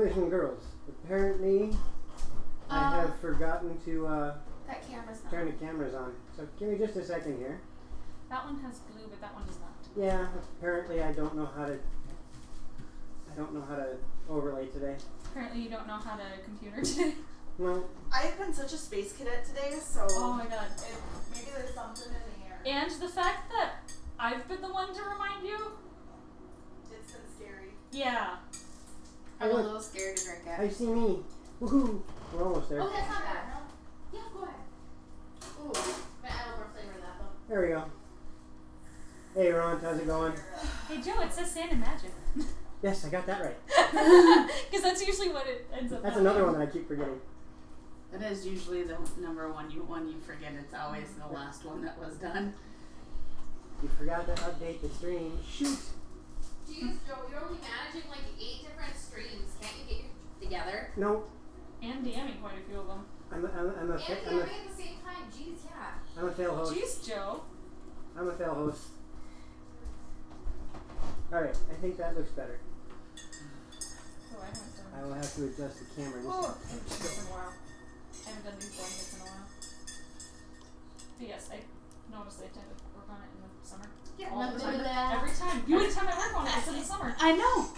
boys and girls, apparently I have forgotten to that camera's not. turn the cameras on. So give me just a second here. That one has glue, but that one does not. Yeah, apparently I don't know how to overlay today. Apparently you don't know how to computer today. No. I've been such a space cadet today, so Oh my god. maybe there's something in the air. And the fact that I've been the one to remind you. It's been scary. Yeah. I'm a little scared to drink it. I see me. Woohoo! We're almost there. Oh, that's not bad. Yeah, go ahead. Ooh, but I have more flavor in that though. There we go. Hey Ron, how's it going? Hey Joe, it says Sand and Magic. Yes, I got that right. Because that's usually what it ends up. That's another one that I keep forgetting. That is usually the number one you forget. It's always the last one that was done. You forgot to update the stream. Shoot! Jeez, Joe, you're only managing like 8 different streams. Can't you get your together? No. And DMing quite a few of them. I'm a And DMing at the same time. Jeez, yeah. I'm a fail host. Jeez, Joe. I'm a fail host. Alright, I think that looks better. Oh, I haven't done I will have to adjust the camera just this in a while. I haven't done these blankets in a while. But yes, I noticed I tend to work on it in the summer. Yeah, All the remember time. that. Every time I work on it, it's in the summer. I know.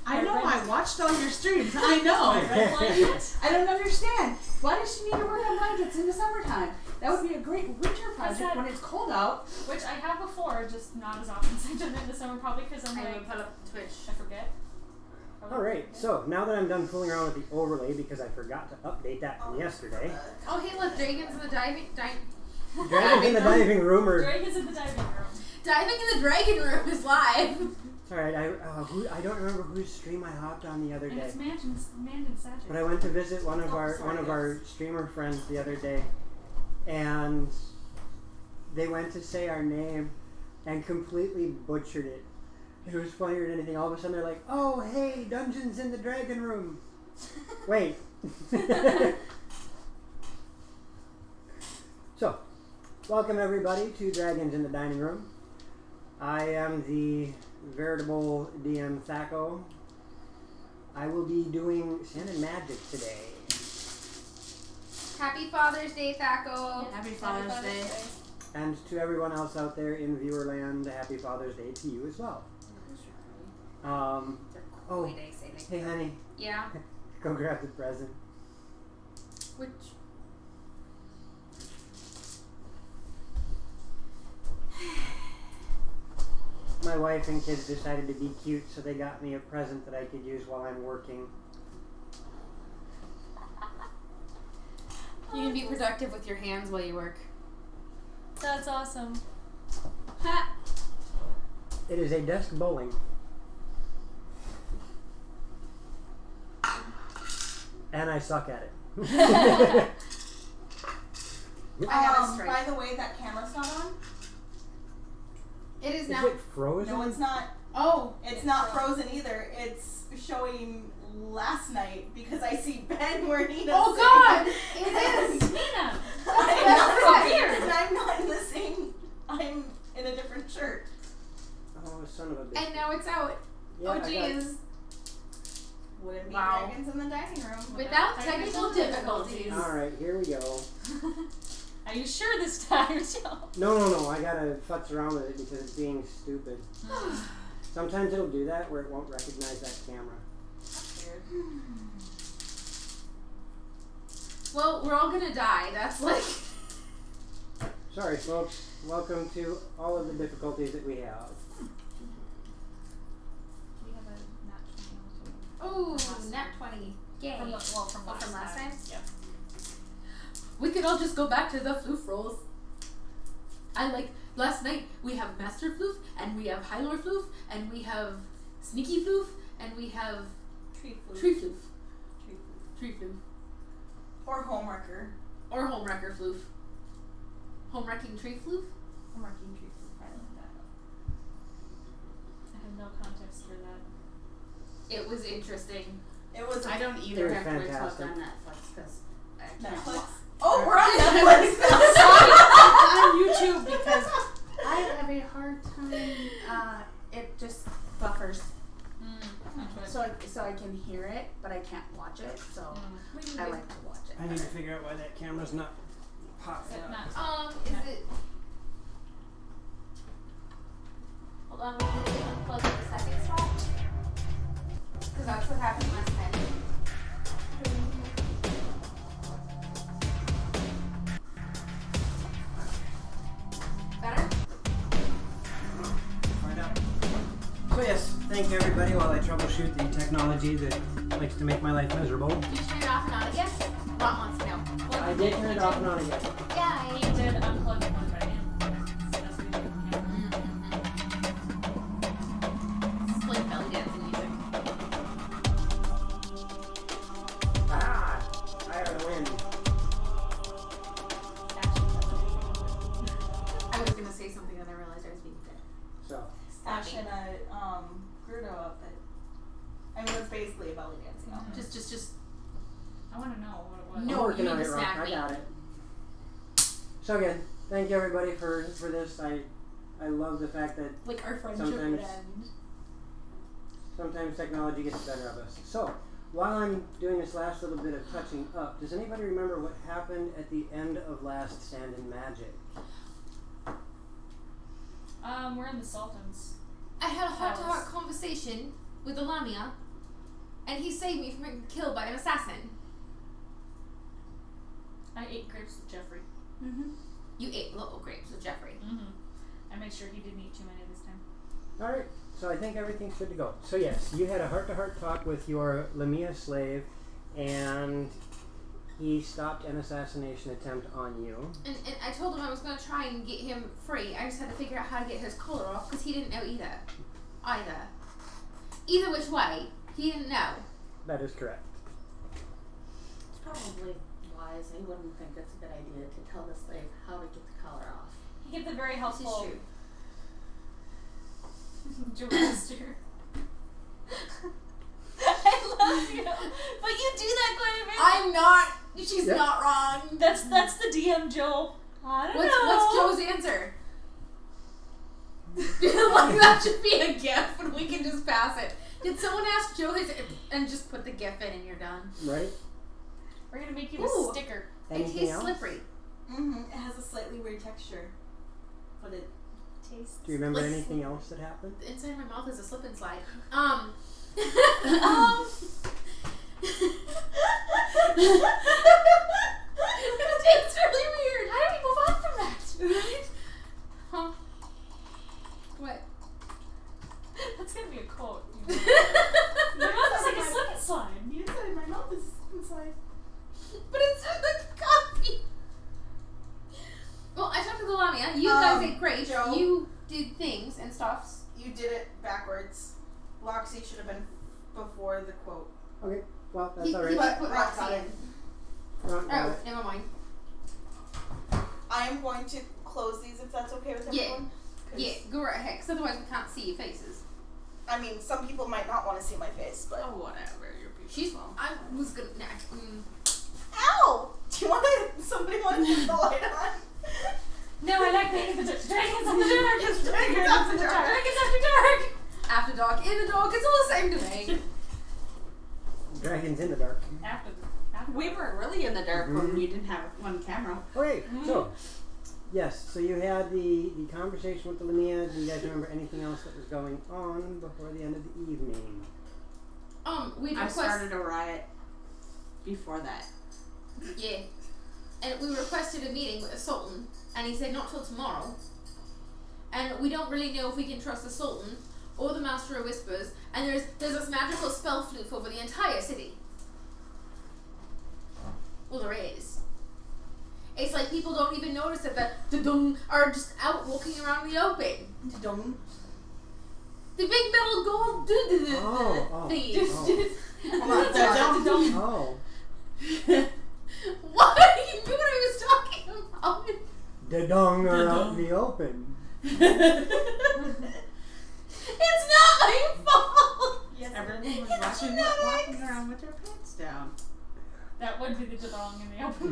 I watched all your streams. I know. Red blanket. I don't understand. Why does she need to work on blankets in the summertime? That would be a great winter project when it's cold out. Which I have before, just not as often as I've done it in the summer, probably because I'm I like, would put up Twitch. I forget. Alright, so now that I'm done fooling around with the overlay because I forgot to update that from yesterday. Oh, hey, look, Dragons in the Dragons in the diving room or... Dragons in the diving room. Diving in the Dragon Room is live. Alright, I don't remember whose stream I hopped on the other And day. it's Mandan Sagitt. But I went to visit one of our streamer friends the other day, and they went to say our name and completely butchered it. It was funnier than anything. All of a sudden they're like, "Oh, hey, Dungeons in the Dragon Room." Wait. So, welcome everybody to Dragons in the Dining Room. I am the veritable DM Thaco. I will be doing Sand and Magic today. Happy Father's Day, Thaco. Yeah, Happy Father's Day. And to everyone else out there in viewerland, Happy Father's Day to you as well. Oh, hey honey, Yeah. go grab the present. Which? My wife and kids decided to be cute, so they got me a present that I could use while I'm working. You can be productive with your hands while you work. That's awesome. Ha! It is a desk bowling. And I suck at it. I have a strike. By the way, that camera's not on. It is Is now. it frozen? No, it's not. Oh, It's not frozen either. It's showing last night because I see Ben where Nina's Oh God! sitting. It is. Nina! I'm so not, weird. and I'm not in the same. I'm in a different shirt. Oh, son of a bitch. And now it's out. Yeah, Oh I got- jeez. Wouldn't be Wow. dragons in the dining room. Without technical difficulties. Alright, here we go. Are you sure this time, Joe? No, I gotta futz around with it because it's being stupid. Sometimes it'll do that where it won't recognize that camera. Well, we're all gonna die. That's like. Sorry folks, welcome to all of the difficulties that we have. We have a nat 20 Oh, Last nat time. 20. Yay. from last time? Yep. We could all just go back to the floof rolls. I like last night we have Master Floof and we have High Lord Floof and we have Sneaky Floof and we have Tree flute. Tree Floof. Tree flute. Tree Floof. Or homewrecker. Or Homewrecker Floof. Homewrecking Tree Floof? I'm marking tree food. I like that. I have no context for that. It was interesting. It was. I don't either They're have to watch fantastic. on Netflix because I can't Netflix. watch Oh, we're on Netflix. on YouTube because I have a hard time. It just buffers. So I can hear it, but I can't watch it. So I like to watch it. I need to figure out why that camera's not popping Is it up. not? Is it? Hold on, we'll unplug the second slot. Because that's what happened last time. Better? Find out. So yes, thank you everybody while I troubleshoot the technology that likes to make my life miserable. Did you turn it off and on again? Ron wants to know. I did turn it off and on again. Yeah, He did unplug it one right now. So that's what he did. It's like belly dancing music. Ah! I have the wind. I was gonna say something and I realized I was being good. So, Ash and a Grudo outfit. I mean, it's basically a belly dancing outfit. Just. I want to know what it was. No, I'm working you on need it, to Rock. smack I me. got it. So again, thank you everybody for this. I love the fact that Like our friendship Sometimes- would end. sometimes technology gets the better of us. So, while I'm doing this last little bit of touching up, does anybody remember what happened at the end of last Stand in Magic? We're in the Sultans. I had a heart-to-heart House. conversation with the Lamia, and he saved me from being killed by an assassin. I ate grapes with Jeffrey. Mm-hmm. You ate little grapes with Jeffrey. I made sure he didn't eat too many this time. Alright, so I think everything's good to go. So yes, you had a heart-to-heart talk with your Lamia slave, and he stopped an assassination attempt on you. And I told him I was going to try and get him free. I just had to figure out how to get his collar off because he didn't know either. Either which way, he didn't know. That is correct. It's probably wise. I wouldn't think it's a good idea to tell the slave how to get the collar off. He gave the very This is helpful true. Jester. I love you, but you do that quite a bit. I'm not. She's Yep. not wrong. That's the DM Joe. I don't know. What's Joe's answer? Like that should be a GIF, and we can just pass it. Did someone ask Joe his and just put the GIF in, and you're done? Right? We're gonna make you Ooh. a sticker. Anything it tastes else? slippery. It has a slightly weird texture, but it tastes. Do you remember Like- anything else that happened? The inside of my mouth is a slip and slide. It tastes really weird. How do we move on from that? Right? Huh? What? That's gonna be a quote. My Your mouth is like a slip and slide. The inside of my mouth is inside. But it's in the coffee. Well, I talked to the Lamia. You guys ate grapes. Joe? You did things and stuffs. You did it backwards. Loxy should have been before the quote. Okay, well, that's He alright. put But Roxy Roxy in. Rock got Oh, it. never mind. I am going to close these if that's okay with Yeah. everyone. 'Cause, Yeah, go right ahead, because otherwise we can't see your faces. I mean, some people might not want to see my face, but. Oh, whatever. You're She's. beautiful. I was gonna. Nah, Ow! Do you want to? Somebody want to keep the light on? No, I like making the dragons after dark. Yes, dragons after dark. Dragons after dark. after dark, in the dark, it's all the same to me. Dragons in the dark. After We were really in the dark when you didn't have one camera. Okay, so yes, so you had the conversation with the Lamia. Do you guys remember anything else that was going on before the end of the evening? We I request. started a riot before that. Yeah. And we requested a meeting with the Sultan, and he said not till tomorrow. And we don't really know if we can trust the Sultan or the Master of Whispers, and there's this magical spell floof over the entire city. Well, there is. It's like people don't even notice that the dung are just out walking around the open. Don't. The big metal gold thingies. Oh. What? You knew what I was talking about. The dung are out in the open. It's not my fault. Yes, Everyone was It's walking genetics. around with their pants down. that would be the dong in the open.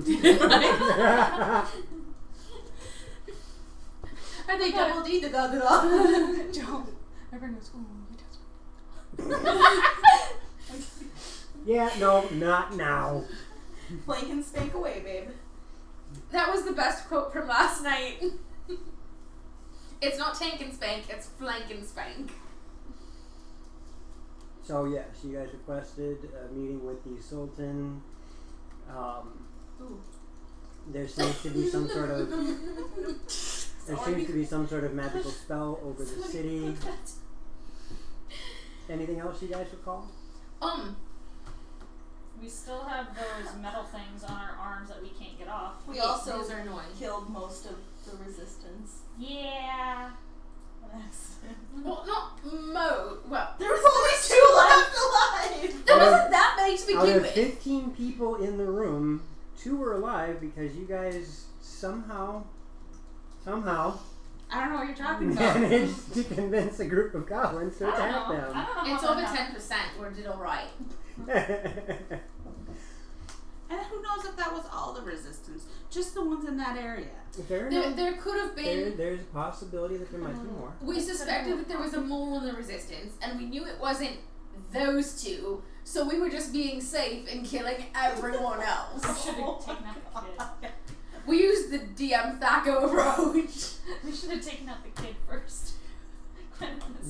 Are they double D da da da? Joe, everyone goes, ooh, you touched Yeah, no, not now. Flank and spank away, babe. That was the best quote from last night. It's not tank and spank, it's flank and spank. So yes, you guys requested a meeting with the Sultan. Ooh. There seems to be some sort of magical spell over the city. Anything else you guys recall? We still have those metal things on our arms that we can't get off. We also those are annoying. killed most of the resistance. Yeah. An accident. Well, not well, There was only 2 left alive! there wasn't that many to Out begin of with. 15 people in the room, 2 were alive because you guys somehow I don't know what you're talking about. managed to convince a group of goblins to attack I don't know It's how over that happened. 10%. We did alright. them. And who knows if that was all the resistance? Just the ones in that area. There could have been. There's a possibility that there might be more. We suspected that there was a mole in the resistance, and we knew it wasn't those 2. So we were just being safe and killing everyone We else. should have taken out the kid. We used the DM Thaco approach. We should have taken out the kid first.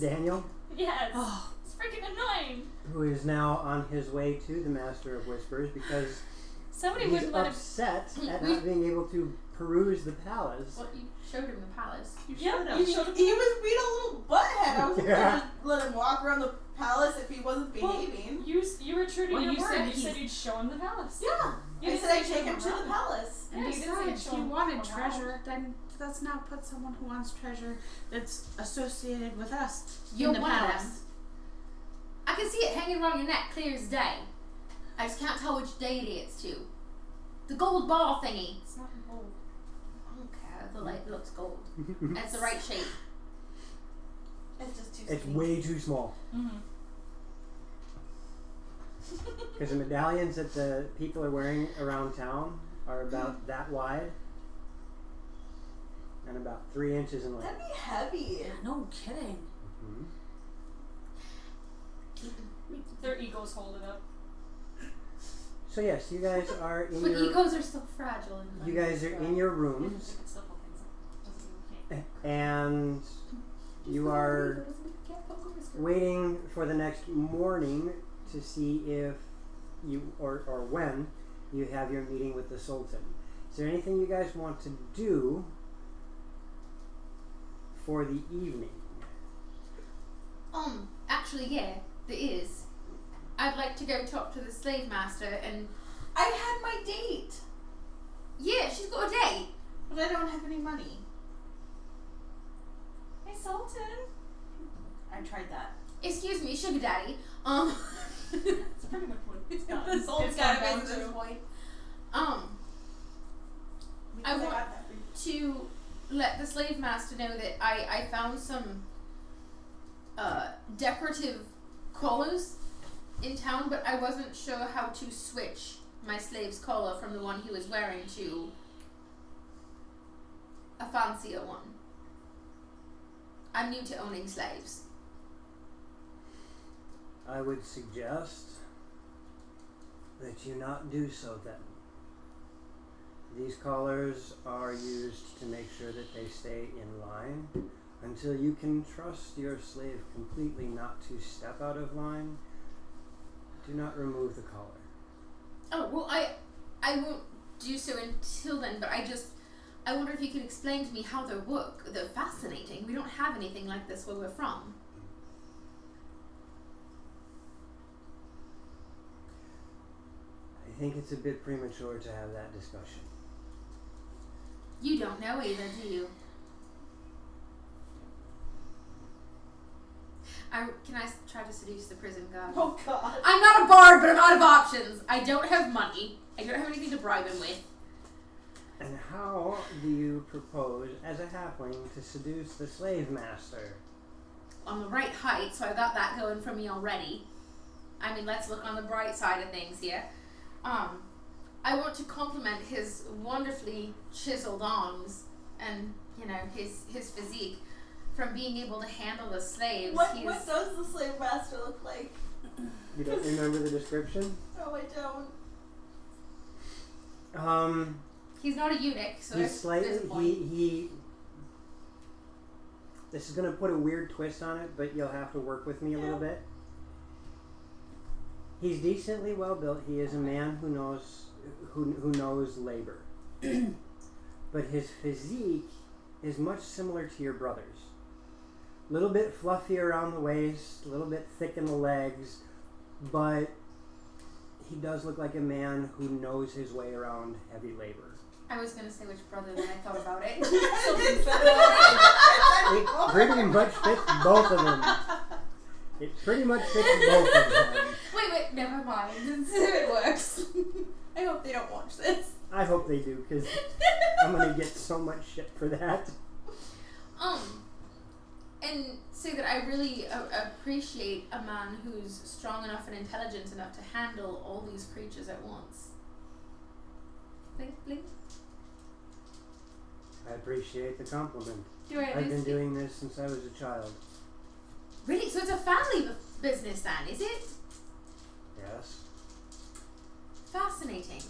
Daniel, Yes. Oh. It's freaking annoying. who is now on his way to the Master of Whispers because Somebody he's wouldn't let him. upset at not being able to peruse the palace. Well, you showed him the palace. You Yep, should have. you showed him. He was being a little butthead. I was Yeah. gonna just let him walk around the palace if he wasn't behaving. You were true to Well, your you word. said You he's- said you'd show him the palace. Yeah. You I didn't said I'd say take show him to the around. palace. Yeah, you didn't say Besides, show if you him wanted around. treasure, then let's now put someone who wants treasure that's associated with us You're in the one of palace. them. I can see it hanging around your neck clear as day. I just can't tell which deity it's to. The gold ball thingy. It's not gold. I don't care. The light looks gold. It's the right shape. It's just too It's skinny. way too small. Mm-hmm. Because the medallions that the people are wearing around town are about that wide and about 3 inches in length. That'd be heavy. No kidding. Mhm. Their egos hold it up. So yes, you guys are in But your egos are so fragile. And you guys are in your rooms You can still pull things up. Doesn't mean we can't. and you are waiting for the next morning to see if you or when you have your meeting with the Sultan. Is there anything you guys want to do for the evening? Actually, yeah, there is. I'd like to go talk to the slave master and I had my date, yeah, she's got a date. but I don't have any money. Hey, Sultan. I tried that. Excuse me, sugar daddy. It's pretty much what it's done. That's all It's it's gotta gone be down at this to. point. Because I want- got that for you. To let the slave master know that I found some decorative collars in town, but I wasn't sure how to switch my slave's collar from the one he was wearing to a fancier one. I'm new to owning slaves. I would suggest that you not do so then. These collars are used to make sure that they stay in line until you can trust your slave completely not to step out of line. Do not remove the collar. Oh, well, I won't do so until then, but I wonder if you could explain to me how they work. They're fascinating. We don't have anything like this where we're from. I think it's a bit premature to have that discussion. You don't know either, do you? Can I try to seduce the prison guard? Oh God. I'm not a bard, but I'm out of options. I don't have money. I don't have anything to bribe him with. And how do you propose, as a halfling, to seduce the slave master? I'm the right height, so I've got that going for me already. I mean, let's look on the bright side of things here. I want to compliment his wonderfully chiseled arms and, his physique. from being able to handle the slaves. What does the slave master look like? You don't remember the description? No, I don't. He's not a eunuch, so He's there's slightly a point. This is gonna put a weird twist on it, but you'll have to work with me a little bit. He's decently well built. He is a man who knows labor. But his physique is much similar to your brother's. A little bit fluffy around the waist, a little bit thick in the legs, but he does look like a man who knows his way around heavy labor. I was gonna say which brother, then I thought about it. It pretty much fits both of them. It pretty much fits both of them. Wait, never mind. It works. I hope they don't watch this. I hope they do, because I'm gonna get so much shit for that. And say that I really appreciate a man who's strong enough and intelligent enough to handle all these creatures at once. Blink, blink. I appreciate the compliment. Do I I've been doing this since I was a child. Really? So it's a family business then, is it? Yes. Fascinating.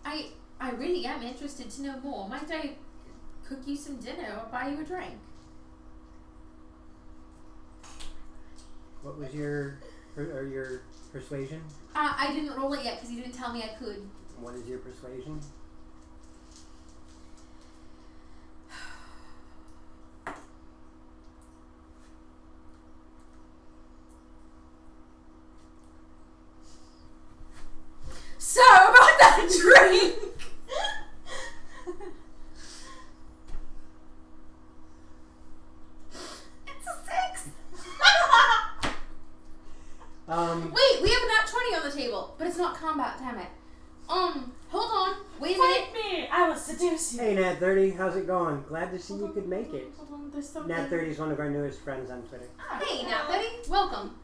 I really am interested to know more. Might I cook you some dinner or buy you a drink? What was your persuasion? I didn't roll it yet because you didn't tell me I could. What is your persuasion? So about that drink. It's a 6. Wait, we have a nat 20 on the table, but it's not combat. Damn it. Hold on. Wait a minute. Fight me! I will seduce you. Hey Nat 30, how's it going? Glad to see you could make it. Hold on, there's something. Nat 30 is one of our newest friends on Twitter. Hey, Nat 30. Welcome.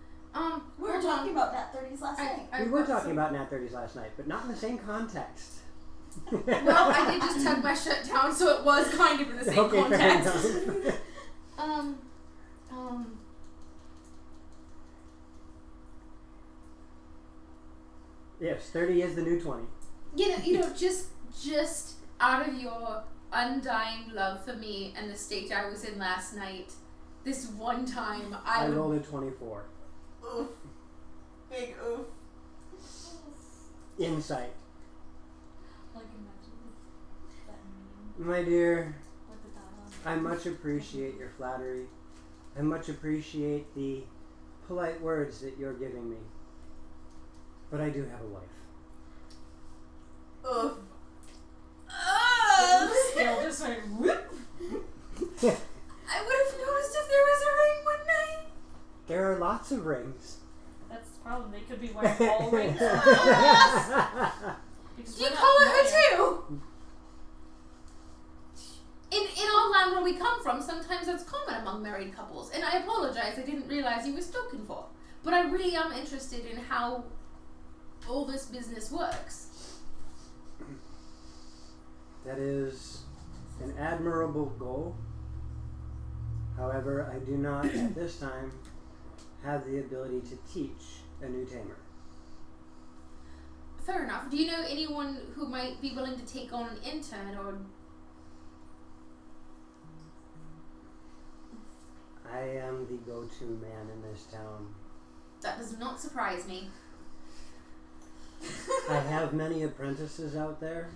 We were talking about Nat 30s last night. We were talking about Nat 30s last night, but not in the same context. Well, I did just tug my shirt down, so it was kind of in the same Okay, fair context. enough. Yes, 30 is the new 20. You know, just out of your undying love for me and the state I was in last night, this one time I would... rolled a 24. Oof. Big oof. Insight. Like, imagine that meme My dear, with the dot on it. I much appreciate your flattery. I much appreciate the polite words that you're giving me. But I do have a wife. Oof. The scale just went whoop. I would have noticed if there was a ring one night. There are lots of rings. That's the problem. They could be wearing all rings. Do you call her too? In our land where we come from, sometimes that's common among married couples. And I apologize, I didn't realize you were spoken for. But I really am interested in how all this business works. That is an admirable goal. However, I do not at this time have the ability to teach a new tamer. Fair enough. Do you know anyone who might be willing to take on an intern or... I am the go-to man in this town. That does not surprise me. I have many apprentices out there.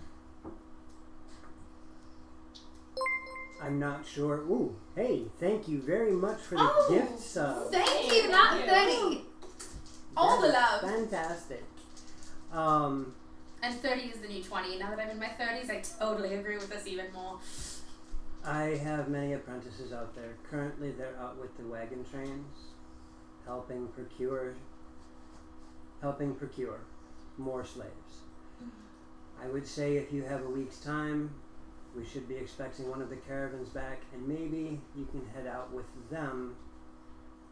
I'm not sure. Ooh, hey, thank you very much for the gift sub. Thank you, not 30. All the love. Fantastic. And 30 is the new 20. Now that I'm in my 30s, I totally agree with this even more. I have many apprentices out there. Currently, they're out with the wagon trains, helping procure more slaves. I would say if you have a week's time, we should be expecting one of the caravans back, and maybe you can head out with them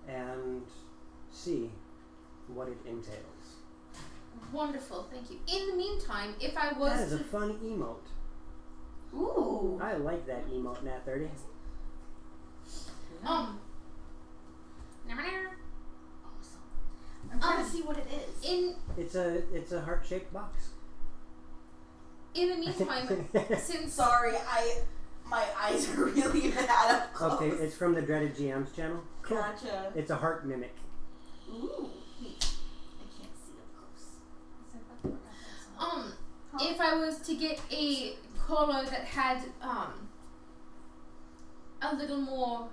and see what it entails. Wonderful, thank you. In the meantime, if I was That is to... a fun emote. Ooh. I like that emote, Nat 30. Awesome. I'm trying to see what it is. It's a heart-shaped box. In the meantime, since Sorry, my eyes are really bad up close. Okay, it's from the Dreaded GM's channel. Gotcha. It's a heart mimic. Ooh. Neat. I can't see up close. if I was to get a collar that had a little more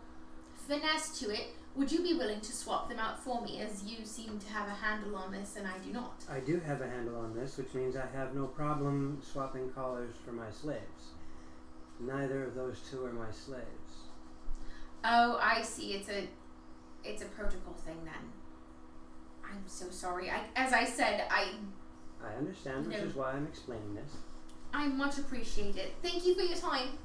finesse to it, would you be willing to swap them out for me, as you seem to have a handle on this and I do not? I do have a handle on this, which means I have no problem swapping collars for my slaves. Neither of those two are my slaves. Oh, I see. It's a protocol thing then. I'm so sorry. As I said, I understand, which is why I'm explaining this. I much appreciate it. Thank you for your time.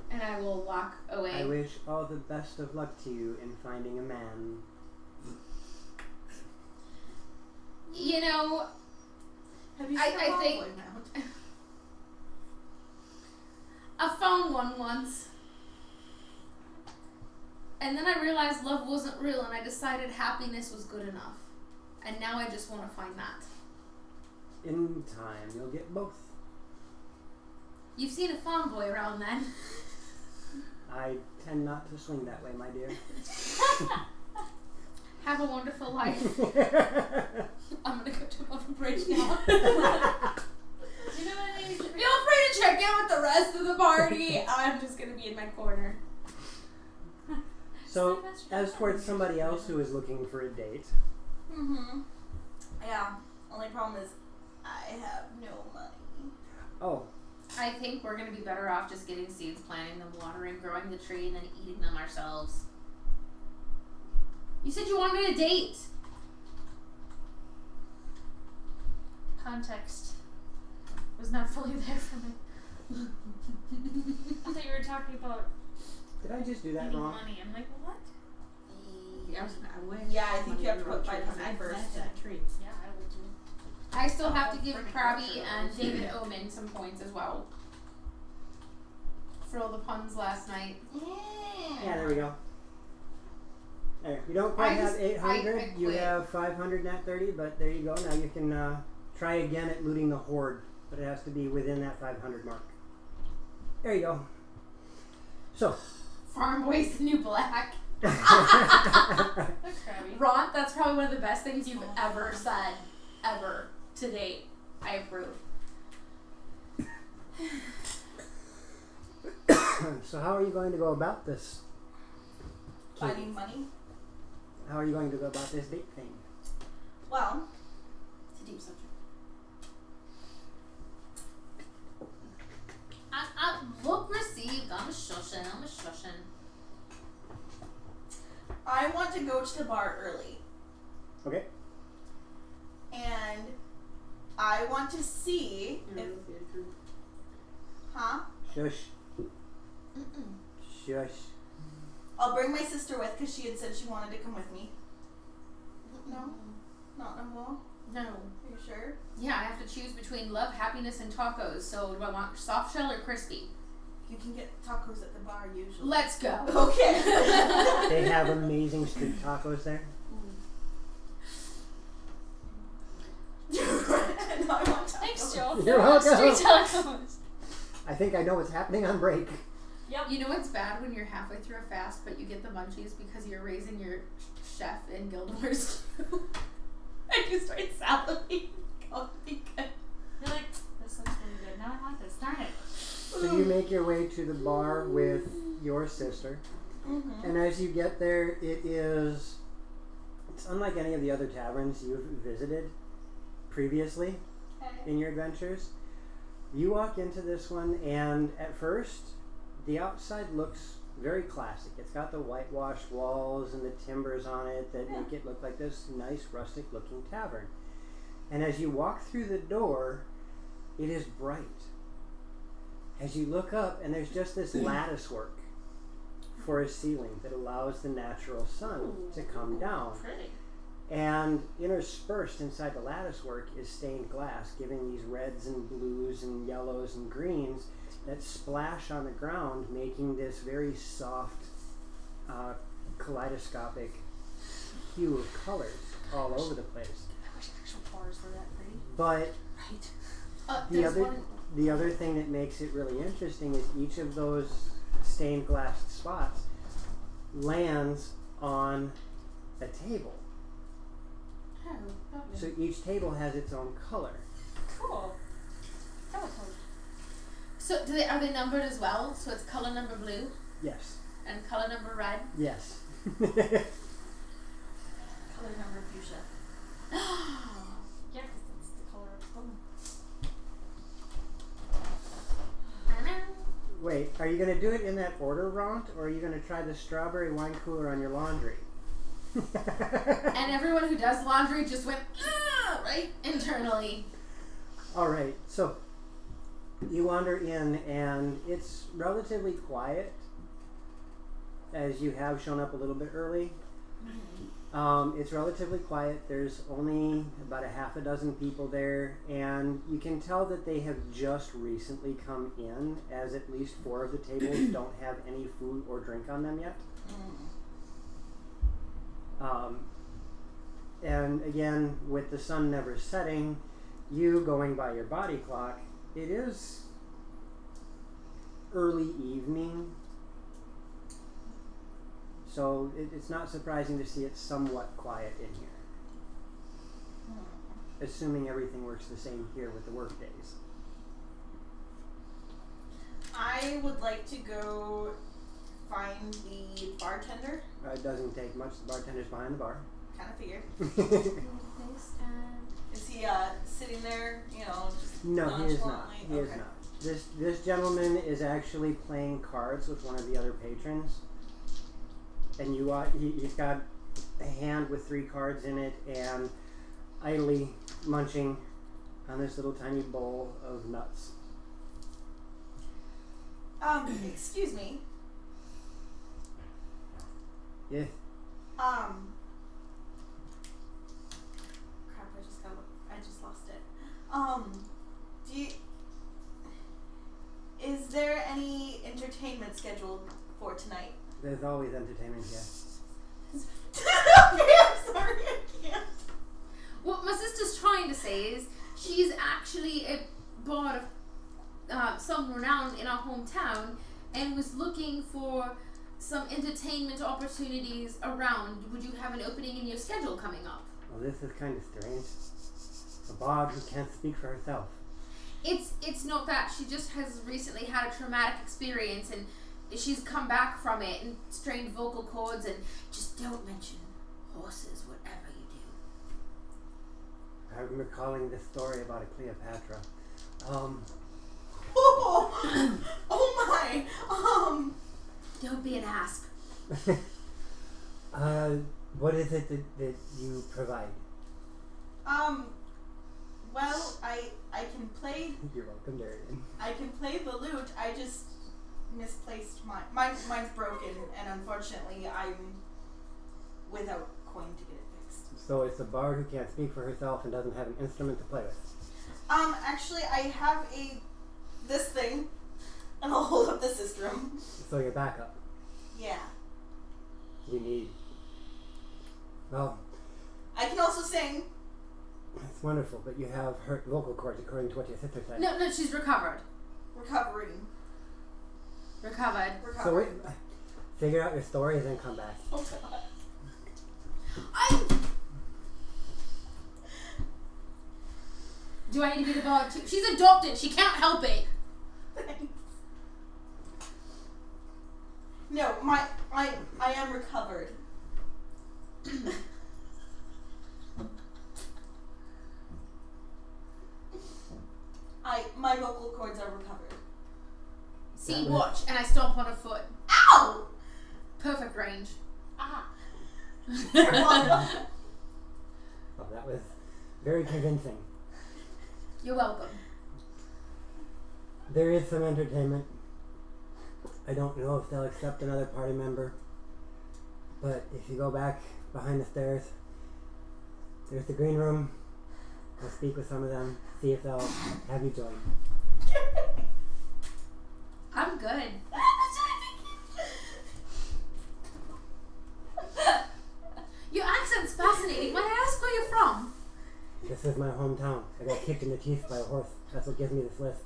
And I will walk away. I wish all the best of luck to you in finding a man. You know, Have you seen I a think- Boy mount? I found one once. And then I realized love wasn't real and I decided happiness was good enough. And now I just want to find that. In time, you'll get both. You've seen a farm boy around then. I tend not to swing that way, my dear. Have a wonderful life. I'm gonna go jump off a bridge now. Do you know any? Feel free to check in with the rest of the party. I'm just gonna be in my corner. So, as towards somebody else who is looking for a date, Mm-hmm. Yeah. Only problem is I have no money. oh, I think we're gonna be better off just getting seeds, planting them, watering, growing the tree, and then eating them ourselves. You said you wanted a date. Context was not fully there for me. I thought you were talking about did I just do that eating wrong? money. I'm like, what? Yeah, I think you have to put 500 first. tree. Yeah, I would do. I still have to give Krabby and David Omen some points as well. For all the puns last night. Yeah, there we go. There, you don't quite have 800, I you quit. have 500 nat 30, but there you go. Now you can try again at looting the horde, but it has to be within that 500 mark. There you go. So, Farm Boy's the new black. That's Krabby. Ron, that's probably one of the best things you've ever said. Ever. To date. I approve. so how are you going to go about this? Finding money. How are you going to go about this date thing? Well, It's a deep subject. Look received. I'm a shushin'. I want to go to the bar early. Okay. And I want to see if... Huh? Shush. Mm-mm. Shush. I'll bring my sister with because she had said she wanted to come with me. No? Not no more? No. Are you sure? Yeah, I have to choose between love, happiness, and tacos. So do I want soft shell or crispy? You can get tacos at the bar usually. Let's go. Okay. They have amazing street tacos there. No, I want tacos. Thanks, Joe. You're welcome. Street tacos. I think I know what's happening on break. Yep. You know what's bad when you're halfway through a fast, but you get the munchies because you're raising your chef in Guild Wars queue. And you start salivating. Oh, be good. You're like, this looks really good. Now I want this. Darn it. So you make your way to the bar with your sister. Mm-hmm. And as you get there, it's unlike any of the other taverns you've visited previously in your adventures. You walk into this one, and at first, the outside looks very classic. It's got the whitewashed walls and the timbers on it that make it look like this nice rustic looking tavern. And as you walk through the door, it is bright. As you look up, and there's just this lattice work for a ceiling that allows the natural sun to come down. Pretty. And interspersed inside the lattice work is stained glass, giving these reds and blues and yellows and greens that splash on the ground, making this very soft kaleidoscopic hue of colors all over the place. I wish actual bars were that pretty. But Right. the other thing that makes it really interesting is each of those stained glass spots lands on a table. Oh, lovely. So each table has its own color. Cool. Teleport. So are they numbered as well? So it's color number blue Yes. and color number red? Yes. Color number fuchsia. Yeah, because that's the color of the bone. Wait, are you going to do it in that order, Ront, or are you going to try the strawberry wine cooler on your laundry? And everyone who does laundry just went, right? Internally. All right, so you wander in, and it's relatively quiet, as you have shown up a little bit early. It's relatively quiet. There's only about a half a dozen people there, and you can tell that they have just recently come in, as at least 4 of the tables don't have any food or drink on them yet. And again, with the sun never setting, you going by your body clock, it is early evening. So it's not surprising to see it somewhat quiet in here. Assuming everything works the same here with the work days. I would like to go find the bartender. It doesn't take much. The bartender's behind the bar. Kind of figured. Is he sitting there, just No, he is not. nonchalantly? He is not. This gentleman is actually playing cards with one of the other patrons. And he's got a hand with 3 cards in it and idly munching on this little tiny bowl of nuts. Excuse me. Yeah. Crap, I just lost it. Is there any entertainment scheduled for tonight? There's always entertainment here. Okay, I'm sorry, I can't. What my sister's trying to say is she's actually a bard of some renown in our hometown and was looking for some entertainment opportunities around. Would you have an opening in your schedule coming up? Well, this is kind of strange. A bard who can't speak for herself. It's not that. She just has recently had a traumatic experience and she's come back from it and strained vocal cords, and just don't mention horses, whatever you do. I'm recalling this story about a Cleopatra. Oh my. Don't be an asp. What is it that you provide? Well, I can play. You're welcome, Darian. I can play the lute. I just misplaced mine's broken, and unfortunately I'm without coin to get it fixed. So it's a bard who can't speak for herself and doesn't have an instrument to play with. Actually I have this thing, and I'll hold up the sistrum. So your backup. Yeah. You need. Well, I can also sing. it's wonderful, but you have hurt vocal cords according to what your sister said. No, she's recovered. Recovering. Recovered. So wait, figure out your story and then come back. Oh god. Do I need to be the bard too? She's adopted. She can't help it. Thanks. No, I am recovered. My vocal cords are recovered. See, That watch, and I stomp on her foot. Ow! Perfect range. Ah. Well, that was very convincing. You're welcome. There is some entertainment. I don't know if they'll accept another party member, but if you go back behind the stairs, there's the green room. I'll speak with some of them, see if they'll have you join. I'm good. This is my hometown. I got kicked in the teeth by a horse. That's what gives me this list.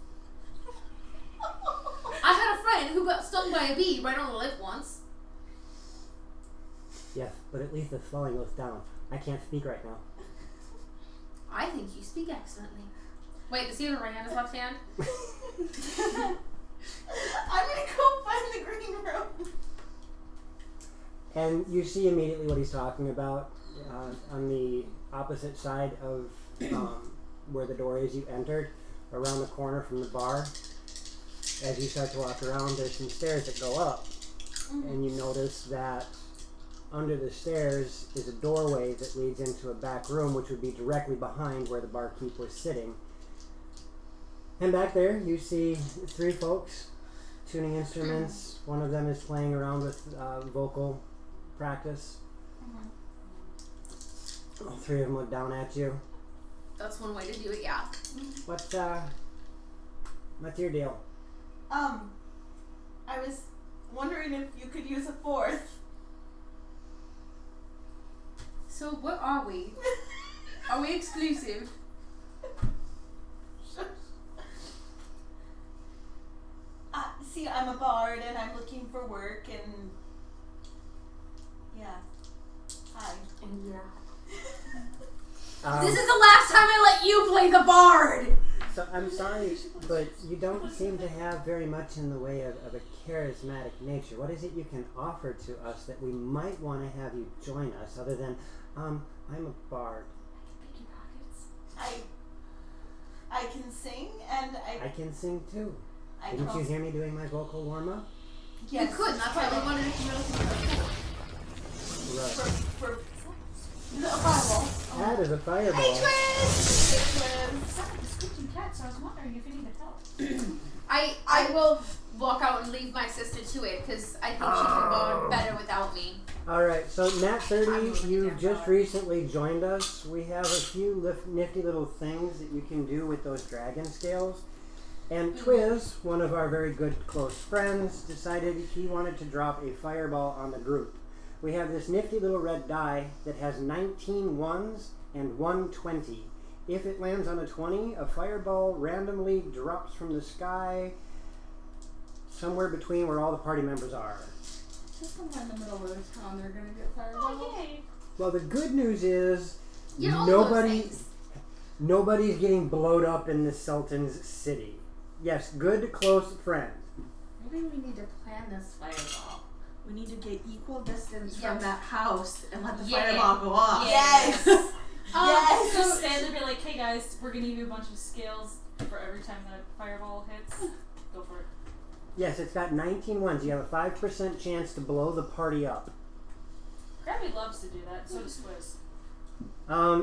I had a friend who got stung by a bee right on the lip once. Yes, but at least the swelling goes down. I can't speak right now. I think you speak excellently. Wait, does he have a right hand his left hand? I'm gonna go find the green room. And you see immediately what he's talking about. On the opposite side of where the door is you entered, around the corner from the bar. As you start to walk around, there's some stairs that go up. And you notice that under the stairs is a doorway that leads into a back room, which would be directly behind where the barkeep was sitting. And back there, you see 3 folks tuning instruments. One of them is playing around with vocal practice. All 3 of them look down at you. That's one way to do it, yeah. What's your deal? I was wondering if you could use a 4th. So what are we? Are we exclusive? See, I'm a bard and I'm looking for work and yeah. Hi. This is the last time I let you play the bard! So I'm sorry, but you don't seem to have very much in the way of a charismatic nature. What is it you can offer to us that we might want to have you join us, other than, I'm a bard. Pick your pockets. I can sing and I can sing too. I Didn't can you hear me doing my vocal warm-up? You could, that's why we wanted if you were looking for a Right. For Is it a fireball? That is a fireball. The screeching cat, so I was wondering if you need help. I will walk out and leave my sister to it, because I think she can bard better without me. Alright, so Nat 30, I'm you really just down. recently joined us. We have a few nifty little things that you can do with those dragon scales. And Twiz, one of our very good close friends, decided he wanted to drop a fireball on the group. We have this nifty little red die that has 19 ones and 1 20. If it lands on a 20, a fireball randomly drops from the sky somewhere between where all the party members are. Just somewhere in the middle of the town, they're gonna get fireball. Oh, yay. Well, the good news is Yeah, all those things. nobody's getting blowed up in the Sultan's city. Yes, good close friend. Maybe we need to plan this fireball. We need to get equal distance from that house and let the fireball go off. Yes. Yes. Just stand there and be like, hey guys, we're gonna give you a bunch of scales for every time that fireball hits. Go for it. Yes, it's got 19 ones. You have a 5% chance to blow the party up. Krabby loves to do that, so does Squiz.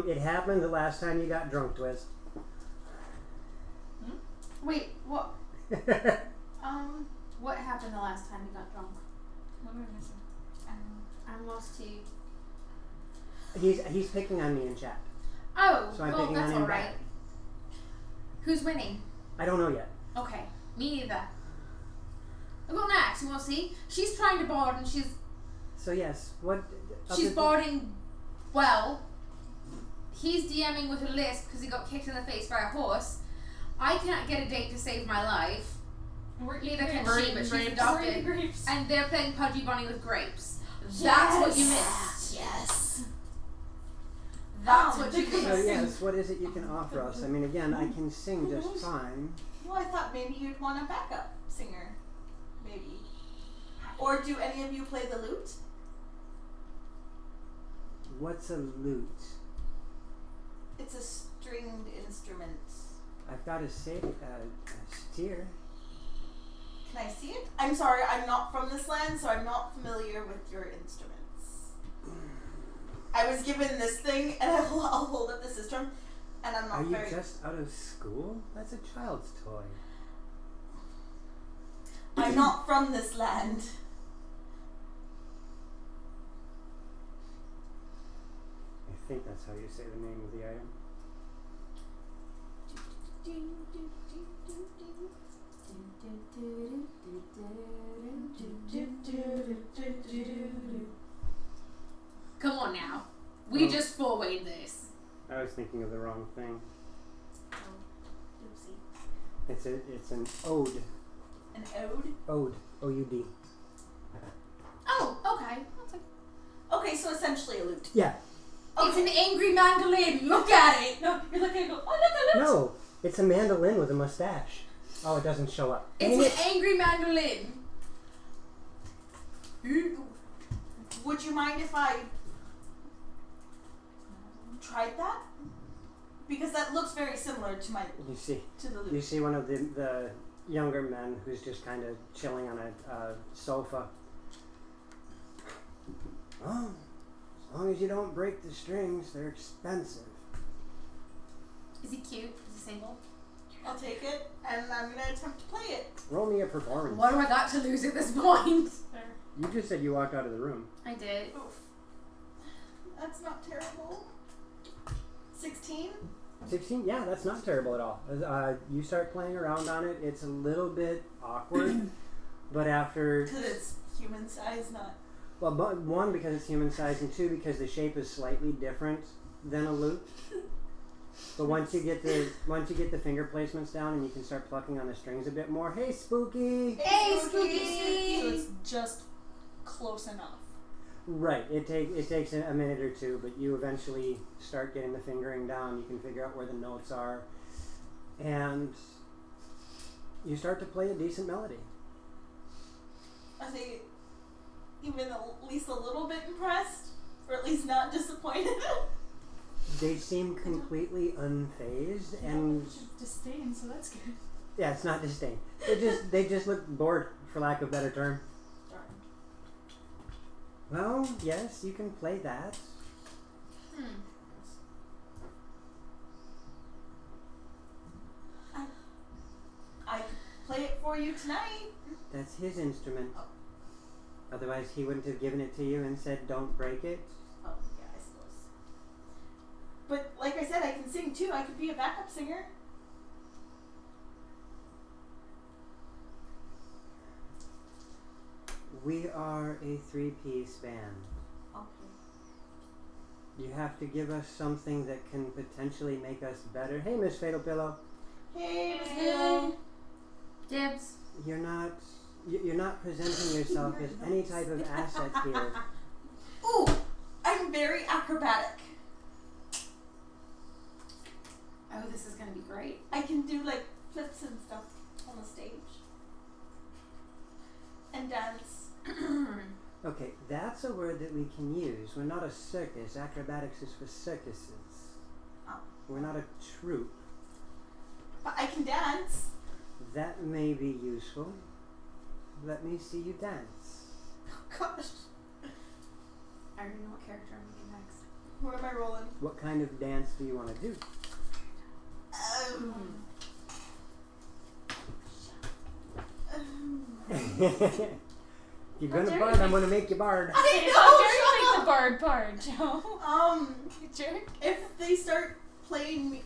It happened the last time you got drunk, Twiz. Wait, what? What happened the last time you got drunk? What am I missing? I'm lost too. He's picking on me in chat. Oh, So I'm well, picking that's on him alright. back. Who's winning? I don't know yet. Okay, me neither. I'll go next, and we'll see. She's trying to bard, and she's So yes, what? she's barding well. He's DMing with a list because he got kicked in the face by a horse. I can't get a date to save my life. We're Neither can grapes. she, but she's We're eating adopted. grapes. And they're playing Pudgy Bunny with grapes. That's what you missed. Yes. That's what you because- So missed. yes, what is it you can offer us? I mean, again, I can sing just fine. Well, I thought maybe you'd want a backup singer. Maybe. Or do any of you play the lute? What's a lute? It's a stringed instrument. I've got to say, a steer. Can I see it? I'm sorry, I'm not from this land, so I'm not familiar with your instruments. I was given this thing, and I'll hold up the sistrum, and I'm not Are you very... just out of school? That's a child's toy. I'm not from this land. I think that's how you say the name of the item. Come on now. We just 4-wayed this. I was thinking thinking of the wrong thing. Oh, oopsie. It's an ode. An ode? Ode. O-U-D. Oh, okay. That's like, Okay, so essentially a lute. Yeah. it's an angry mandolin. Look at it. No, you're looking and go, oh, look at it. No, it's a mandolin with a mustache. Oh, it doesn't show up. Dang It's it. an angry mandolin. Would you mind if I tried that? Because that looks very similar to the lute. You see one of the younger men who's just kind of chilling on a sofa. Oh, as long as you don't break the strings, they're expensive. Is he cute? Is he single? I'll take it, and I'm gonna attempt to play it. Roll me a performance. What do I got to lose at this point? There. You just said you walked out of the room. I did. Oof. That's not terrible. 16? 16? Yeah, that's not terrible at all. You start playing around on it. It's a little bit awkward, but after... Because it's human size, not... Well, one, because it's human size, and two, because the shape is slightly different than a lute. But once you get the finger placements down and you can start plucking on the strings a bit more, hey, Spooky! Hey, So Spooky! it's just close enough. Right. It takes a minute or two, but you eventually start getting the fingering down. You can figure out where the notes are, and you start to play a decent melody. Are they even at least a little bit impressed? Or at least not disappointed? They seem completely unfazed, and Disdain, so that's good. yeah, it's not disdain. They just look bored, for lack of a better term. Darn. Well, yes, you can play that. I could play it for you tonight. That's his instrument. Otherwise, he wouldn't have given it to you and said, "Don't break it." Oh, yeah, I suppose. But like I said, I can sing too. I could be a backup singer. We are a 3-piece band. Okay. You have to give us something that can potentially make us better. Hey, Miss Fatal Pillow. Hey, Miss Hey. Willow. Dibs. You're not presenting yourself as any type of asset here. Ooh, I'm very acrobatic. Oh, this is gonna be great. I can do like flips and stuff on the stage. And dance. Okay, that's a word that we can use. We're not a circus. Acrobatics is for circuses. Oh. We're not a troupe. But I can dance. That may be useful. Let me see you dance. Oh gosh. I already know what character I'm making next. What am I rolling? What kind of dance do you want to do? You're gonna dare bard, you I'm gonna make you bard. How dare you make the bard, Joe? You Jerk. if they start playing me,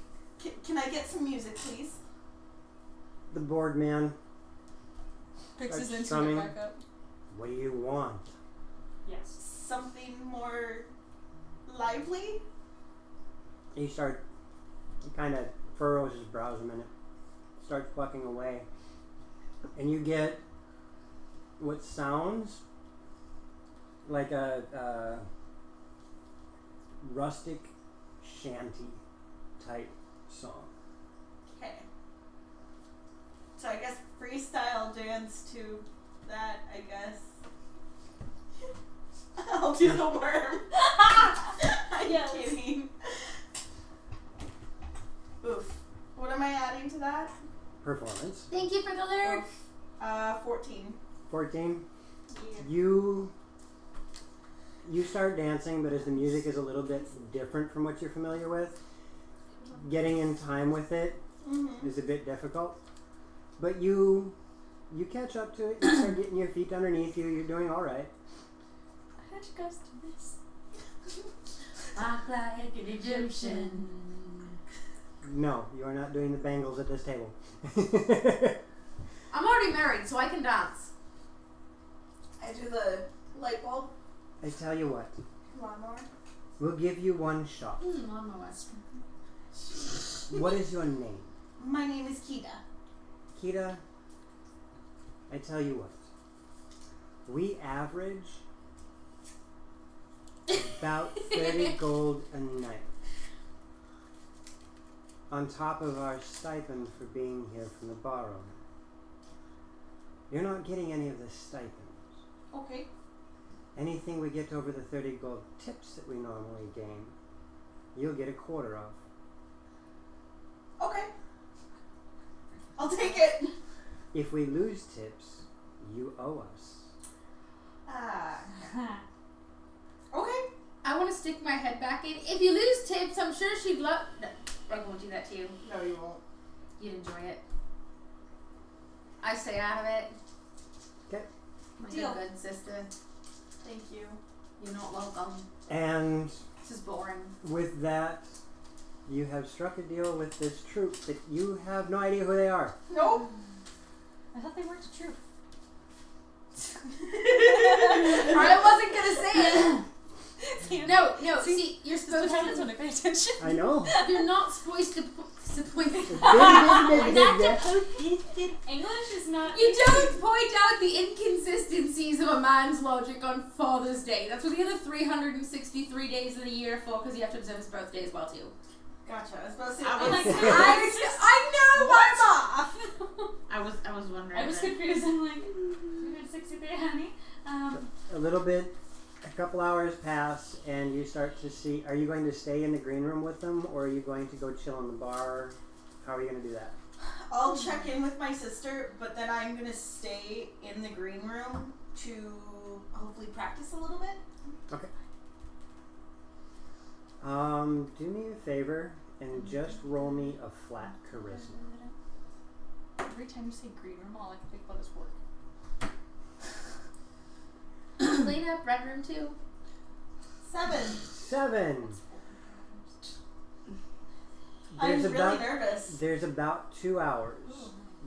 can I get some music, please? The board man. Picks his Starts instrument strumming. back up. What do you want? Yes. Something more lively? He kind of furrows his brows a minute, starts plucking away, and you get what sounds like a rustic shanty type song. Okay. So I guess freestyle dance to that, I guess. I'll do the worm. I'm Yes. kidding. Oof. What am I adding to that? Performance. Thank you for the lyric. 14. 14. Yeah. You start dancing, but as the music is a little bit different from what you're familiar with, getting in time with it Mm-hmm. is a bit difficult. But you catch up to it, you start getting your feet underneath you, you're doing alright. How'd you guys do this? Walk like an Egyptian. No, you are not doing the bangles at this table. I'm already married, so I can dance. I do the light bulb I tell you what, lawnmower. we'll give you one shot. Lawnmower. What is your name? My name is Kita. Kita, I tell you what. We average about 30 gold a night. On top of our stipend for being here from the bar owner. You're not getting any of the stipends. Okay. Anything we get over the 30 gold tips that we normally gain, you'll get a quarter of. Okay. I'll take it. If we lose tips, you owe us. Okay. I want to stick my head back in. If you lose tips, I'm sure she'd love. No, I won't do that to you. No, you won't. You'd enjoy it. I stay out of it. Okay. My Deal. good sister. Thank you. You're not welcome. And This is boring. with that, you have struck a deal with this troop that you have no idea who they are. Nope. I thought they weren't the truth. I wasn't gonna say it. No, See, see, you're This is what supposed happens to. when I pay attention. I know. You're not supposed to. English is not. You don't point out the inconsistencies of a man's logic on Father's Day. That's what the other 363 days of the year are for, because you have to observe his birthday as well too. Gotcha. I was about to say. I I'm was- like, I was wondering. I was that. confused. I'm like, 363, honey. A little bit, a couple hours pass, and you start to see, are you going to stay in the green room with them, or are you going to go chill in the bar? How are you going to do that? I'll check in with my sister, but then I'm gonna stay in the green room to hopefully practice a little bit. Do me a favor and just roll me a flat charisma. Every time you say green room, all I can think about is work. Clean up, red room too. 7. 7. I'm really nervous. There's about 2 hours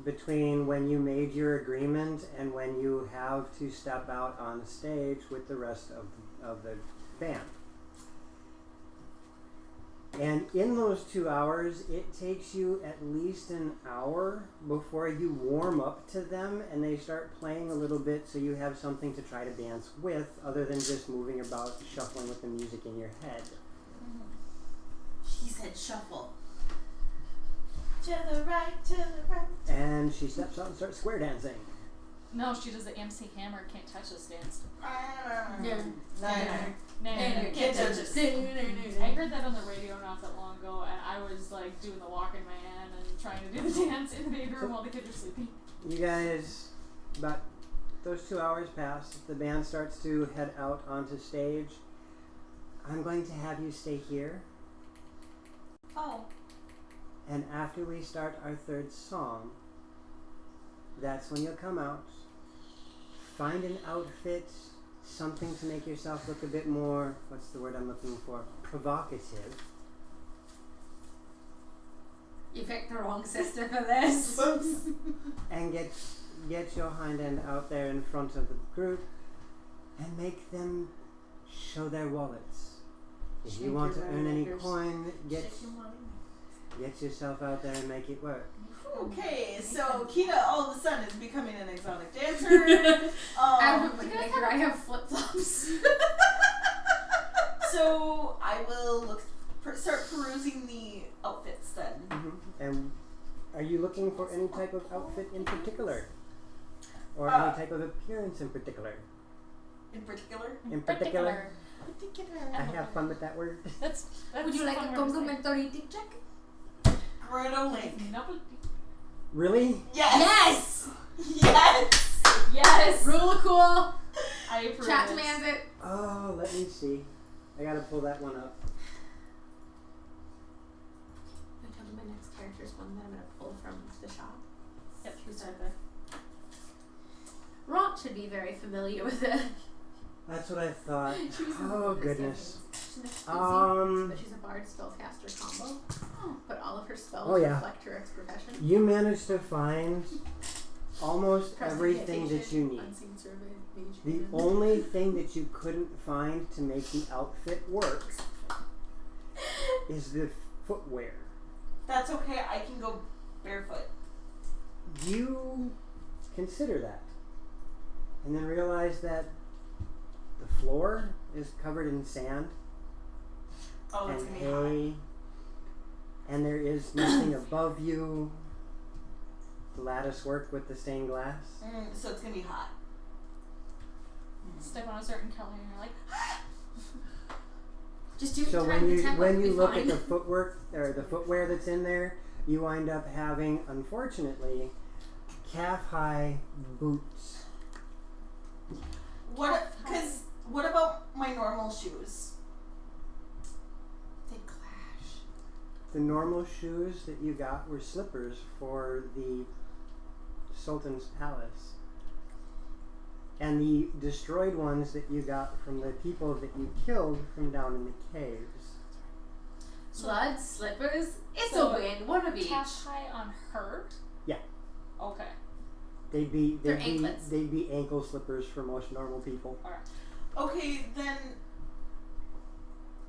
between when you made your agreement and when you have to step out on stage with the rest of the band. And in those 2 hours, it takes you at least an hour before you warm up to them and they start playing a little bit, so you have something to try to dance with other than just moving about, shuffling with the music in your head. She said shuffle. To the right, to the right. And she steps out and starts square dancing. No, she does the MC Hammer can't touch us dance. Yeah. Can't touch us. I heard that on the radio not that long ago, and I was like doing the walking man and trying to do the dance in the baby room while the kids were sleeping. You guys, about those 2 hours pass, the band starts to head out onto stage. I'm going to have you stay here, Oh. and after we start our third song, that's when you'll come out, find an outfit, something to make yourself look a bit more, what's the word I'm looking for, provocative. You picked the wrong sister for this. And get your hind end out there in front of the group and make them show their wallets. If Shake you want to your earn any moneymakers. coin, get yourself out there and make it work. Okay, so Kita all of a sudden is becoming an exotic dancer. I have flip flops. So I will start perusing the outfits then. And are you looking for any type of outfit in particular? Or any type of appearance in particular? In particular? In particular? I have fun with that word. That's Would you like fun a word to say. complimentary check? Grotto Link. Really? Yes! Yes! Yes! Yes! Rule cool. I approve. Chat this. demands it. Oh, let me see. I gotta pull that one up. I tell you my next character's one that I'm gonna pull from the shop. Yep, Who's right there? Ront should be very familiar with it. That's what I thought. Oh, goodness. She's an exclusive, but she's a bard spellcaster combo. But all of her spells reflect her profession. You managed to find almost everything that you need. Unseen survey, mage The hand. only thing that you couldn't find to make the outfit work is the footwear. That's okay. I can go barefoot. You consider that. And then realize that the floor is covered in sand Oh, it's and gonna be hot. hay. And there is nothing above you. The lattice work with the stained glass. So it's gonna be hot. Step on a certain color and you're like, Just do it So inside the temple. when it'll you be look fine. at the footwork or the footwear that's in there, you wind up having, unfortunately, calf-high boots. What about my normal shoes? They clash. The normal shoes that you got were slippers for the Sultan's palace. And the destroyed ones that you got from the people that you killed from down in the caves. Blood, slippers, it's So, a win. One of each. calf high on her? Yeah. Okay. They'd They're anklets. be ankle slippers for most normal people. Okay, then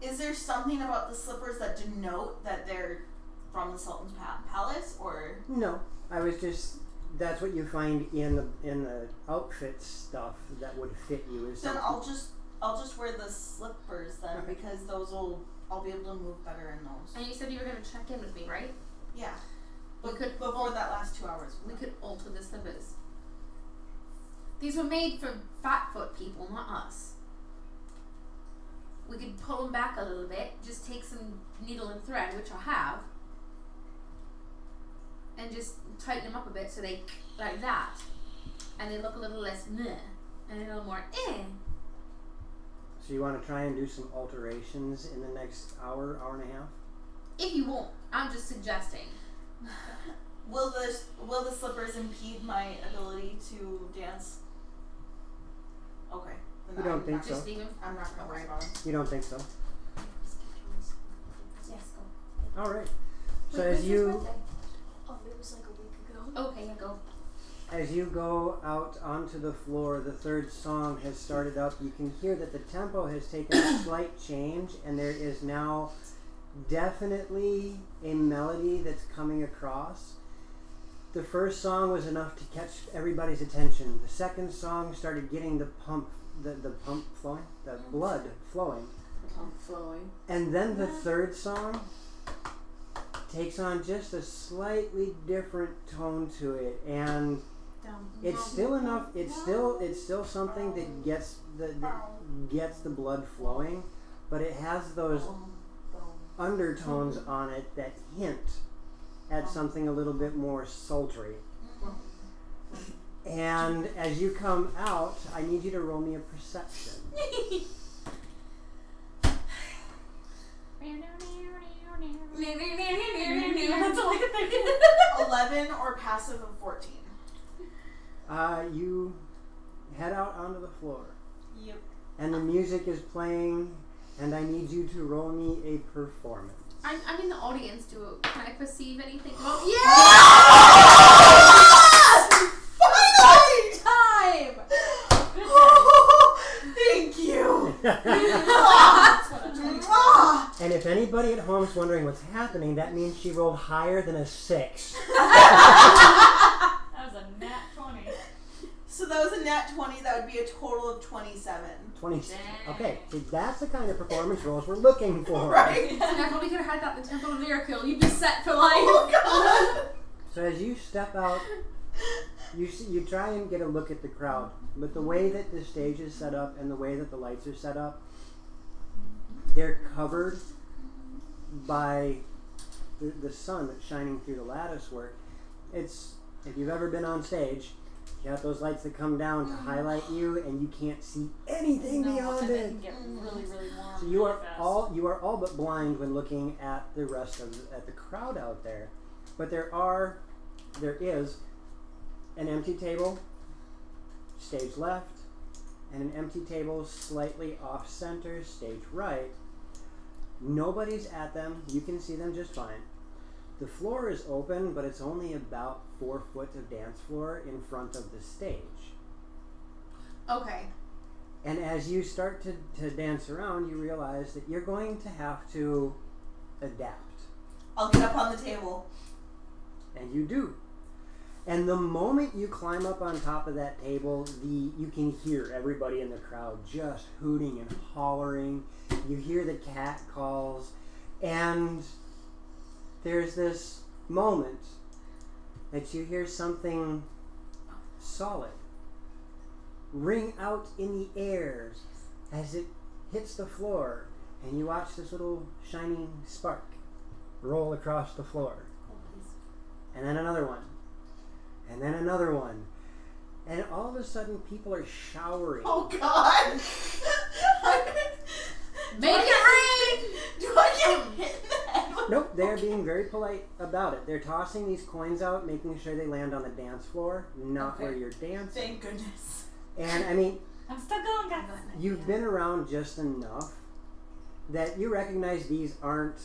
is there something about the slippers that denote that they're from the Sultan's palace, or? No, I was just, that's what you find in the outfit stuff that would fit you. Is Then something. I'll just wear the slippers then, Okay. because I'll be able to move better in those. And you said you were going to check in with me, right? Yeah. We could Before that last 2 hours. we could alter the slippers. These were made for fat foot people, not us. We could pull them back a little bit. Just take some needle and thread, which I have, and just tighten them up a bit so they like that, and they look a little less meh and a little more eh. So you want to try and do some alterations in the next hour and a half? If you want, I'm just suggesting. Will the slippers impede my ability to dance? Okay. Then You don't think so? Just leave them. I'm not gonna worry about them. You don't think so? Yes, go. All right. So Wait, as when's his you birthday? Oh, it was like a week ago. Okay, yeah, go. as you go out onto the floor, the third song has started up. You can hear that the tempo has taken a slight change, and there is now definitely a melody that's coming across. The first song was enough to catch everybody's attention. The second song started getting the pump flowing, the blood flowing. Pump flowing. And then the third song takes on just a slightly different tone to it, and it's still enough. It's still something that gets the blood flowing, but it has those undertones on it that hint at something a little bit more sultry. And as you come out, I need you to roll me a perception. That's all I could think of. 11 or passive of 14. You head out onto the floor, Yep. and the music is playing, and I need you to roll me a performance. I'm in the audience. Can I perceive anything? Oh, Finally! Time! Thank you! That's what a 20. And if anybody at home is wondering what's happening, that means she rolled higher than a 6. That was a nat 20. So that was a nat 20, that would be a total of 27. 20. Dang. Okay, see, that's the kind of performance rolls we're looking for. Right? And I probably could have had that in the Temple of Miracle. You'd be set for life. Oh god! So as you step out, you try and get a look at the crowd, but the way that the stage is set up and the way that the lights are set up, they're covered by the sun that's shining through the lattice work. It's, if you've ever been on stage, you got those lights that come down to highlight you, and you can't see anything beyond and it. They can get really, really warm. So you really are fast. all but blind when looking at the rest of at the crowd out there. But there is an empty table, stage left, and an empty table slightly off center, stage right. Nobody's at them. You can see them just fine. The floor is open, but it's only about 4 foot of dance floor in front of the stage. Okay. And as you start to dance around, you realize that you're going to have to adapt. I'll get up on the table. And you do. And the moment you climb up on top of that table, you can hear everybody in the crowd just hooting and hollering. You hear the cat calls. And there's this moment that you hear something solid ring out in the air as it hits the floor. And you watch this little shining spark roll across the floor. And then another one. And then another one. And all of a sudden, people are showering. Oh, God. Make it rain! Do I get hit in the head? Nope, they're being very polite about it. They're tossing these coins out, making sure they land on the dance floor, not where you're dancing. Thank goodness. And, I mean, I'm still going, guys. you've been around just enough that you recognize these aren't...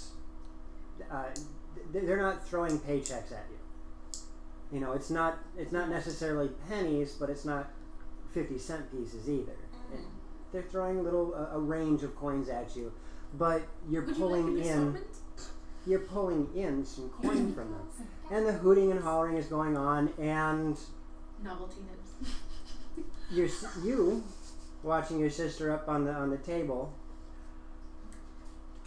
they're not throwing paychecks at you. You know, it's not necessarily pennies, but it's not 50-cent pieces either. They're throwing a range of coins at you, but you're pulling in some coin from them. And the hooting and hollering is going on, and Novelty nibs. you watching your sister up on the table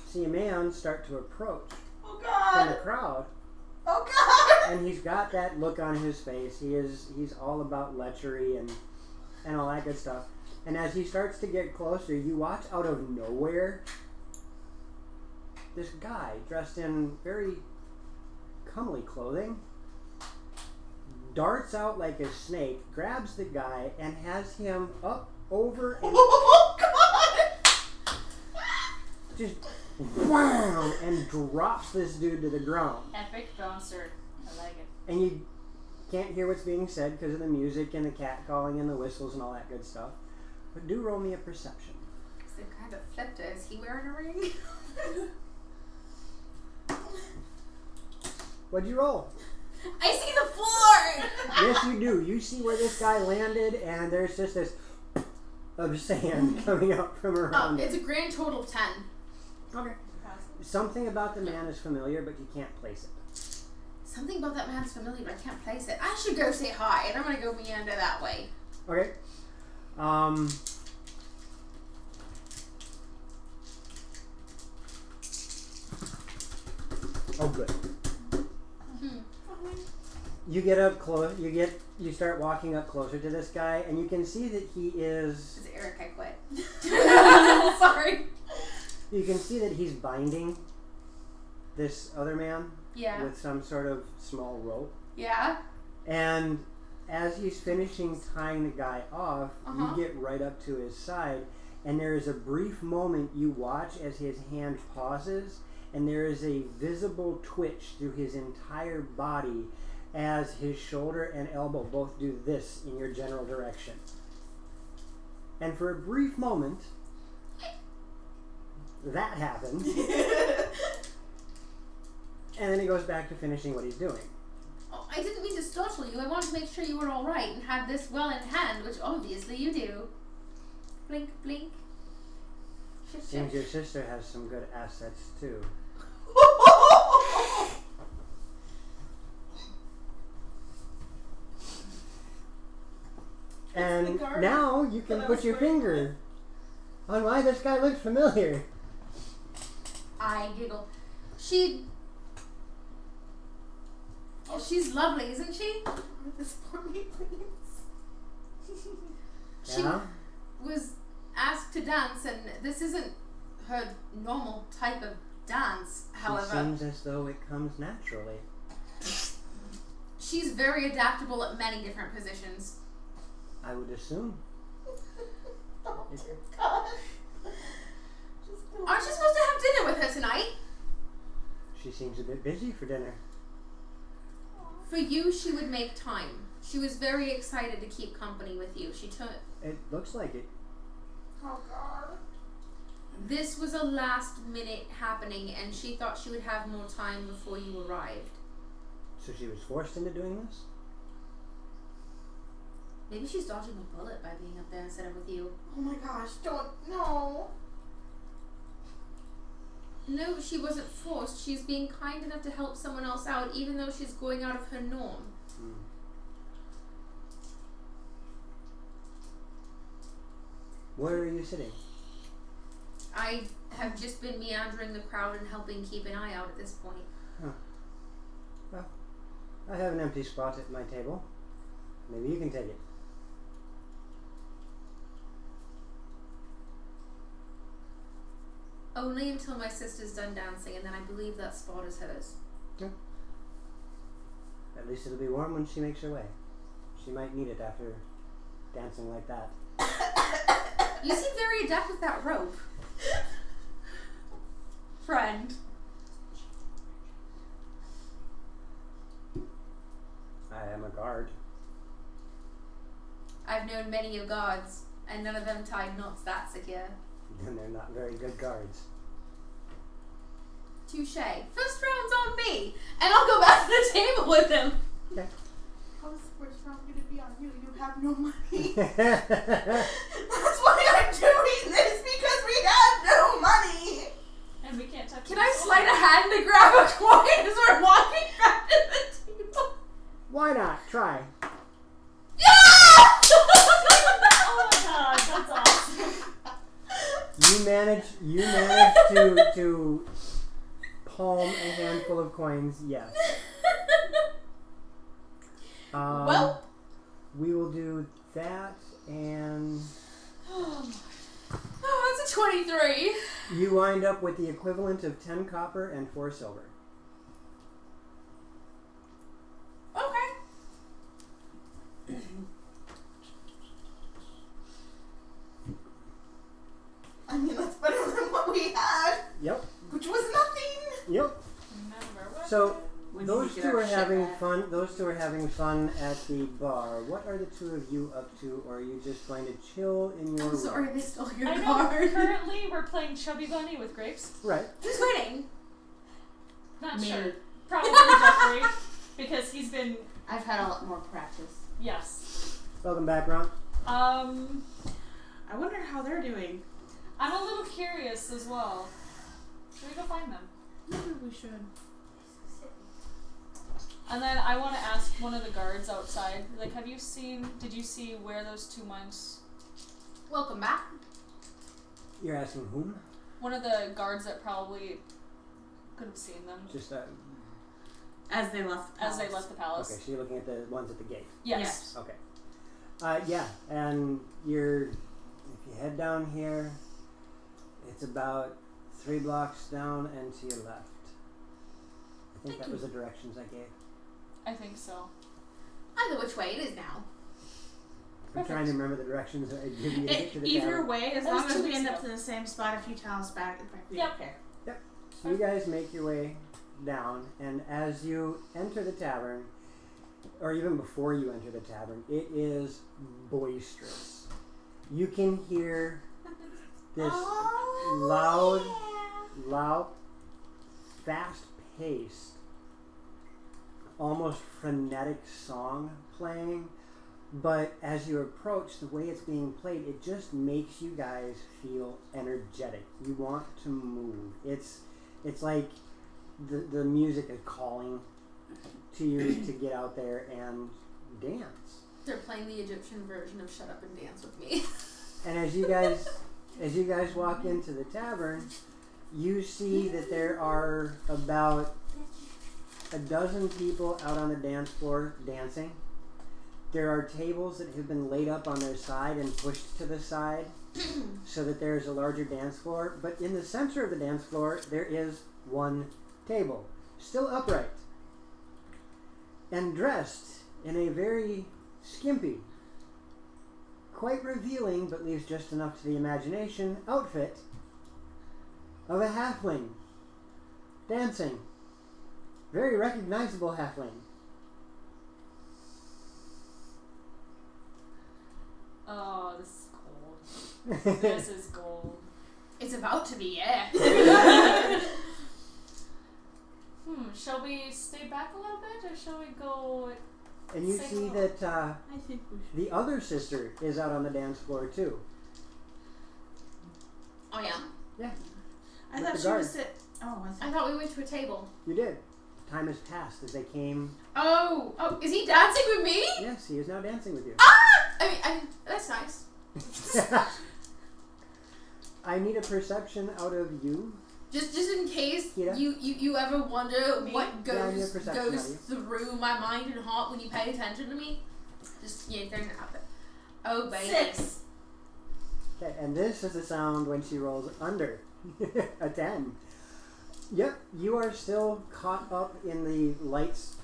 see a man start to approach Oh, from the God. crowd. Oh, God. And he's got that look on his face. He's all about lechery and all that good stuff. And as he starts to get closer, you watch out of nowhere this guy dressed in very comely clothing darts out like a snake, grabs the guy, and has him up over and Oh, God. just wham, and drops this dude to the ground. Epic concert. I like it. And you can't hear what's being said because of the music and the cat calling and the whistles and all that good stuff. But do roll me a perception. So kind of flipped it. Is he wearing a ring? What'd you roll? I see the floor! Yes, you do. You see where this guy landed, and there's just this of sand coming up from around It's it. a grand total of 10. Okay. Something about the man is familiar, but you can't place it. Something about that man's familiar, but I can't place it. I should go say hi, and I'm gonna go meander that way. Okay. Oh, good. You get up close. You start walking up closer to this guy, and you can see that he is. This is Eric, I quit. Sorry. You can see that he's binding this other man Yeah. with some sort of small rope. Yeah. And as he's finishing tying the guy off, Uh-huh. you get right up to his side, and there is a brief moment you watch as his hand pauses, and there is a visible twitch through his entire body as his shoulder and elbow both do this in your general direction. And for a brief moment, that happens, and then he goes back to finishing what he's doing. Oh, I didn't mean to startle you. I wanted to make sure you were all right and had this well in hand, which obviously you do. Blink, blink. Shift, Seems shift. your sister has some good assets too. And garden now you can that I put was your wearing. finger on why this guy looks familiar. I giggle. She's lovely, isn't she? This for me, please. She Yeah? was asked to dance, and this isn't her normal type of dance, She however. seems as though it comes naturally. She's very adaptable at many different positions. I would assume. Oh, dear God. Just go. Aren't you supposed to have dinner with her tonight? She seems a bit busy for dinner. For you, she would make time. She was very excited to keep company with you. It looks like it. Oh, God. This was a last minute happening, and she thought she would have more time before you arrived. So she was forced into doing this? Maybe she's dodging a bullet by being up there instead of with you. Oh, my gosh. Don't. No. No, she wasn't forced. She's being kind enough to help someone else out, even though she's going out of her norm. Where are you sitting? I have just been meandering the crowd and helping keep an eye out at this point. Huh. Well, I have an empty spot at my table. Maybe you can take it. Only until my sister's done dancing, and then I believe that spot is hers. Yeah. At least it'll be warm when she makes her way. She might need it after dancing like that. You seem very adept with that rope. Friend. I am a guard. I've known many of guards, and none of them tied knots that secure. And they're not very good guards. Touche. First round's on me, and I'll go back to the table with him. Okay. How's the first round going to be on you? You have no money. That's That's why I'm doing this, because we have no money. And we can't touch Can the I soul. slide a hand to grab a coin as we're walking back to the table? Why not? Try. Oh my god, that's awesome. You manage to palm a handful of coins, yes. Well. We will do that, and Oh, that's a 23. you wind up with the equivalent of 10 copper and 4 silver. Okay. I mean, that's better than what we had, Yep. which was nothing. Yep. Remember what? So We need those to get two our are shit having back. fun. Those two are having fun at the bar. What are the two of you up to, or are you just going to chill in your I'm sorry, room? I stole your I know. card. Currently, we're playing Chubby Bunny with grapes. Right. Who's winning? Not Me. sure. Probably Jeffrey, because he's been I've had a lot more practice. yes. Welcome back, Ron. I wonder how they're doing. I'm a little curious as well. Should we go find them? Maybe we should. And then I want to ask one of the guards outside, like, did you see where those two monks, Welcome back. You're asking whom? one of the guards that probably could have seen them Just As they left the as they palace. left the palace. okay. So you're looking at the ones at the gate. Yes. Okay. Yeah, and if you head down here, it's about 3 blocks down and to your left. I think that was the directions I gave. I think so. Either which way, it is now. I'm trying to remember the directions that I give you to get to the Either tavern. way, as That was long as 2 we weeks end up ago. to the same spot a few times back, we Yep. don't care. So you guys make your way down, and as you enter the tavern, or even before you enter the tavern, it is boisterous. You can hear this loud, fast-paced, almost frenetic song playing, but as you approach, the way it's being played, it just makes you guys feel energetic. You want to move. It's like the music is calling to you to get out there and dance. They're playing the Egyptian version of Shut Up and Dance with Me. And as you guys walk into the tavern, you see that there are about a dozen people out on the dance floor dancing. There are tables that have been laid up on their side and pushed to the side so that there's a larger dance floor. But in the center of the dance floor, there is one table, still upright, and dressed in a very skimpy, quite revealing, but leaves just enough to the imagination, outfit of a halfling dancing. Very recognizable halfling. Oh, this is cold. This is gold. It's about to be, yeah. Shall we stay back a little bit, or shall we go? And you Say see hello. that I think we should. the other sister is out on the dance floor too. Oh, yeah? Yeah. I With thought the she guard. was Oh, I thought we went to a table. You did. Time has passed as they came. Oh, is he dancing with me? Yes, he is now dancing with you. I mean, that's nice. I need a perception out of you. Just in case Kira? you ever wonder what Yeah, I need a goes perception out of you. through my mind and heart when you pay attention to me. Just throwing it out there. Oh, baby. 6. Okay, and this is the sound when she rolls under a 10. Yep, you are still caught up in the lights,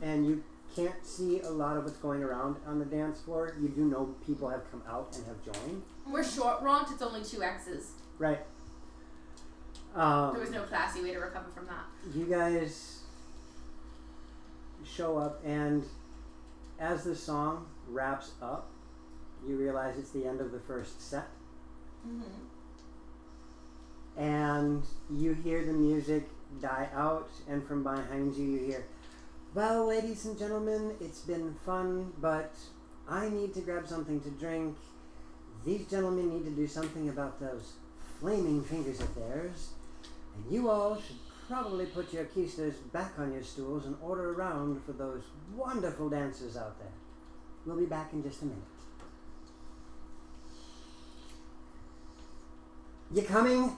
and you can't see a lot of what's going around on the dance floor. You do know people have come out and have joined. We're short ronked, it's only 2 X's. Right. There was no classy way to recover from that. You guys show up, and as the song wraps up, you realize it's the end of the first set. And you hear the music die out, and from behind you, you hear, "Well, ladies and gentlemen, it's been fun, but I need to grab something to drink. These gentlemen need to do something about those flaming fingers of theirs. And you all should probably put your keisters back on your stools and order around for those wonderful dancers out there. We'll be back in just a minute." You coming?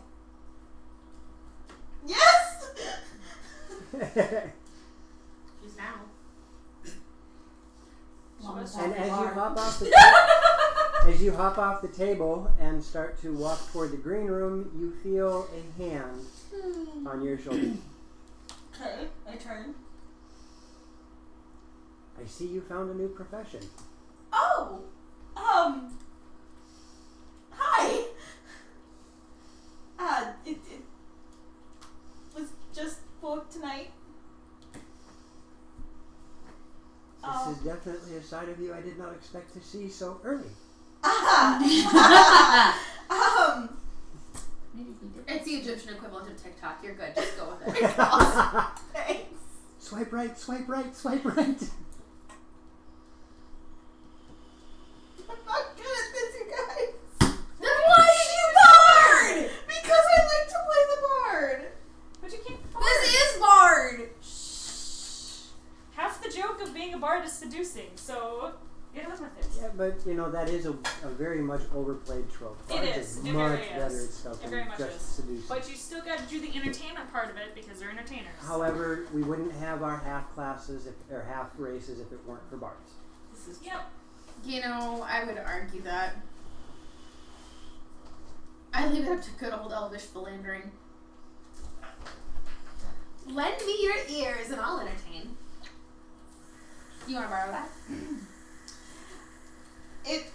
Yes! She's now. And as you hop off the table and start to walk toward the green room, you feel a hand on your shoulder. Okay, I turn. I see you found a new profession. Oh! Hi! It was just for tonight. This is definitely a side of you I did not expect to see so early. It's the Egyptian equivalent of TikTok. You're good. Just go with it. Thanks. Swipe right, swipe right, swipe right. I'm not good at this, you guys. Then why did you bard? Because I like to play the bard. But you can't. This is bard. Half the joke of being a bard is seducing, so get on with it. Yeah, but you know that is a very much overplayed trope. It Bards is. are It much very better is. at stuff It than very much just is. seducing. But you still got to do the entertainment part of it because they're entertainers. However, we wouldn't have our half classes or half races if it weren't for bards. This is Yep. You know, I would argue that. I leave it up to good old elvish philandering. Lend me your ears and I'll entertain. You want to borrow that? It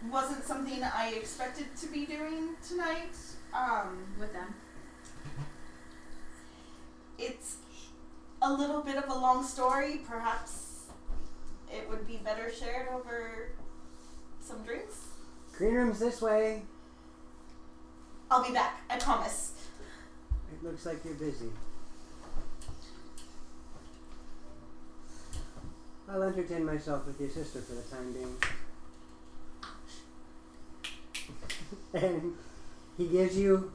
wasn't something I expected to be doing tonight. With them. It's a little bit of a long story. Perhaps it would be better shared over some drinks. Green room's this way. I'll be back, I promise. It looks like you're busy. I'll entertain myself with your sister for the time being. And he gives you...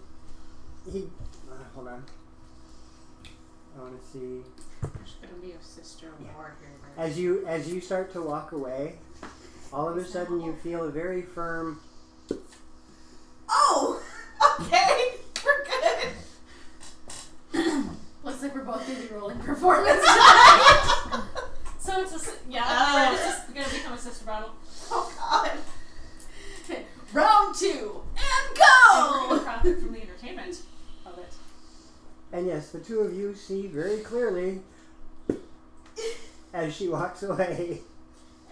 hold on. I want to see... There's gonna be a sister award here. As you start to walk away, all of a sudden you feel a very firm... Oh! Okay, we're good. Looks like we're both going to be rolling performance. So it's it's just gonna become a sister battle. Oh god. Round 2 and And we're go! gonna profit from the entertainment of it. And yes, the two of you see very clearly as she walks away.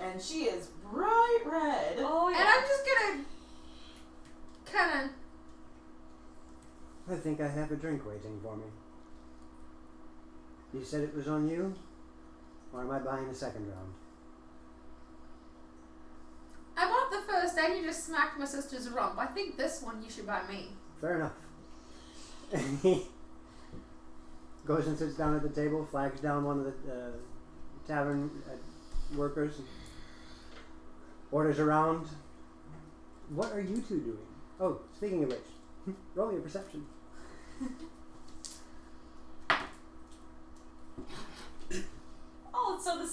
And she is bright red. Oh yeah. And I'm just gonna kind I think I have a drink waiting for me. You said it was on you? Or am I buying a second round? I bought the first and you just smacked my sister's rump. I think this one you should buy me. Fair enough. And he goes and sits down at the table, flags down one of the tavern workers, and orders around. What are you two doing? Oh, speaking of which, roll me a perception.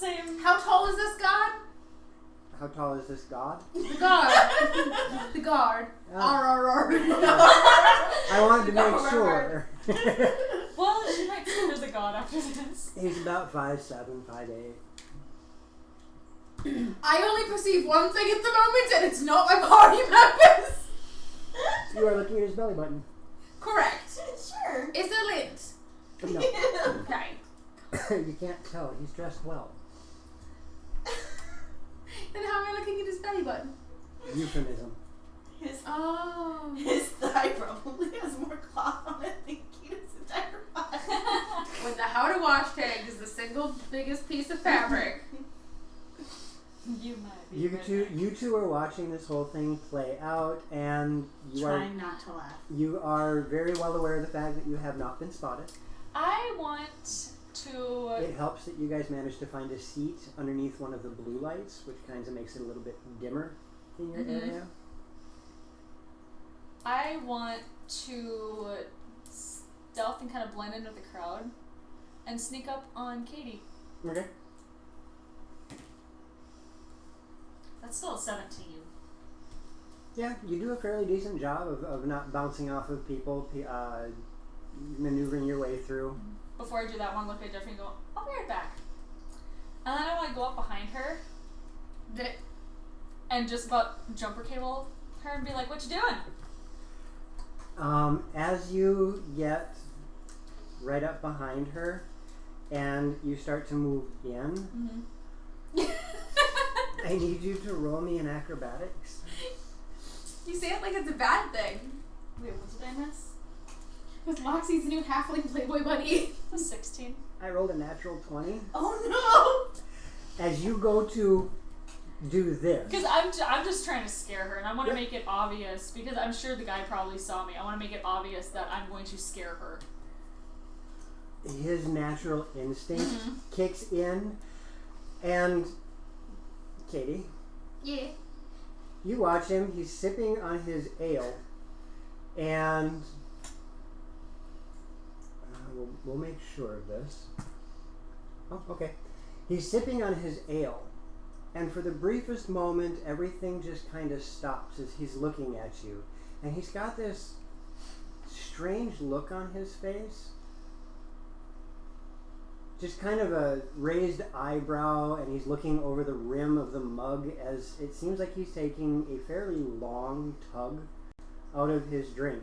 same. How tall is this god? How tall is this god? The guard. The guard. Ah, I wanted to make sure. Well, she might see there's a god after this. He's about 5'7", 5'8". I only perceive one thing at the moment, and it's not my party members. You are looking at his belly button. Correct. Sure. Is it lint? No. Okay. You can't tell. He's dressed well. Then how am I looking at his belly button? Euphemism. His Oh. thigh probably has more cloth on it than Kita's entire body. When the how to wash tag is the single biggest piece of fabric. You might be. You two are watching this whole thing play out, and Trying not to laugh. you are very well aware of the fact that you have not been spotted. I want to. It helps that you guys managed to find a seat underneath one of the blue lights, which kind of makes it a little bit dimmer in your area. I want to stealth and kind of blend in with the crowd and sneak up on Katie. Okay. That's still a 17. Yeah, you do a fairly decent job of not bouncing off of people, maneuvering your way through. Before I do that, I want to look at Jeffrey and go, I'll be right back. And then I want to go up behind her and just about jumper cable her and be like, what you doing? As you get right up behind her and you start to move in, I need you to roll me an acrobatics. You say it like it's a bad thing. Wait, what did I miss? With Moxie's new halfling Playboy bunny. A 16. I rolled a natural 20. Oh no! As you go to do this, Because I'm just trying to scare her, and I want to make it obvious, because I'm sure the guy probably saw me. I want to make it obvious that I'm going to scare her. his natural instinct kicks in, and Katie, Yeah. you watch him. He's sipping on his ale, and we'll make sure of this. Oh, okay. He's sipping on his ale, and for the briefest moment, everything just kind of stops as he's looking at you, and he's got this strange look on his face. Just kind of a raised eyebrow, and he's looking over the rim of the mug as it seems like he's taking a fairly long tug out of his drink.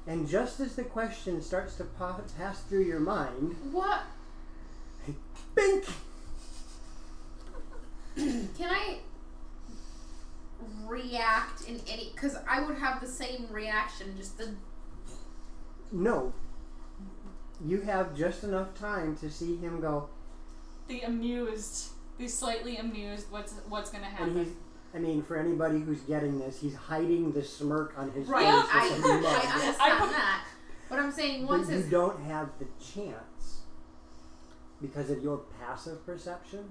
And just as the question starts to pass through your mind, What? bink! Can I react in any... Because I would have the same reaction, just the... No. You have just enough time to see him go, The slightly amused, what's going to happen. and I mean, for anybody who's getting this, he's hiding the smirk on his Right, face. I with a mug. understand that. But I'm saying once But you it's... don't have the chance because of your passive perception.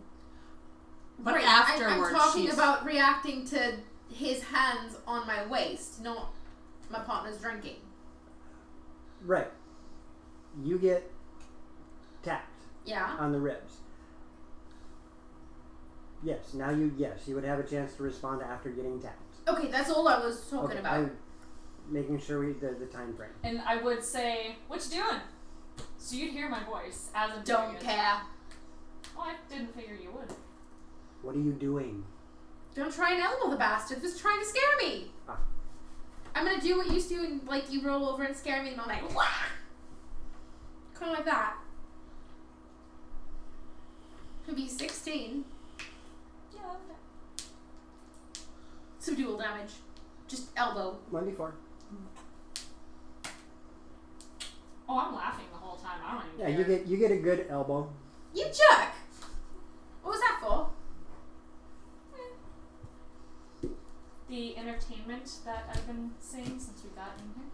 But Right, afterwards, I'm talking she's- about reacting to his hands on my waist, not my partner's drinking. Right. You get tapped Yeah. on the ribs. Yes, now you would have a chance to respond after getting tapped. Okay, that's all I was talking about. I'm making sure the time frame. And I would say, what you doing? So you'd hear my voice as I'm doing Don't it. care. Well, I didn't figure you would. What are you doing? Don't try and elbow the bastard. Just trying to scare me. Ah. I'm gonna do what you used to, and like you roll over and scare me, and I'm like, wah! Kind of like that. Could be 16. Yeah, So dual damage. Just elbow. 1d4. oh, I'm laughing the whole time. I don't even Yeah, care. you get a good elbow. You jerk! What was that for? The entertainment that I've been seeing since we got in here.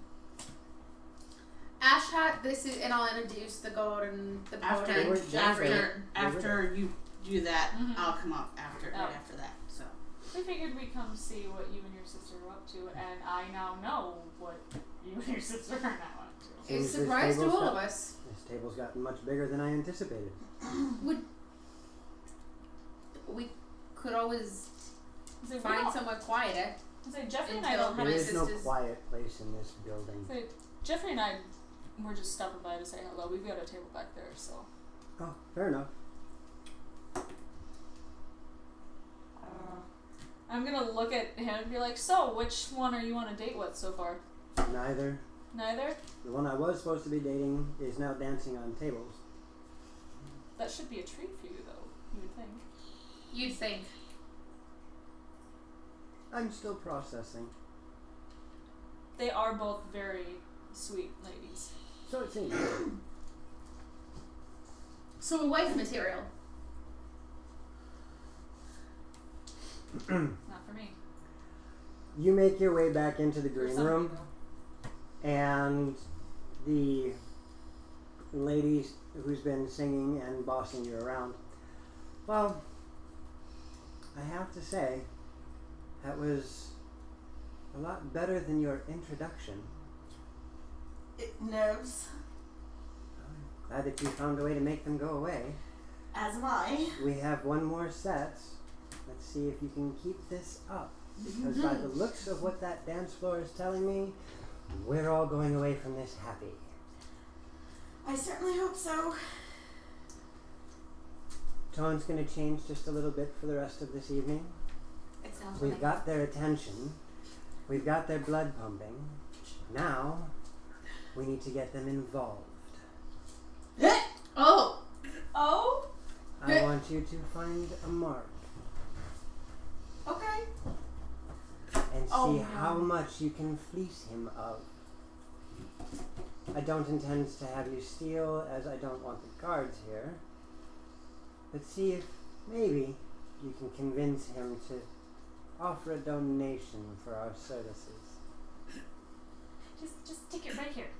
Ashat, this is, and I'll introduce the god and the After party. after you do that, Mhm. I'll come up after Oh. right after that. So We figured we'd come see what you and your sister were up to, and I now know what you and your sister are now up to. It's a Seems this surprise to table's all got- of us. This table's gotten much bigger than I anticipated. we could always So find somewhere quieter. Jeffrey and I Until don't There have is no sisters- quiet place in this building. So Jeffrey and I were just stopping by to say hello. We've got a table back there, so. Oh, fair enough. I'm gonna look at him and be like, so, which one are you on a date with so far? Neither. Neither? The one I was supposed to be dating is now dancing on tables. That should be a treat for you, though, you would think. You'd think. I'm still processing. They are both very sweet ladies. So it seems. So a wife material. Not for me. You make your way back into the For green some room, people. and the lady who's been singing and bossing you around. Well, I have to say, that was a lot better than your introduction. Nerves. Glad that you found a way to make them go away. As am I. We have one more set. Let's see if you can keep this up. Because by the looks of what that dance floor is telling me, we're all going away from this happy. I certainly hope so. Tone's going to change just a little bit for the rest of this evening. It sounds We've like got their attention. We've got their blood pumping. Now, we need to get them involved. Oh! Oh? I want you to find a mark Okay. and see Oh, no. how much you can fleece him of. I don't intend to have you steal, as I don't want the guards here. But see if maybe you can convince him to offer a donation for our services. Just stick it right here.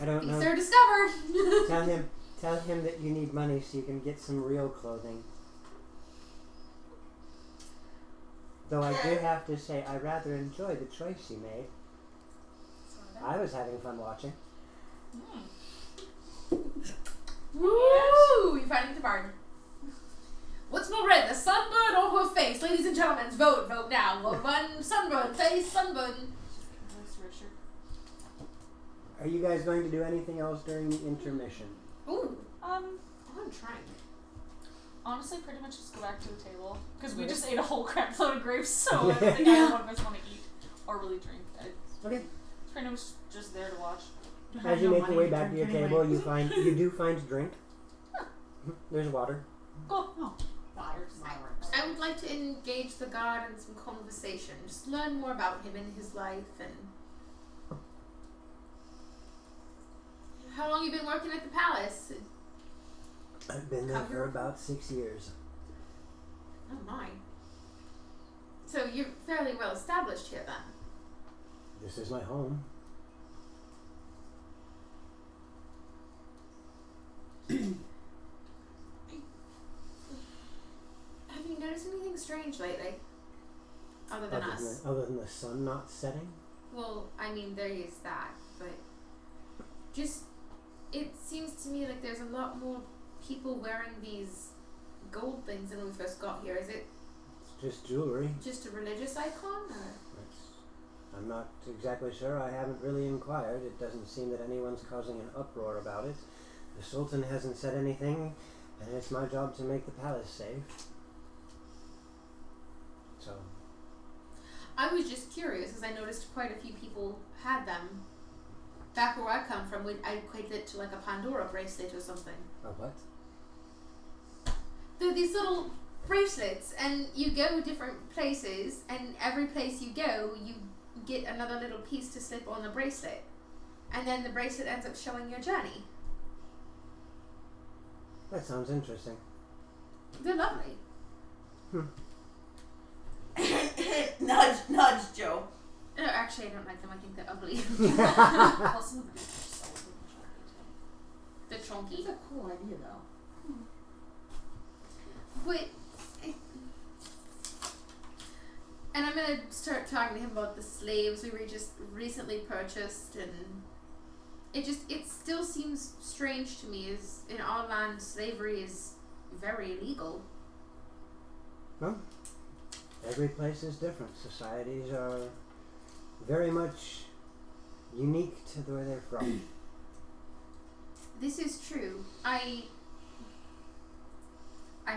I don't These know. are discovered! Tell him that you need money so you can get some real clothing. Though I do have to say, I rather enjoy the choice you made. I was having fun watching. Woo! You finding the bargain. What's more red, the sunburn or her face? Ladies and gentlemen, vote now. Vote one, sunburn, face, sunburn. Are you guys going to do anything else during the intermission? Ooh. I'm trying. Honestly, pretty much just go back to the table. Because we just ate a whole crap load of grapes, so I don't think either one of us want to eat or really drink. Okay. It's pretty much just there to watch. As you make your way back to your table, you do find drink. There's water. Cool. Oh, I would like to engage the guard in some conversation. Just learn more about him and his life and... How long you been working at the palace? I've been there for about 6 years. Oh my. So you're fairly well established here then? This is my home. Have you noticed anything strange lately? Other than us? Other than the sun not setting? Well, I mean, there is that, but just, it seems to me like there's a lot more people wearing these gold things than when we first got here. Is it It's just jewelry. just a religious icon? Or? I'm not exactly sure. I haven't really inquired. It doesn't seem that anyone's causing an uproar about it. The Sultan hasn't said anything, and it's my job to make the palace safe. So, I was just curious because I noticed quite a few people had them. Back where I come from, I equated it to like a Pandora bracelet or something. a what? They're these little bracelets, and you go different places, and every place you go, you get another little piece to slip on the bracelet. And then the bracelet ends up showing your journey. That sounds interesting. They're lovely. Nudge, nudge, Joe. No, actually, I don't like them. I think they're ugly. Well, some of the grapes are so good. They're chunky. It's a cool idea, though. But, and I'm gonna start talking to him about the slaves we just recently purchased, and it still seems strange to me. As in our land, slavery is very illegal. Well, every place is different. Societies are very much unique to where they're from. This is true. I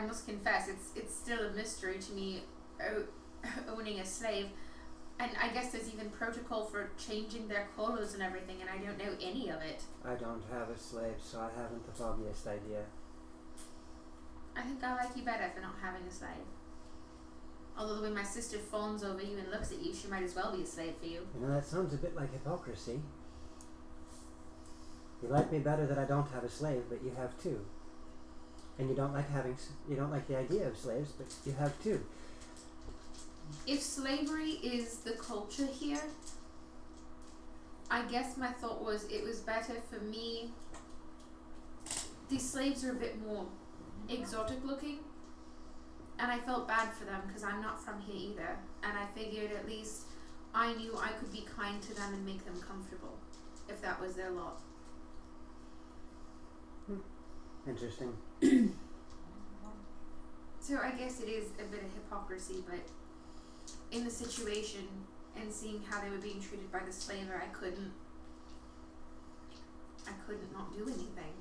must confess, it's still a mystery to me owning a slave. And I guess there's even protocol for changing their clothes and everything, and I don't know any of it. I don't have a slave, so I haven't the foggiest idea. I think I like you better for not having a slave. Although the way my sister fawns over you and looks at you, she might as well be a slave for you. You know, that sounds a bit like hypocrisy. You like me better that I don't have a slave, but you have two. And you don't like the idea of slaves, but you have two. If slavery is the culture here, I guess my thought was it was better for me. These slaves are a bit more exotic looking, and I felt bad for them because I'm not from here either, and I figured at least I knew I could be kind to them and make them comfortable if that was their lot. Interesting. So I guess it is a bit of hypocrisy, but in the situation and seeing how they were being treated by the slaver, I couldn't not do anything.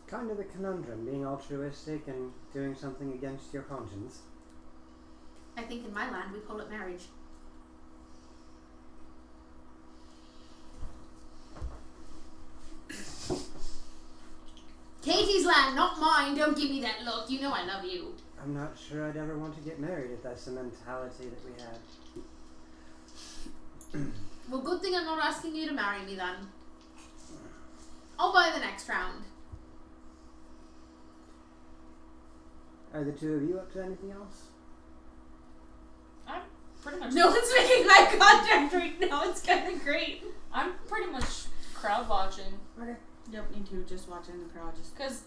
Kind of a conundrum, being altruistic and doing something against your conscience. I think in my land we call it marriage. Katie's land, not mine. Don't give me that look. You know I love you. I'm not sure I'd ever want to get married if that's the mentality that we had. Well, good thing I'm not asking you to marry me then. I'll buy the next round. Are the two of you up to anything else? I'm pretty much. No one's making eye contact right now. It's kind of great. I'm pretty much crowd watching. Okay. Yep, me too. Just watching the crowd. Just Because,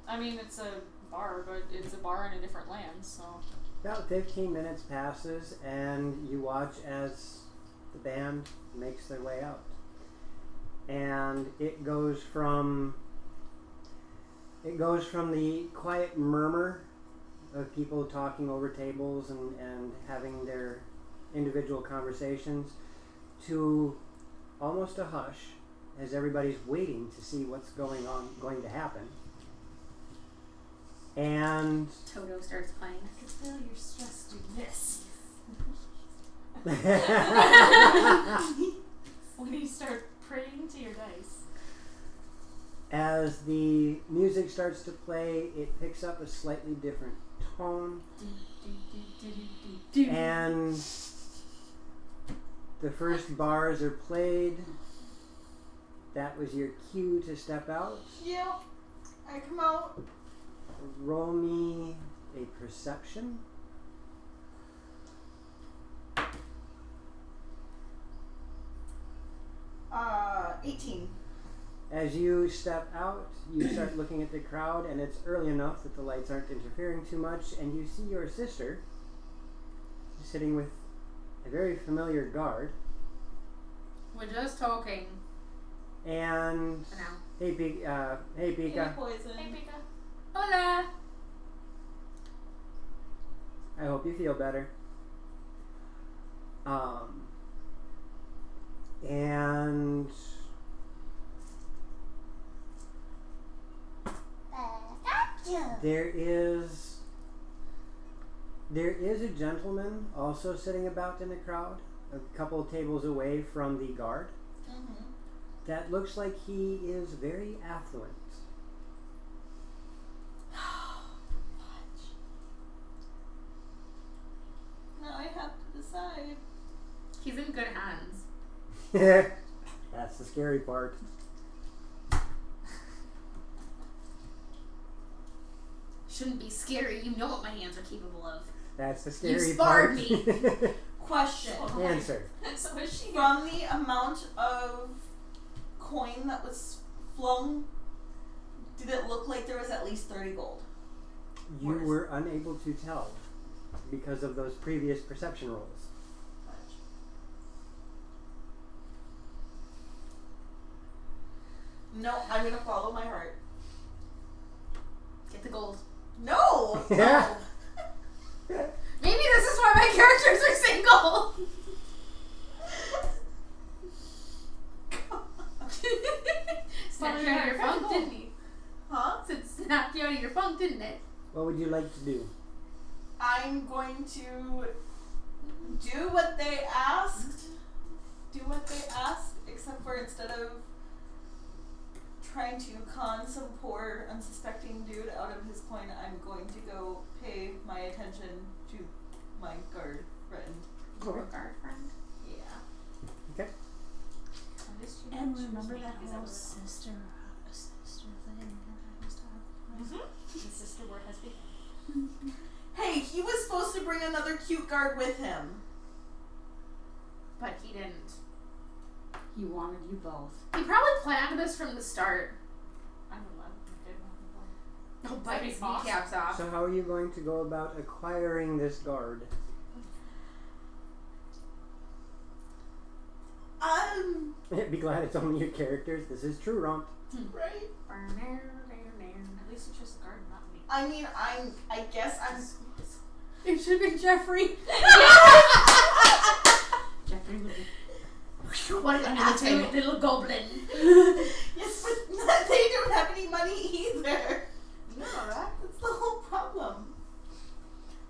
I mean, it's a bar, but it's a bar in a different land, so. About 15 minutes passes, and you watch as the band makes their way out. And it goes from the quiet murmur of people talking over tables and having their individual conversations to almost a hush as everybody's waiting to see what's going to happen. And Toto starts playing. I can feel your stress do this. When you start praying to your dice. as the music starts to play, it picks up a slightly different tone. And the first bars are played. That was your cue to step out. Yep. I come out. Roll me a perception. 18. As you step out, you start looking at the crowd, and it's early enough that the lights aren't interfering too much, and you see your sister sitting with a very familiar guard. We're just talking. And For now. hey, Pika. Hey, Pika. Poison. Hey, Pika. Hola! I hope you feel better. And there is a gentleman also sitting about in the crowd, a couple of tables away from the guard. Mm-hmm. That looks like he is very affluent. Now I have to decide. He's in good hands. That's the scary part. Shouldn't be scary. You know what my hands are capable of. That's the You scary sparred part. me. Question. Answer. So is she. From the amount of coin that was flung, did it look like there was at least 30 gold? You were unable to tell because of those previous perception rolls. No, I'm gonna follow my heart. Get the gold. No. Yeah. Maybe this is why my characters are single. Snapped you out of your funk, didn't he? Huh? Said snapped you out of your funk, didn't it? What would you like to do? I'm going to do what they asked. Except for instead of trying to con some poor unsuspecting dude out of his coin, I'm going to go pay my attention to my guard friend. Your guard friend. Yeah. Okay. And remember that whole sister thing that I used to have? The sister war has begun. Hey, he was supposed to bring another cute guard with him. But he didn't. He wanted you both. He probably planned this from the start. I'm 11. Oh, bite That'd be his awesome. kneecaps off. So how are you going to go about acquiring this guard? Be glad it's only your characters. This is true, Ron. Right. At least you chose the garden, not me. I mean, I guess I'm. It should have been Jeffrey. Jeffrey would be. What an Under the table. absolute little goblin. Yes, but they don't have any money either. You know that? That's the whole problem.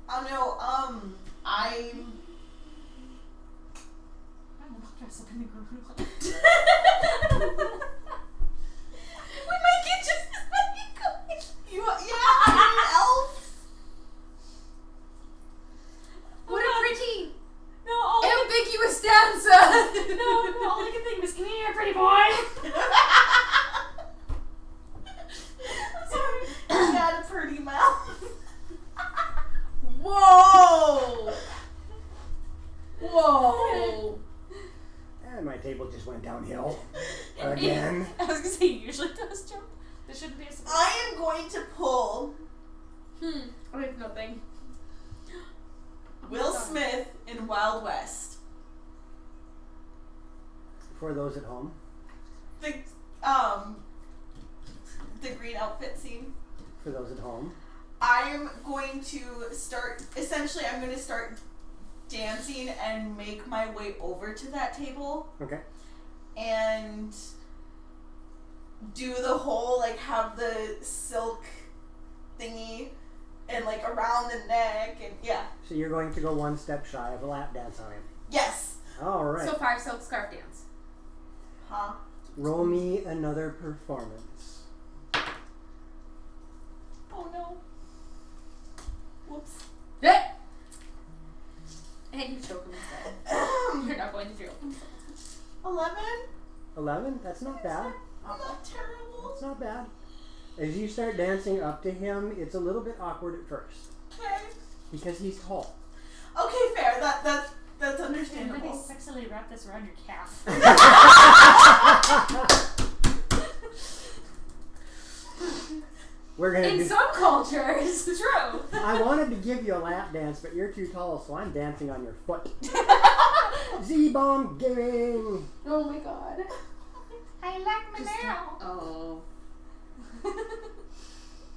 I know. I'm. I'm not dressed up in the garden. We might get just as many coins. Yeah, I'm an elf. What a pretty, No, all I ambiguous stanza. could, no, all I could think was, come here, pretty boy. Sorry. You got a pretty mouth. Whoa. Whoa. And my table just went downhill. Again. I was gonna say, it usually does jump. There shouldn't be a surprise. I am going to pull I have nothing. Will Smith in Wild West. For those at home. The green outfit scene. For those at home. I'm going to start. Essentially, I'm going to start dancing and make my way over to that table Okay. and do the whole like have the silk thingy and like around the neck and yeah. So you're going to go one step shy of a lap dance on him. Yes. All right. So 5 silk scarf dance. Huh? Roll me another performance. Oh no. Whoops. And you choke him instead. You're not going to jail. 11? 11? That's not bad. I'm not terrible. It's not bad. As you start dancing up to him, it's a little bit awkward at first. Okay. Because he's tall. Okay, fair. That's Somebody understandable. sexually wrap this around your calf. We're gonna In do. some cultures. True. I wanted to give you a lap dance, but you're too tall, so I'm dancing on your foot. Z-bomb gaming. Oh my god. I like my nail. Oh.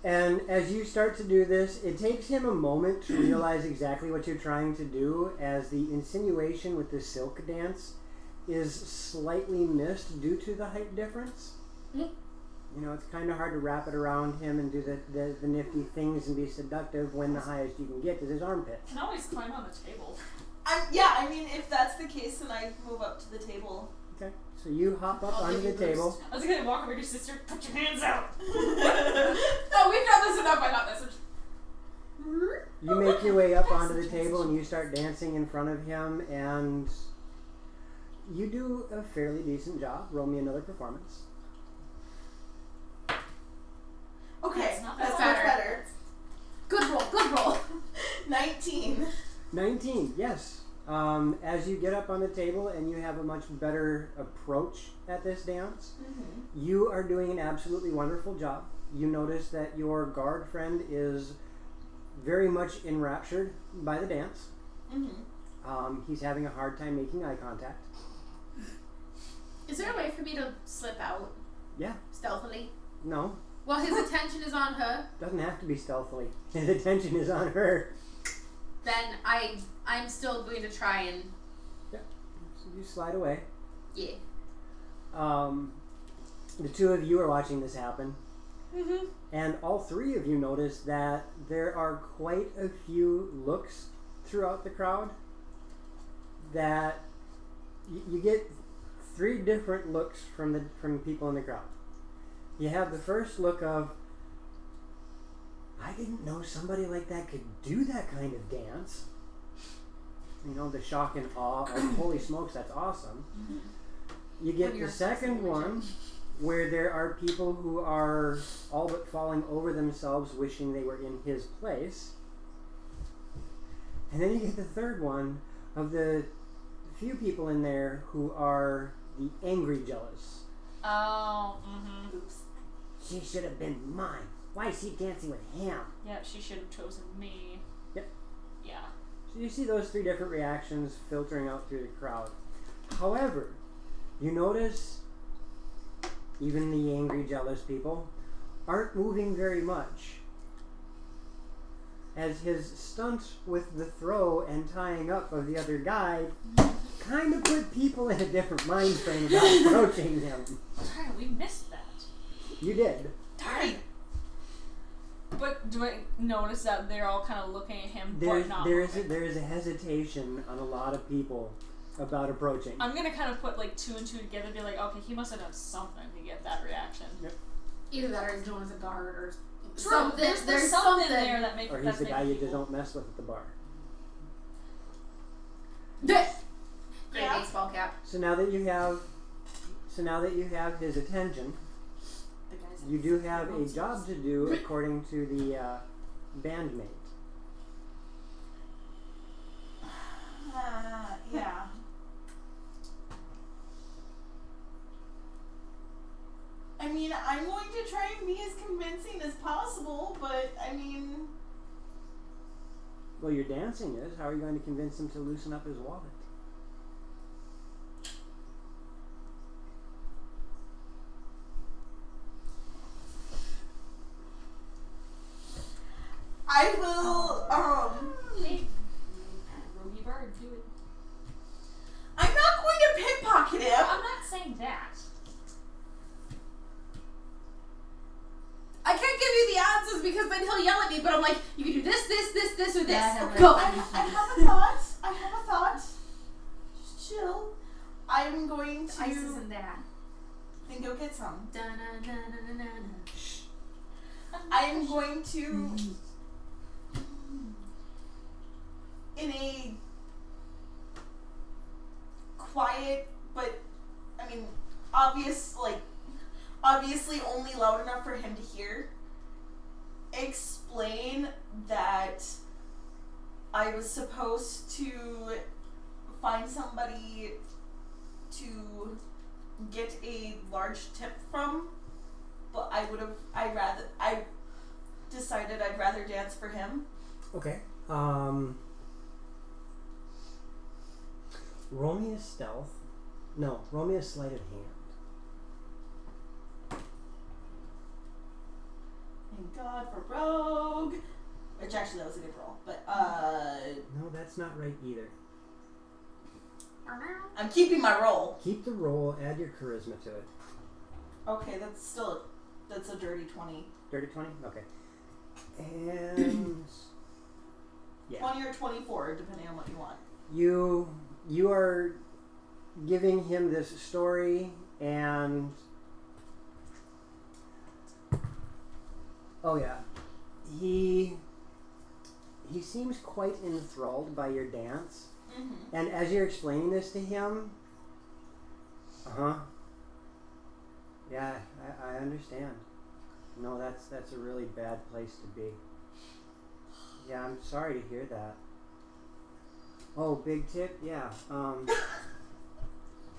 And as you start to do this, it takes him a moment to realize exactly what you're trying to do, as the insinuation with the silk dance is slightly missed due to the height difference. You know, it's kind of hard to wrap it around him and do the nifty things and be seductive when the highest you can get is his armpit. I can always climb on the table. I mean, if that's the case, then I move up to the table. Okay, so you hop up I'll onto give the you table. boost. I was gonna walk over to your sister. Put your hands out. Oh, we've done this enough. I got this. You make your way up onto the table and you start dancing in front of him, and you do a fairly decent job. Roll me another performance. Okay, That's not that's bad. much better. Good roll. Good roll. 19. 19, yes. As you get up on the table and you have a much better approach at this dance, you are doing an absolutely wonderful job. You notice that your guard friend is very much enraptured by the dance. He's having a hard time making eye contact. Is there a way for me to slip out Yeah, stealthily? no. Well, his attention is on her. Doesn't have to be stealthily. His attention is on her. Then I'm still going to try and... So you slide away. Yeah. The two of you are watching this happen. Mm-hmm. And all three of you notice that there are quite a few looks throughout the crowd that you get three different looks from the people in the crowd. You have the first look of, I didn't know somebody like that could do that kind of dance. You know, the shock and awe of, holy smokes, that's awesome. Mm-hmm. You get the second one where there are people who are all but falling over themselves wishing they were in his place. And then you get the third one of the few people in there who are the angry jealous. Oh, mm-hmm. Oops. She should have been mine. Why is he dancing with him? Yeah, she should have chosen me. Yep. Yeah. So you see those three different reactions filtering out through the crowd. However, you notice even the angry, jealous people aren't moving very much. As his stunt with the throw and tying up of the other guy kind of put people in a different mind frame about approaching him. Darn, we missed that. You did. Darn. But do I notice that they're all kind of looking at him, but not There moving? is a hesitation on a lot of people about approaching. I'm gonna kind of put like two and two together and be like, okay, he must have done something to get that reaction. Yep. Either that or he's known as a guard or True. something. There's something there that makes. Or he's the guy you just don't mess with at the bar. Great Yeah. baseball cap. So now that you have his attention, The guys you do have a job to do according to the bandmate. Yeah. I mean, I'm going to try and be as convincing as possible, but I mean, Well, your dancing is. How are you going to convince him to loosen up his wallet? I will, Hey, Ruby Bird, do it. I'm not going to pickpocket him. I'm not saying that. I can't give you the answers because then he'll yell at me, but I'm like, you can do this, or this. Yeah, Go. I have a thought. Just chill. I'm going to Ice is in there. then go get some. Da-na-na-na-na-na. I am going to, in a quiet, but I mean, obviously only loud enough for him to hear, explain that I was supposed to find somebody to get a large tip from, but I decided I'd rather dance for him. Okay. Roll me a stealth. No, roll me a sleight of hand. Thank God for Rogue. Which actually that was a good roll. But No, that's not right either. I'm keeping my roll. Keep the roll, add your charisma to it. Okay, that's a dirty 20. Dirty 20? Okay. And yeah. 20 or 24, depending on what you want. You are giving him this story, and oh yeah, he seems quite enthralled by your dance. Mm-hmm. And as you're explaining this to him, yeah, I understand. No, that's a really bad place to be. Yeah, I'm sorry to hear that. Oh, big tip, yeah.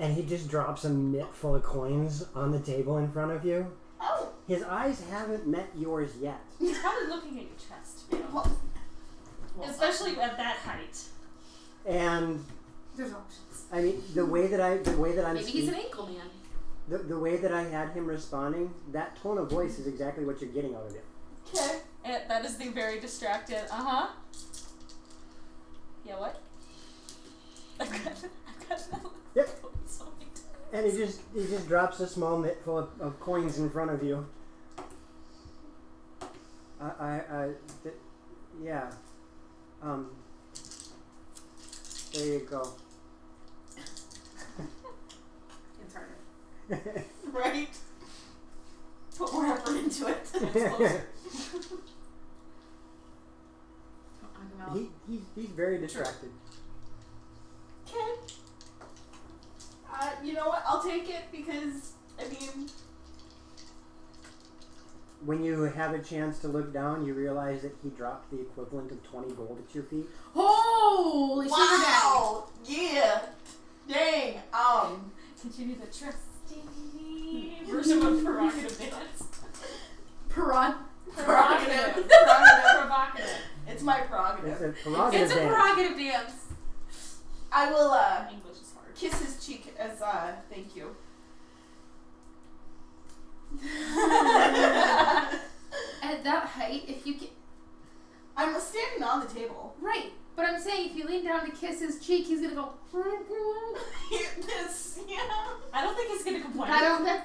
And he just drops a mitt full of coins on the table in front of you. Oh! His eyes haven't met yours yet. He's probably looking at your chest, to be honest. Well, Especially at that height. And There's options. I mean, the way that I'm Maybe he's an ankle man. The way that I had him responding, that tone of voice is exactly what you're getting out of it. Okay. That is the very distracted. Yeah, what? I've got Yep. so many times. And he just drops a small mitt full of coins in front of you. Yeah. There you go. It's harder. Right? Put more effort into it. He's very distracted. Okay. You know what? I'll take it because, I mean... When you have a chance to look down, you realize that he dropped the equivalent of 20 gold at your feet. Holy sugar daddy! Wow! Yeah! Dang! Continue the trusting me. Version of prerogative dance. Prerogative. Provocative. It's my prerogative. It's a prerogative It's a dance. prerogative dance. I will, English is hard. kiss his cheek as, thank you. At that height, if you get I'm standing on the table. right, but I'm saying if you lean down to kiss his cheek, he's gonna go. This, yeah. I don't think he's gonna complain. I don't know.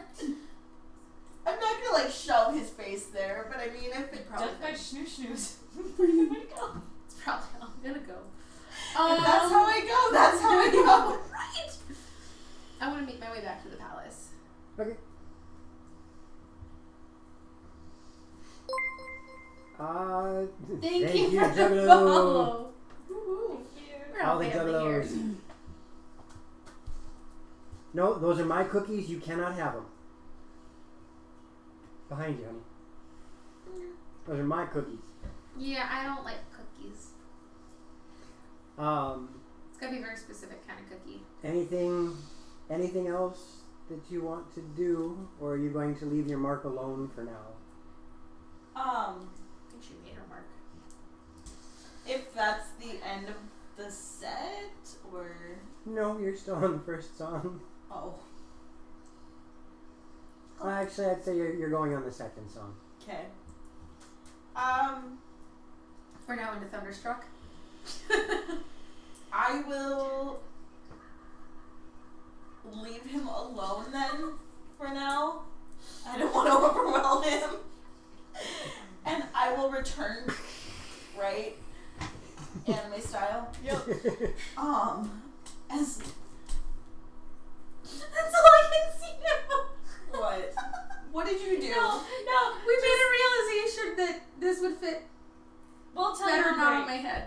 I'm not gonna like shove his face there, but I mean, I think probably. Death by snooze. Pretty good way to go. It's probably how I'm gonna go. If that's how I go. That's how I go. Right. I want to make my way back to the palace. Okay. Thank you for the Juggalo. follow. Thank you. We're All all the family here. juggalos. No, those are my cookies. You cannot have them. Behind you, honey. Those are my cookies. Yeah, I don't like cookies. It's gotta be a very specific kind of cookie. Anything else that you want to do, or are you going to leave your mark alone for now? I think she made her mark. If that's the end of the set, or No, you're still on the first song. oh, Actually, I'd say you're going on the second song. okay. We're now into Thunderstruck. I will leave him alone then for now. I don't want to overwhelm him. And I will return, right? Anime style. Yep. As That's all I can see now. what? What did you do? No, we made a realization that this would fit We'll tell you better on not on break. my head.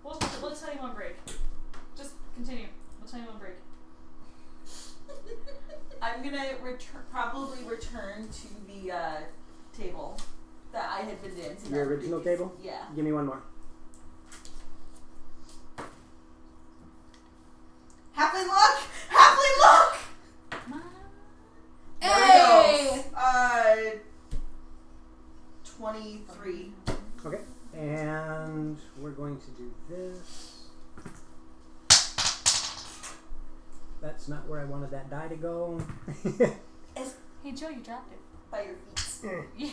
We'll tell you on break. Just continue. We'll tell you on break. I'm gonna probably return to the table that I had been dancing Your on original previous- table? Yeah. Give me one more. Halfway luck! Halfway luck! Come on. Hey! There we go. 23. Okay. And we're going to do this. That's not where I wanted that die to go. Hey Joe, you dropped it. By your feet. Yeah.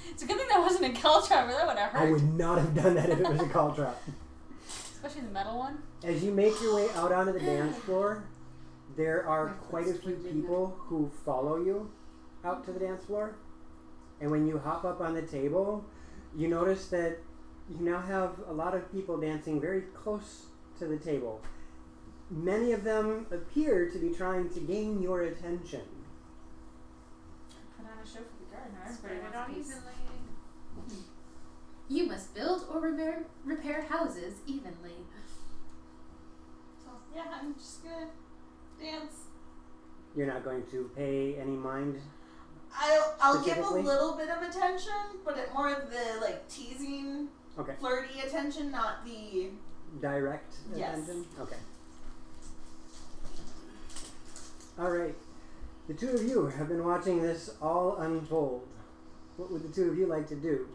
It's a good thing that wasn't a Caltrapper. That would have I hurt. would not have done that if it was a call trap. Especially the metal one. As you make your way out onto the dance floor, there are quite a few people who follow you out to the dance floor. And when you hop up on the table, you notice that you now have a lot of people dancing very close to the table. Many of them appear to be trying to gain your attention. Put on a show for the gardener. Spread Everybody it out wants a piece. evenly. You must build or repair houses evenly. So, yeah, I'm just gonna dance. You're not going to pay any mind. I'll give a Specifically? little bit of attention, but more of the like teasing, Okay. flirty attention, not the Direct Yes. attention? Okay. Alright. The two of you have been watching this all unfold. What would the two of you like to do?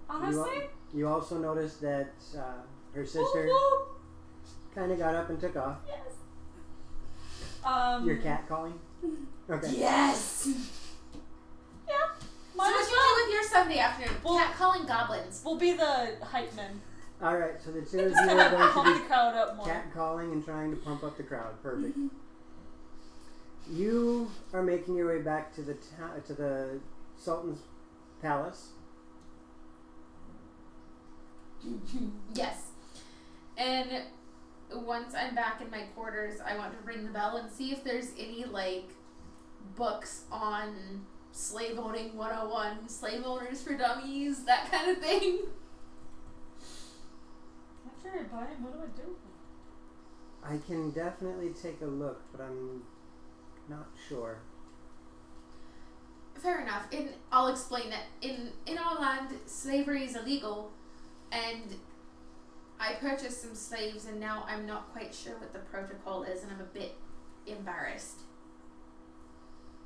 Honestly? You also noticed that her sister Whoop, whoop. kind of got up and took off. Yes. Your cat calling? Okay. Yes. Yeah. So Might what as you well. do with your Sunday afternoon? Well- Cat calling goblins. We'll be the hype men. Alright, so the two of Just you kind are of going pump to the be crowd up more. cat calling and trying to pump up the crowd. Perfect. You are making your way back to the Sultan's palace. Yes. And once I'm back in my quarters, I want to ring the bell and see if there's any, like, books on slave owning 101, slave owners for dummies, that kind of thing. After I buy him, what do I do? I can definitely take a look, but I'm not sure. Fair enough. I'll explain that in our land, slavery is illegal, and I purchased some slaves, and now I'm not quite sure what the protocol is, and I'm a bit embarrassed.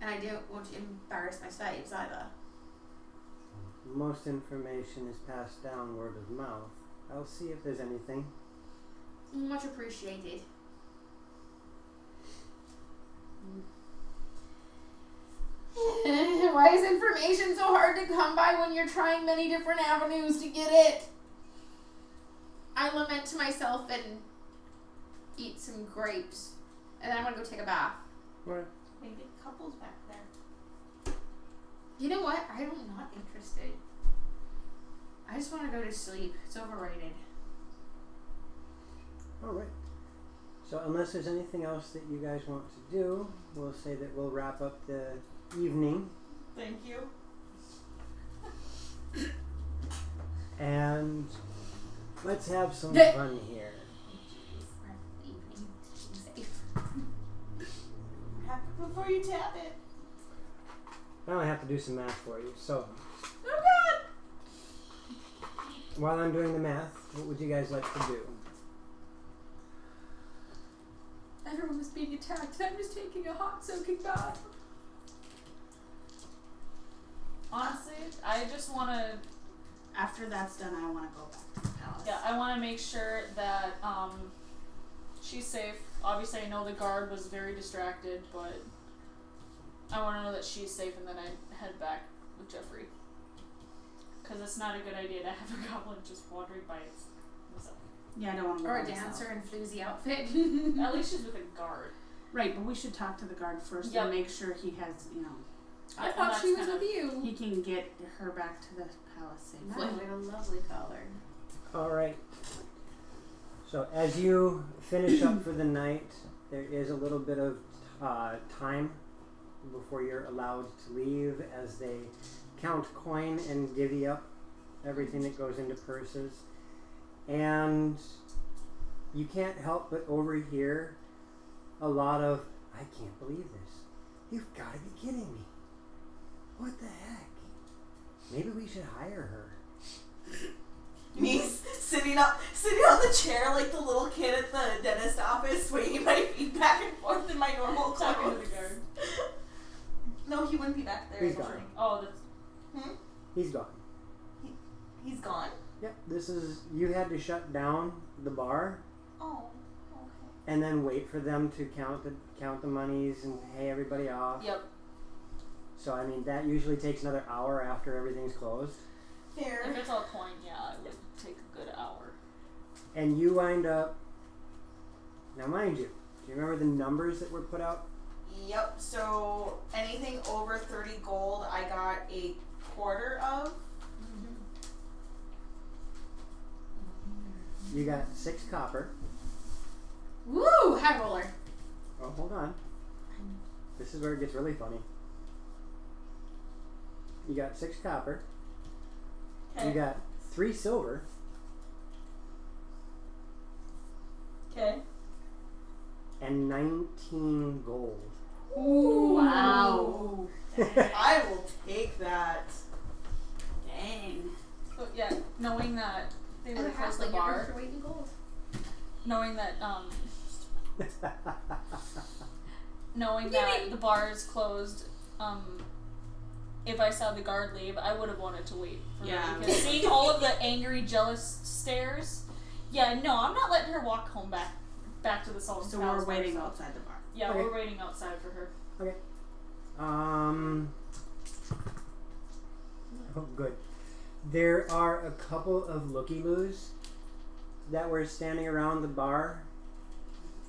And I don't want to embarrass my slaves either. Most information is passed down word of mouth. I'll see if there's anything. Much appreciated. Why is information so hard to come by when you're trying many different avenues to get it? I lament to myself and eat some grapes. And then I'm gonna go take a bath. What? Maybe couples back there. You know what? I'm not interested. I just want to go to sleep. It's overrated. Alright. So unless there's anything else that you guys want to do, we'll say that we'll wrap up the evening. Thank you. And let's have some Yeah. fun here. Evening. Safe. Before you tap it. Now I have to do some math for you. So Oh god! while I'm doing the math, what would you guys like to do? Everyone was being attacked and I'm just taking a hot soaking bath. Honestly, I just want to. After that's done, I want to go back to the palace. Yeah, I want to make sure that she's safe. Obviously, I know the guard was very distracted, but I want to know that she's safe, and then I head back with Jeffrey. Because it's not a good idea to have a goblin just wandering by himself. Yeah, I don't want to. Or a dancer in floozy outfit. At least she's with a guard. Right, but we should talk to the guard first Yep. and make sure he has, I And thought that's she was kind with you. he can get her back to the palace safely. What a lovely color. Alright. So as you finish up for the night, there is a little bit of time before you're allowed to leave as they count coin and divvy up everything that goes into purses. And you can't help but overhear a lot of, I can't believe this. You've got to be kidding me. What the heck? Maybe we should hire her. Me sitting on the chair like the little kid at the dentist office, swinging my feet back and forth in my normal Talking to clothes. the guard. No, he wouldn't be back there. He's I don't gone. think. Oh, that's. He's gone. He's gone. Yep, you had to shut down the bar Oh, okay. and then wait for them to count the monies and pay everybody off. Yep. So I mean that usually takes another hour after everything's closed. Fair. If it's all coin, yeah, it would take a good hour. And you wind up. Now, mind you, do you remember the numbers that were put out? Yep. So anything over 30 gold, I got a quarter of. You got 6 copper. Woo! High roller. Oh, hold on. This is where it gets really funny. You got 6 copper. Okay. You got 3 silver. Okay. And 19 gold. Ooh. Wow. I will take that. Dang. So yeah, knowing that they And would a have closed the halfling, you're bar, worth your weight in gold. knowing that the bar is closed, if I saw the guard leave, I would have wanted to wait for Yeah. her because seeing all of the angry, jealous stares. Yeah, no, I'm not letting her walk home back back to the Sultan's So Palace. we're waiting by outside the bar. ourselves. Yeah, Okay. we're waiting outside for her. Oh, good. There are a couple of looky-loos that were standing around the bar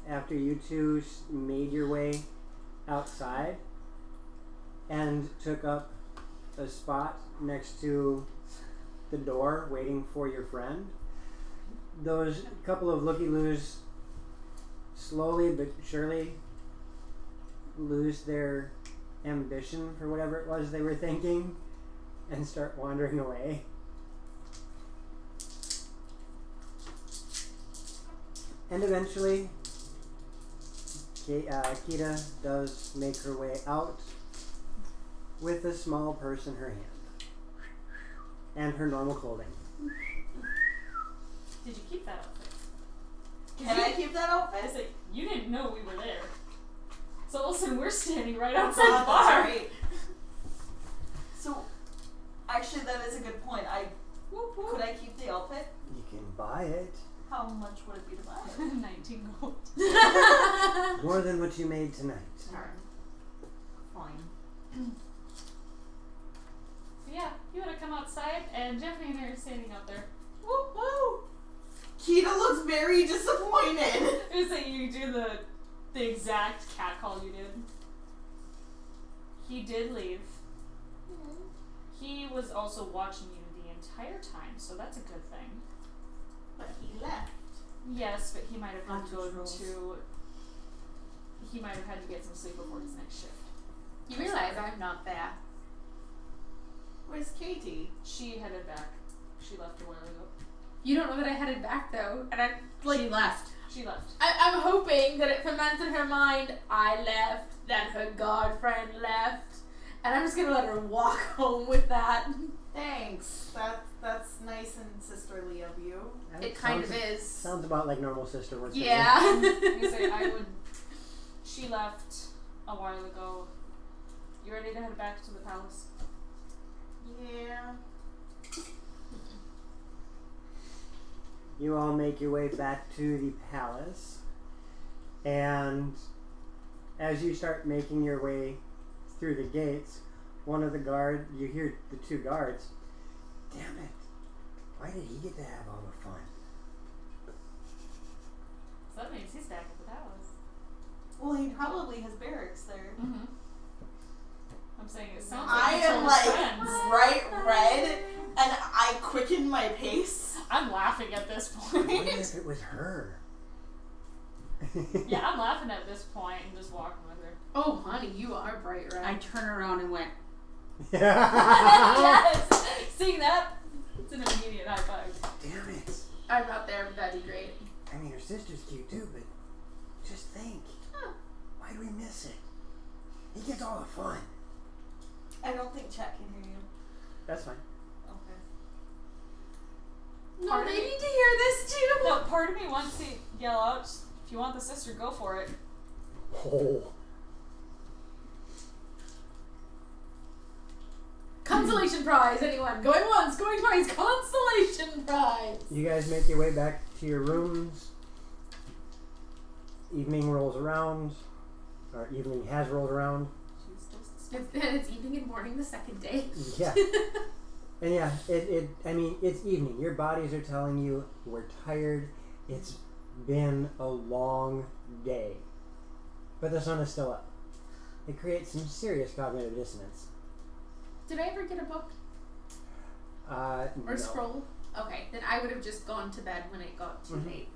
after you two made your way outside and took up a spot next to the door waiting for your friend. Those couple of looky-loos slowly but surely lose their ambition for whatever it was they were thinking and start wandering away. And eventually, Kita does make her way out with a small purse in her hand and her normal clothing. Did you keep that outfit? Can I keep that I outfit? said, you didn't know we were there. So all of a sudden we're standing right Oh, outside God, the bar. that's right. So, actually, that is a good point. Could I keep the outfit? You can buy it. How much would it be to buy it? 19 gold. More than what you made tonight. Alright. Fine. So yeah, you want to come outside, and Jeffrey and I are standing out there. Woo woo! Kita looks very disappointed. It was like you do the exact cat call you did. He did leave. He was also watching you the entire time, so that's a good thing. But he left. Yes, but he might have had to go Rules. to. He might have had to get some sleep before his next shift. You realize I'm not there. Where's Katie? She headed back. She left a while ago. You don't know that I headed back though, and I'm like, She left. She left. I'm hoping that it ferments in her mind. I left, then her god friend left, and I'm just gonna let her walk home with that. Thanks. That's nice and sisterly of you. It kind of Sounds- is. Sounds about like normal sister work. to me. Yeah. You say I would. She left a while ago. You ready to head back to the palace? Yeah. You all make your way back to the palace, and as you start making your way through the gates, you hear the two guards, "Damn it, why did he get to have all the fun?" So that means he's back at the palace. Well, he probably has barracks there. Mm-hmm. I'm saying it sounds like I he am told like his friends. bright red, and I quicken my pace. I'm laughing at this I wonder point. if it was her. Yeah, I'm laughing at this point and just walking with her. Oh, honey, you are bright red. I turn around and went, Yes! Seeing that? It's an immediate high five. Damn it. I'm not there, but that'd be great. I mean, her sister's cute too, but just think. Why do we miss it? He gets all the fun. I don't think Chet can hear you. That's fine. Okay. No, Part they of me- need to hear this too. No, part of me wants to yell out, if you want the sister, go for it. Oh. Consolation prize, anyone? Going once, going twice. Consolation prize. You guys make your way back to your rooms. Evening rolls around, or evening has rolled around. It's evening and morning the second day. Yeah. And yeah, it's evening. Your bodies are telling you we're tired. It's been a long day. But the sun is still up. It creates some serious cognitive dissonance. Did I ever get a book Or or scroll? Okay, then I would have just gone to bed when it got too late.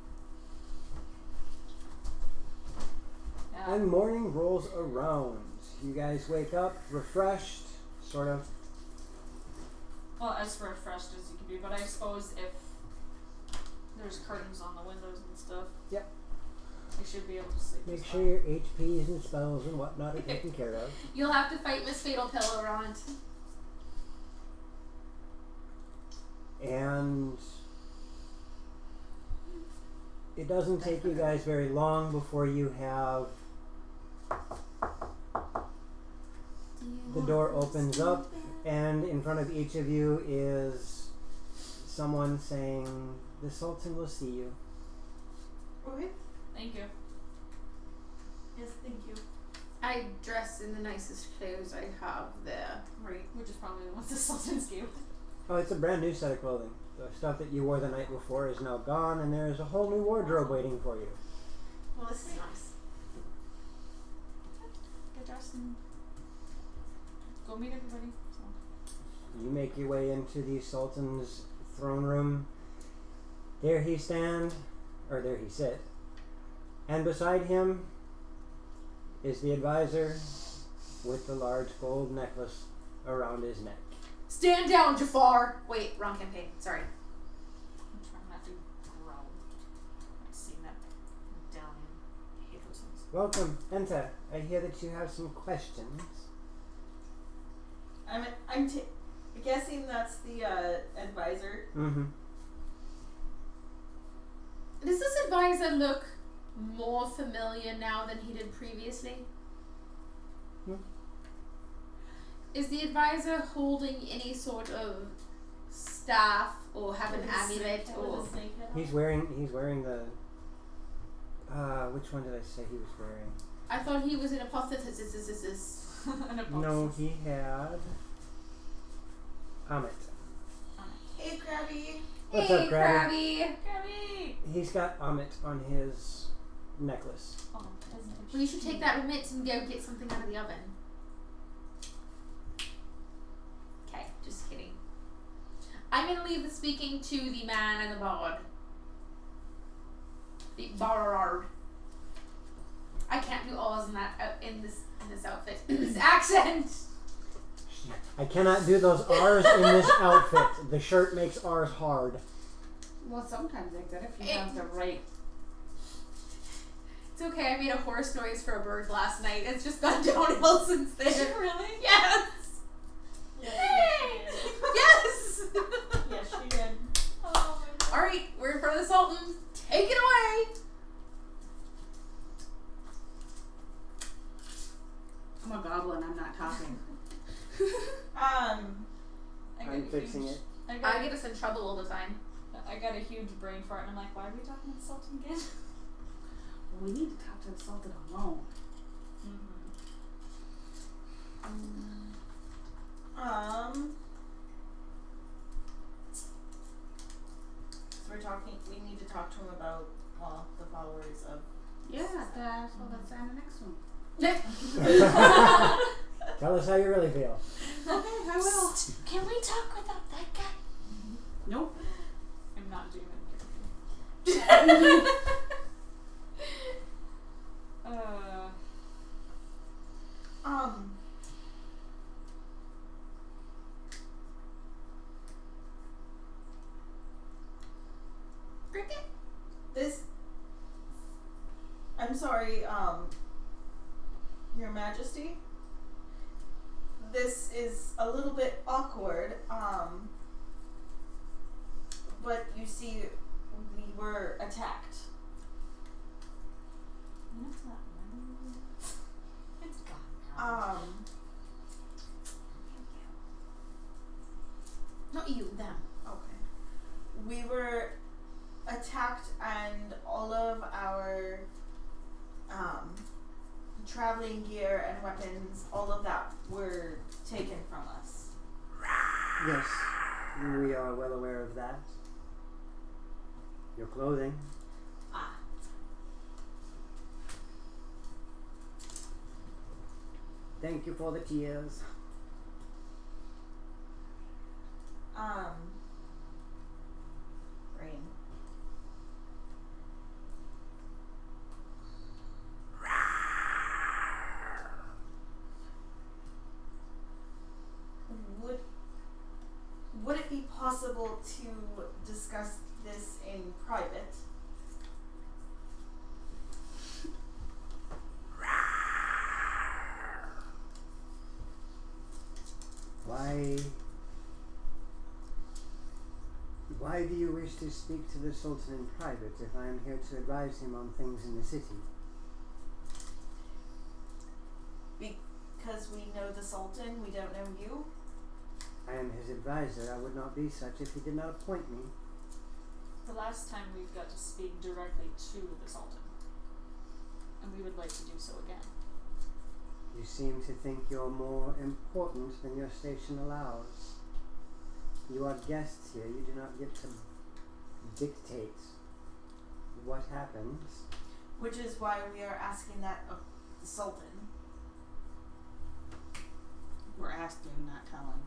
Yeah. And morning rolls around. You guys wake up refreshed, sort of. Well, as refreshed as you can be, but I suppose if there's curtains on the windows and stuff. Yep. I should be able to sleep. Make just sure fine. your HPs and spells and whatnot are taken care of. You'll have to fight Miss Fatal Pillow, Ron. And it doesn't take you guys very long before you have the door opens up, and in front of each of you is someone saying, "The Sultan will see you." Okay. Thank you. Yes, thank you. I dress in the nicest clothes I have there. Right. Which is probably the ones the Sultan's gave. Oh, it's a brand new set of clothing. The stuff that you wore the night before is now gone, and there is a whole new wardrobe waiting for you. Well, this is nice. Get dressed and go meet everybody. So. You make your way into the Sultan's throne room. There he stand, or there he sit, and beside him is the advisor with the large gold necklace around his neck. Stand down, Jafar! Wait, wrong campaign. Sorry. I'm trying not to growl. I've seen that medallion. I hate those things. Welcome, enter. I hear that you have some questions. I'm guessing that's the advisor. Mm-hmm. Does this advisor look more familiar now than he did previously? Hmm. Is the advisor holding any sort of staff or have an amulet or? With a snake head on? He's wearing the which one did I say he was wearing? I thought he was an apotheosis. An No, he had Amit. Hey, Krabby. What's Hey, up, Krabby? Krabby. Krabby! He's got Amit on his necklace. Oh, doesn't it? Well, you should take that remit and go get something out of the oven. Okay, just kidding. I'm gonna leave the speaking to the man and the bard. The bard. I can't do Oz in that in this outfit. This accent. I cannot do those R's in this outfit. The shirt makes R's hard. Well, sometimes they're good if you have the right. It's okay. I made a horse noise for a bird last night. It's just gone downhill since then. Really? Yes. Yes, Yes. yes, she did. Oh my god. All right, we're in front of the Sultan. Take it away. I'm a goblin. I'm not talking. I got I'm a fixing huge, it. I get us in trouble all the time. I got a huge brain fart and I'm like, why are we talking to the Sultan again? Well, we need to talk to the Sultan alone. So we're talking. We need to talk to him about the followers of. Yeah, well, let's sign the next one. Tell us how you really feel. Okay, I will. Can we talk without that guy? Nope. I'm not doing it. Cricket. This. I'm sorry, Your Majesty. This is a little bit awkward, but you see, we were attacked. It's not mine. It's gone. Not you, them. Okay. We were attacked and all of our traveling gear and weapons, all of that were taken from us. Yes, we are well aware of that. Your clothing. Ah. Thank you for the tears. Rain. Would it be possible to discuss this in private? Why do you wish to speak to the Sultan in private if I am here to advise him on things in the city? Because we know the Sultan, we don't know you. I am his advisor. I would not be such if he did not appoint me. The last time we got to speak directly to the Sultan. and we would like to do so again. You seem to think you're more important than your station allows. You are guests here. You do not get to dictate what happens. Which is why we are asking that of the Sultan. We're asking, not telling.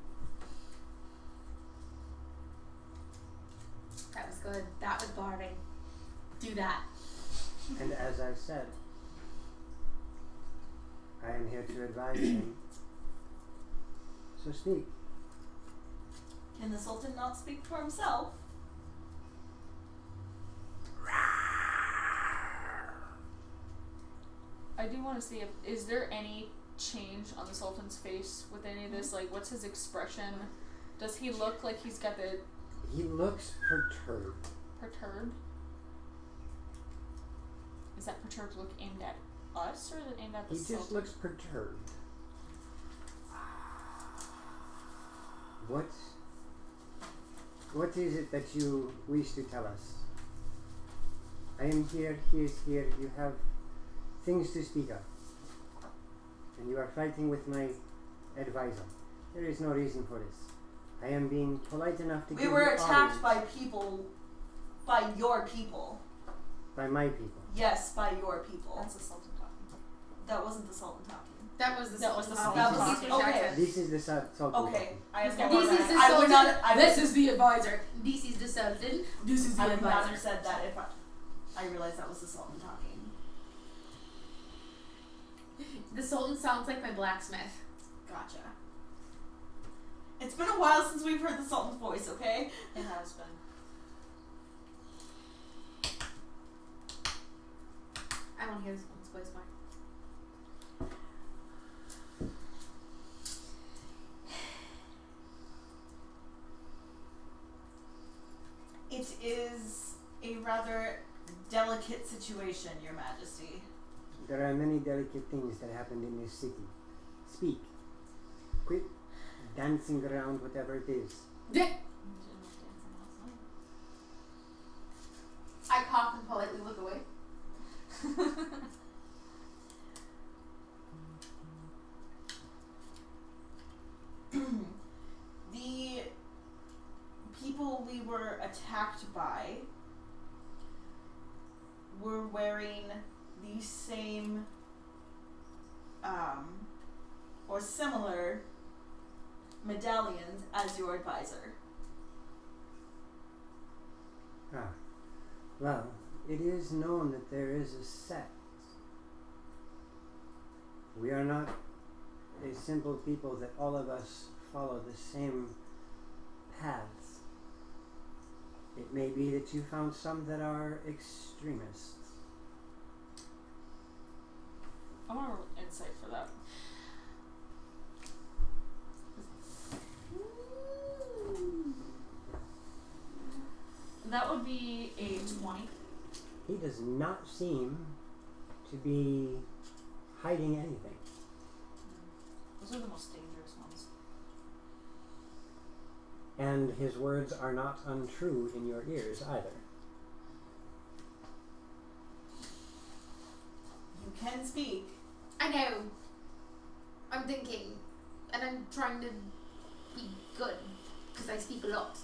That was good. That was barding. Do that. And as I said, I am here to advise him. So speak. Can the Sultan not speak for himself? I do want to see if is there any change on the Sultan's face with any of this? Like, what's his expression? Does he look like he's got the He looks perturbed. perturbed? Is that perturbed look aimed at us, or is it aimed at the He Sultan? just looks perturbed. What is it that you wish to tell us? I am here, he is here, you have things to speak of. And you are fighting with my advisor. There is no reason for this. I am being polite enough to give We you were attacked audience. by your people. By my people. Yes, by your people. That's the Sultan talking. That wasn't the Sultan talking. That was the That was the Sultan. Sultan. That was Okay. This is the Sultan. Okay, I He's have got- no This is the I would Sultan. not. I would, This is the advisor. This is the Sultan. This is the I would not advisor. have said that if I realized that was the Sultan talking. The Sultan sounds like my blacksmith. Gotcha. It's been a while since we've heard the Sultan's voice. Okay. It has been. I want to hear the Sultan's voice more. It is a rather delicate situation, Your Majesty. There are many delicate things that happened in this city. Speak. Quit dancing around whatever it is. I cough and politely look away. The people we were attacked by were wearing the same or similar medallions as your advisor. Ah. Well, it is known that there is a sect. We are not a simple people that all of us follow the same paths. It may be that you found some that are extremists. I want to roll insight for that. That would be a 20. He does not seem to be hiding anything. Those are the most dangerous ones. And his words are not untrue in your ears either. You can speak. I know. I'm thinking, and I'm trying to be good because I speak a lot.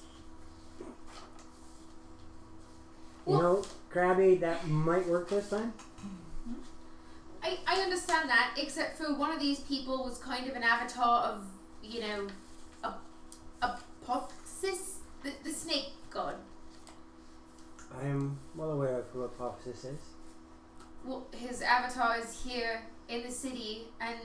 You know, Krabby, that might work this time. I understand that, except for one of these people was kind of an avatar of, you know, Apophysis, the snake god. I am well aware of who Apophysis is. Well, his avatar is here in the city, and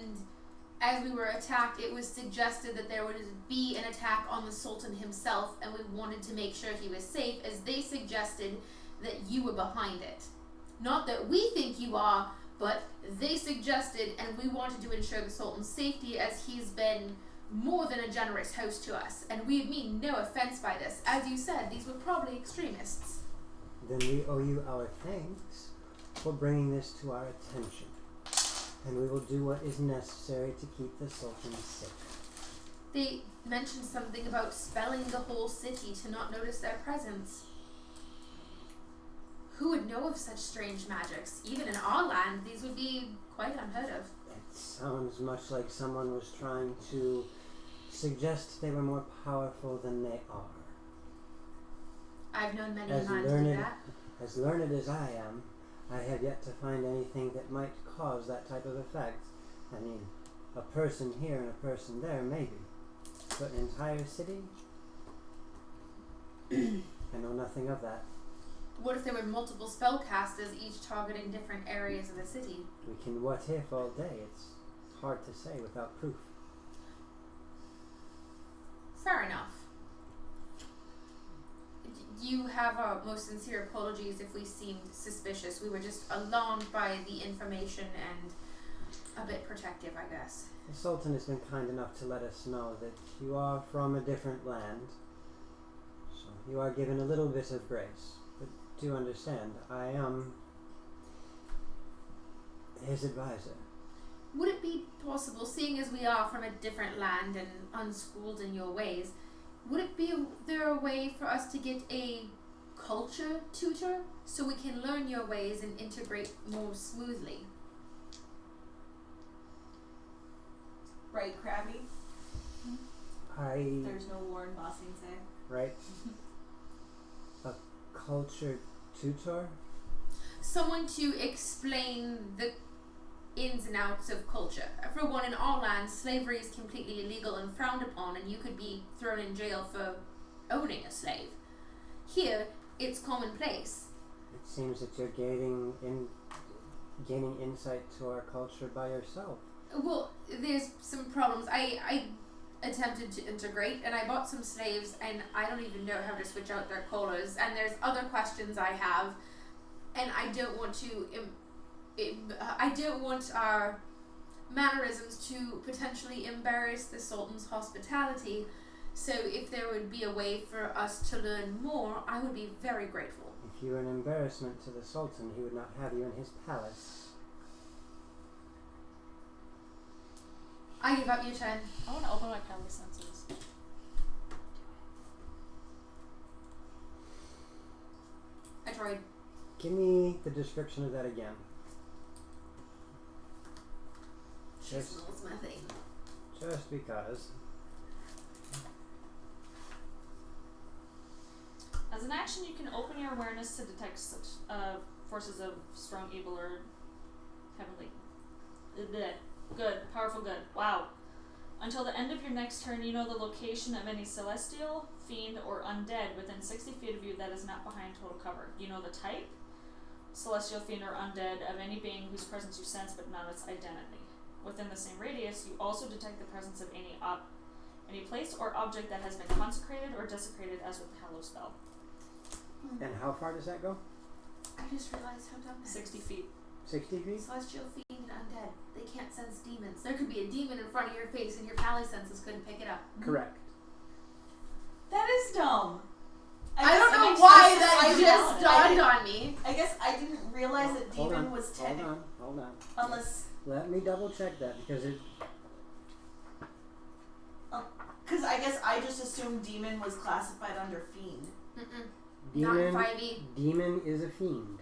as we were attacked, it was suggested that there would be an attack on the Sultan himself, and we wanted to make sure he was safe, as they suggested that you were behind it. Not that we think you are, but they suggested, and we wanted to ensure the Sultan's safety, as he's been more than a generous host to us, and we mean no offense by this. As you said, these were probably extremists. Then we owe you our thanks for bringing this to our attention. And we will do what is necessary to keep the Sultan safe. They mentioned something about spelling the whole city to not notice their presence. Who would know of such strange magics. Even in our land, these would be quite unheard of. It sounds much like someone was trying to suggest they were more powerful than they are. I've known many As men do learned, that. as learned as I am, I have yet to find anything that might cause that type of effect. I mean, a person here and a person there, maybe. But an entire city? I know nothing of that. What if there were multiple spellcasters, each targeting different areas of the city? We can what if all day. It's hard to say without proof. Fair enough. You have our most sincere apologies if we seemed suspicious. We were just alarmed by the information and a bit protective, I guess. The Sultan has been kind enough to let us know that you are from a different land. So you are given a little bit of grace. But do understand, I am his advisor. Would it be possible, seeing as we are from a different land and unschooled in your ways, would it be there a way for us to get a culture tutor so we can learn your ways and integrate more smoothly? Right, Krabby? There's no war in Bossing say. Right? A culture tutor? Someone to explain the ins and outs of culture. For one, in our land, slavery is completely illegal and frowned upon, and you could be thrown in jail for owning a slave. Here, it's commonplace. It seems that you're gaining insight to our culture by yourself. Well, there's some problems. I attempted to integrate, and I bought some slaves, and I don't even know how to switch out their collars, and there's other questions I have, and I don't want to I don't want our mannerisms to potentially embarrass the Sultan's hospitality, so if there would be a way for us to learn more, I would be very grateful. If you were an embarrassment to the Sultan, he would not have you in his palace. I give up your turn. I want to open my Kelly senses. I tried. Give me the description of that again. She smells my thing. Just because. As an action, you can open your awareness to detect such forces of strong evil or heavenly. Good, powerful good. Wow. Until the end of your next turn, you know the location of any celestial, fiend, or undead within 60 feet of you that is not behind total cover. You know the type, celestial, fiend, or undead of any being whose presence you sense but not its identity. Within the same radius, you also detect the presence of any place or object that has been consecrated or desecrated, as with the Hallow spell. And how far does that go? I just realized how dumb that is. 60 feet. 60 feet? Celestial, fiend, and undead. They can't sense demons. There could be a demon in front of your face and your pally senses couldn't pick it up. Correct. That is dumb. I don't know makes why sense. that I just didn't- dawned on me. I guess I didn't realize that Hold demon on, was hold technically. on, hold on. Unless. Let me double check that because it. Because I guess I just assumed demon was classified under fiend. Demon, Not 5e. demon is a fiend.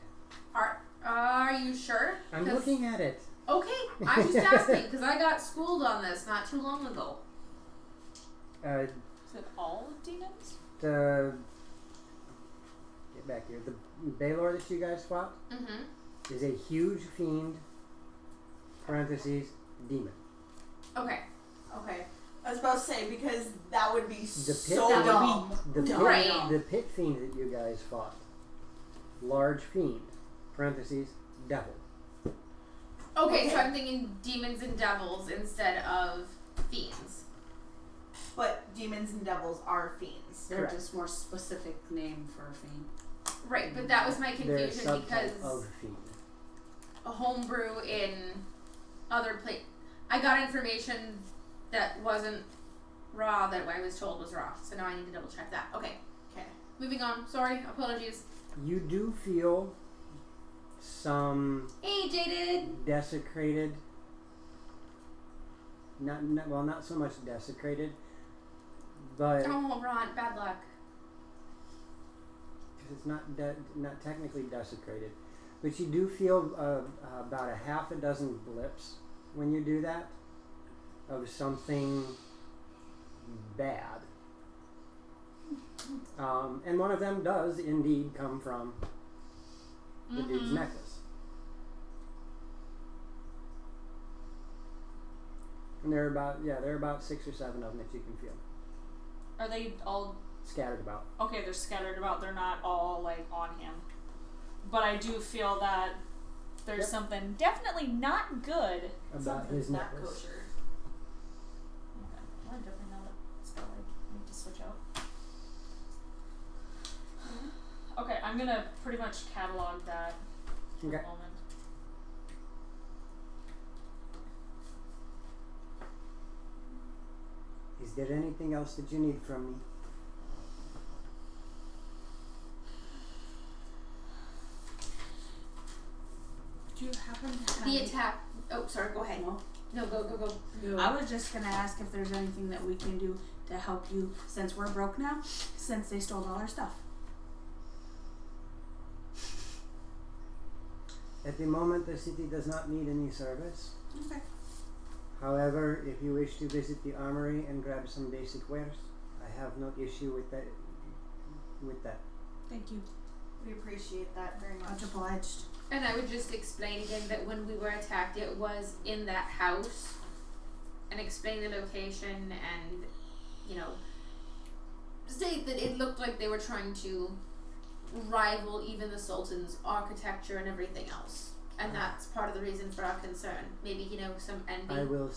Are you sure? I'm 'Cause- looking at it. Okay, I'm just asking because I got schooled on this not too long ago. Is it all demons? Get back here. The Baylor that you guys fought Mm-hmm. is a huge fiend. Parentheses demon. Okay. I was about to say because that would be The so pit, dumb. the pit, Right. the pit fiend that you guys fought. Large fiend. Parentheses devil. Okay, so I'm thinking demons and devils instead of fiends. But demons and devils are fiends. They're Correct. just more specific name for a fiend. Right, but that was my They're a confusion subtype because of fiend. a homebrew in other place. I got information that wasn't raw that I was told was raw, so now I need to double check that. Okay, moving on. Sorry, apologies. You do feel some Hey, Jaded. desecrated. Not so much desecrated, but Oh, Ron, bad luck. It's not not technically desecrated, but you do feel about a half a dozen blips when you do that of something bad. And one of them does indeed come from the dude's necklace. And there are about 6 or 7 of them that you can feel. Are they all Scattered about. okay? They're scattered about. They're not all like on him. But I do feel that there's something definitely not good About his not necklace. kosher. Okay. Well, I definitely know that spell I need to switch out. Okay, I'm gonna pretty much catalog that for Okay. the moment. Is there anything else that you need from me? Do you happen to have The attack. Oh, sorry. Go ahead. No, go. I was just gonna ask if there's anything that we can do to help you since we're broke now, since they stole all our stuff. At the moment, the city does not need any service. Okay. However, if you wish to visit the armory and grab some basic wares, I have no issue with that. Thank you. We appreciate that very much. Much obliged. And I would just explain again that when we were attacked, it was in that house, and explain the location, and state that it looked like they were trying to rival even the Sultan's architecture and everything else, and that's part of the reason for our concern. Maybe some envy. I will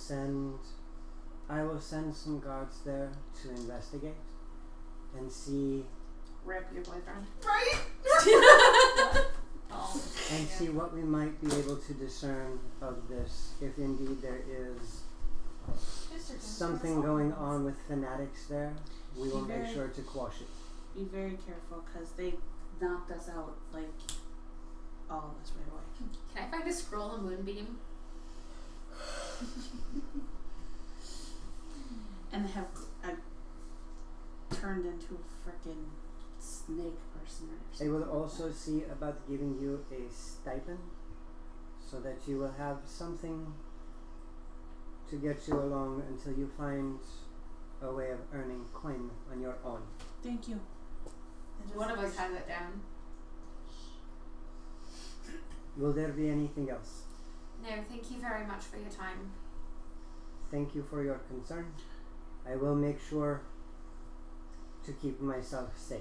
send some guards there to investigate and see Rip your boyfriend. Right? Oh. and see what we might be able to discern of this. If indeed there is something going on with fanatics there, we will make sure to quash it. Be very careful, because they knocked us out, like, all of us right away. Can I find a scroll and moonbeam? And they have turned into a frickin' snake person or I something. will also see about giving you a stipend so that you will have something to get you along until you find a way of earning coin on your own. Thank you. One of us has it down. Will there be anything else? No, thank you very much for your time. Thank you for your concern. I will make sure to keep myself safe.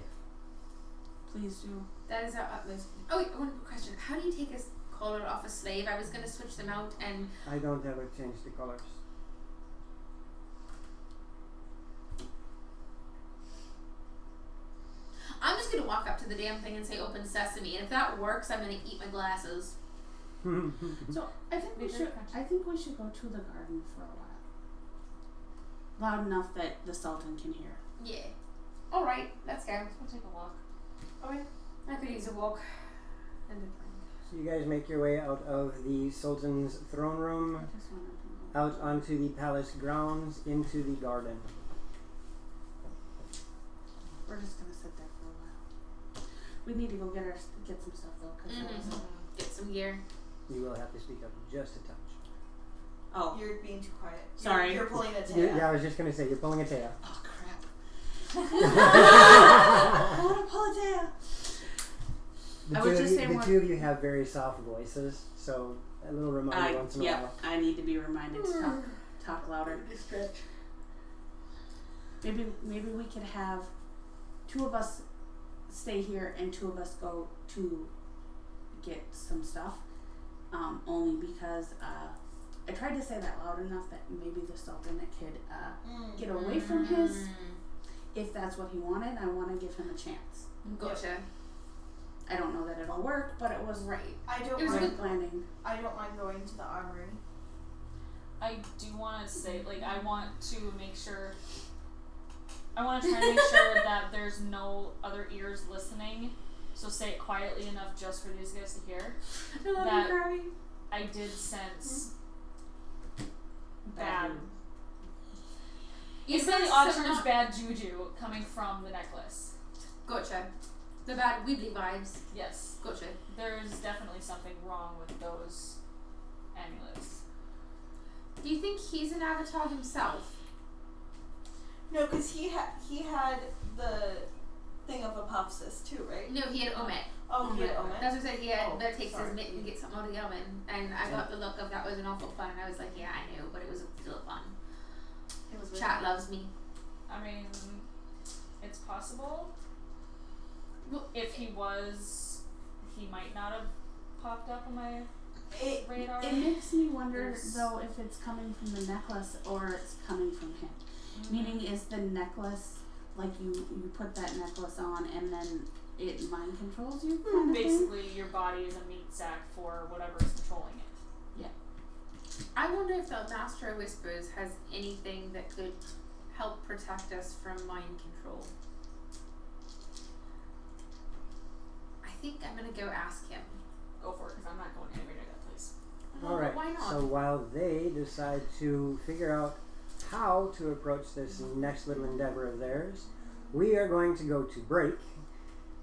Please do. That is our utmost. Oh, wait, one question. How do you take a collar off a slave? I was going to switch them out and... I don't ever change the colors. I'm just going to walk up to the damn thing and say open sesame, and if that works, I'm going to eat my glasses. So I think we should go to the garden for a while. Loud enough that the Sultan can hear. Yeah. Alright, let's go. We'll take a walk. Okay. I could use a walk. And a drink. So you guys make your way out of the Sultan's throne room, I just wanted to go. out onto the palace grounds, into the garden. We're just gonna sit there for a while. We need to go get some stuff though. 'Cause Get some gear. You will have to speak up just a touch. Oh. You're being too quiet. Sorry. You're pulling a tail. Yeah, I was just gonna say you're pulling a tail. Oh crap. I want to pull a tail. I would just say the one- two of you have very soft voices, so a little reminder once in a while. I need to be reminded to talk louder. Maybe we could have 2 of us stay here and 2 of us go to get some stuff. Only because I tried to say that loud enough that maybe the Sultan could get away from his. If that's what he wanted, I want to give him a chance. Gotcha. I don't know that it'll work, but it was Right. I don't It was mind. good planning. I don't mind going to the armory. I do want to say, I want to make sure. I want to try and make sure that there's no other ears listening. So say it quietly enough just for these guys to hear. That I did sense bad. Is Basically, there Odd some Turner's not- bad juju coming from the necklace. Gotcha. The bad Weebly vibes. Yes. Gotcha. There's definitely something wrong with those amulets. Do you think he's an avatar himself? No, because he had the thing of Apophysis too, right? No, he had Omet. Oh, he had Omet. That's what I said. He had that takes sorry. his mitt and gets something out of the oven. And I got the look of that was an awful fun. I was like, yeah, I knew, but it was still fun. It was really Chat loves me. I mean, it's possible. Well, If he was, he might not have popped up on my It, radar. It makes me wonder There's- though if it's coming from the necklace or it's coming from him. Meaning, is the necklace like you put that necklace on and then it mind controls you? Kind of thing? Basically, your body is a meat sack for whatever is controlling it. I wonder if the Master of Whispers has anything that could help protect us from mind control. I think I'm gonna go ask him. Go for it, because I'm not going anywhere near that place. Well, Alright, why not? so while they decide to figure out how to approach this next little endeavor of theirs, we are going to go to break,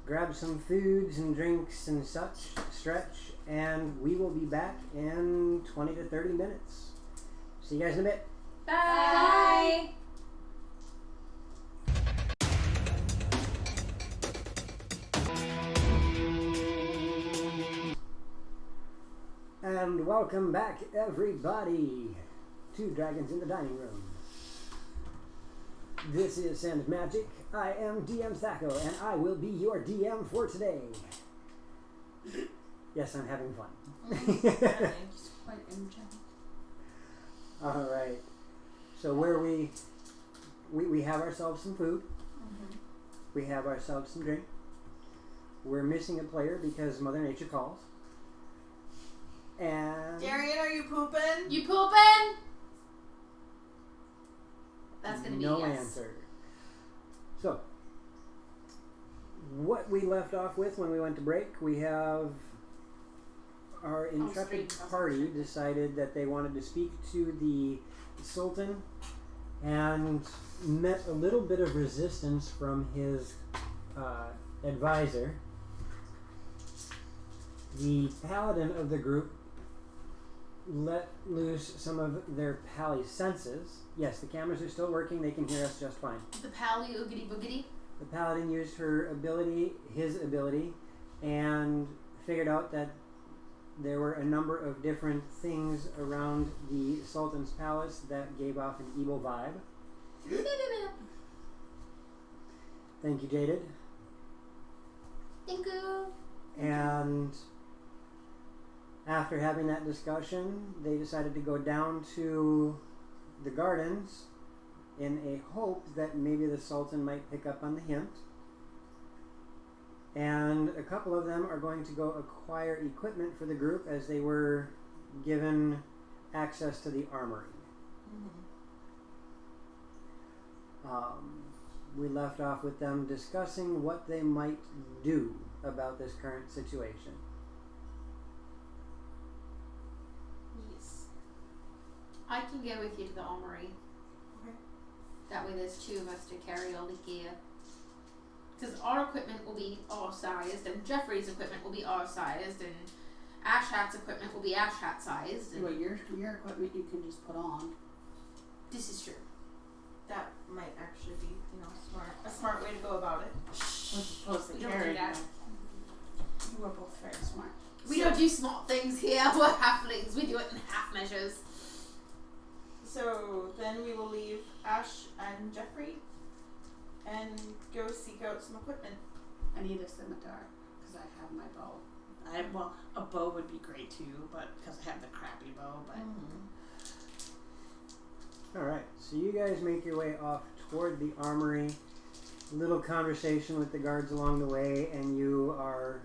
grab some foods and drinks and such, stretch, and we will be back in 20 to 30 minutes. See you guys in a bit. Bye. And welcome back, everybody, to Dragons in the Dining Room. This is Send Magic. I am DM Thaco, and I will be your DM for today. Yes, I'm having fun. Just quite energetic. All right. So where we have ourselves some food. We have ourselves some drink. We're missing a player because Mother Nature calls. And Darian, are you pooping? You pooping? That's gonna be no yes. answer. So, what we left off with when we went to break, we have our intrepid party decided that they wanted to speak to the Sultan and met a little bit of resistance from his advisor. The paladin of the group let loose some of their pally senses. Yes, the cameras are still working. They can hear us just fine. The pally oogity boogity. The paladin used his ability, and figured out that there were a number of different things around the Sultan's palace that gave off an evil vibe. Thank you, Jaded. Thank you. And after having that discussion, they decided to go down to the gardens in a hope that maybe the Sultan might pick up on the hint. And a couple of them are going to go acquire equipment for the group as they were given access to the armory. We left off with them discussing what they might do about this current situation. Yes. I can go with you to the armory. Okay. That way there's two of us to carry all the gear. Because our equipment will be our sized, and Jeffrey's equipment will be our sized, and Ash Hat's equipment will be Ash Hat sized. And Well, your equipment you can just put on. this is true. That might actually be, a smart way to go about it. We're supposed to We don't carry do that. them. You were both very smart. We don't do smart things here. We're halflings. We do it in half measures. So then we will leave Ash and Jeffrey and go seek out some equipment. I need a scimitar because I have my bow. Well, a bow would be great too, but because I have the crappy bow. But Alright, so you guys make your way off toward the armory. Little conversation with the guards along the way, and you are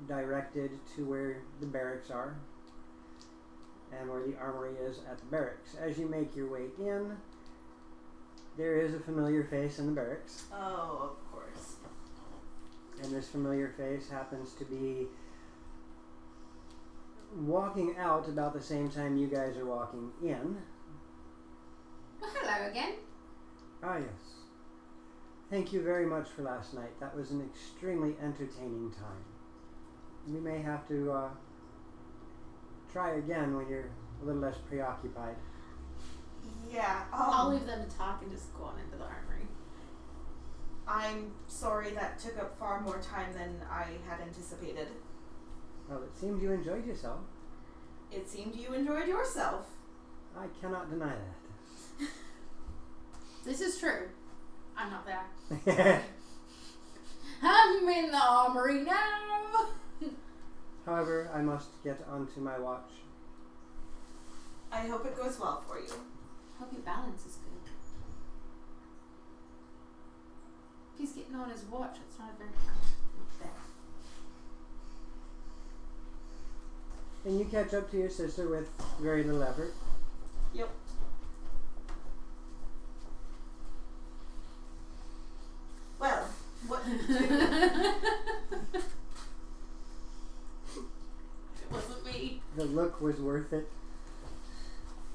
directed to where the barracks are and where the armory is at the barracks. As you make your way in, there is a familiar face in the barracks, Oh, of course. and this familiar face happens to be walking out about the same time you guys are walking in. Well, hello again. Ah, yes. Thank you very much for last night. That was an extremely entertaining time. We may have to try again when you're a little less preoccupied. Yeah. I'll leave them to talk and just go on into the armory. I'm sorry that took up far more time than I had anticipated. Well, it seemed you enjoyed yourself. It seemed you enjoyed yourself. I cannot deny that. This is true. I'm not there. I'm in the armory now. However, I must get onto my watch. I hope it goes well for you. Hope your balance is good. If he's getting on his watch, it's not very there. And you catch up to your sister with very little effort. Yep. Well, what did you do? It wasn't me. The look was worth it.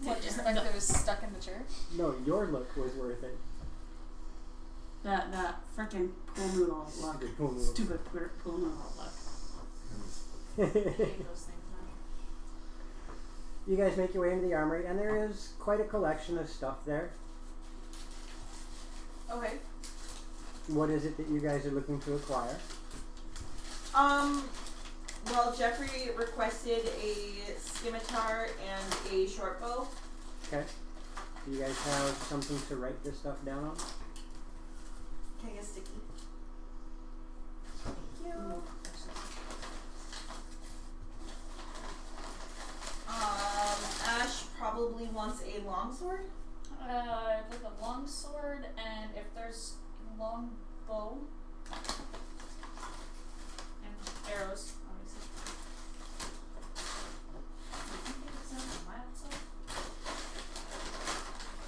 What, just the fact that it was stuck in the chair? No, your look was worth it. The frickin' pool noodle look. Stupid pool noodle. Stupid pool noodle look. I hate those things now. You guys make your way into the armory, and there is quite a collection of stuff there. Okay. What is it that you guys are looking to acquire? Well, Jeffrey requested a scimitar and a short bow. Okay. Do you guys have something to write this stuff down on? Can I get sticky? Thank you. Ash probably wants a longsword. With a long sword, and if there's a long bow and arrows, obviously.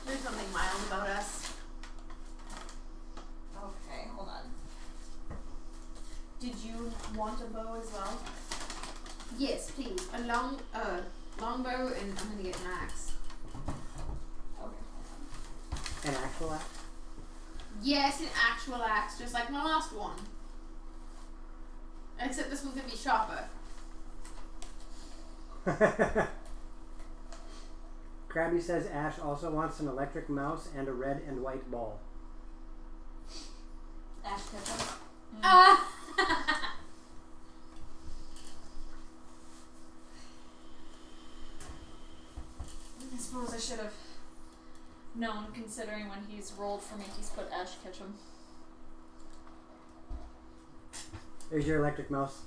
There's something mild about us. Okay, hold on. Did you want a bow as well? Yes, please. A longbow, and I'm gonna get an axe. Okay, An actual axe? Yes, an actual axe, just like my last one. Except this one's gonna be sharper. Krabby says Ash also wants an electric mouse and a red and white ball. Ash Ketchum. Ah! I suppose I should have known, considering when he's rolled for me, he's put Ash Ketchum. There's your electric mouse.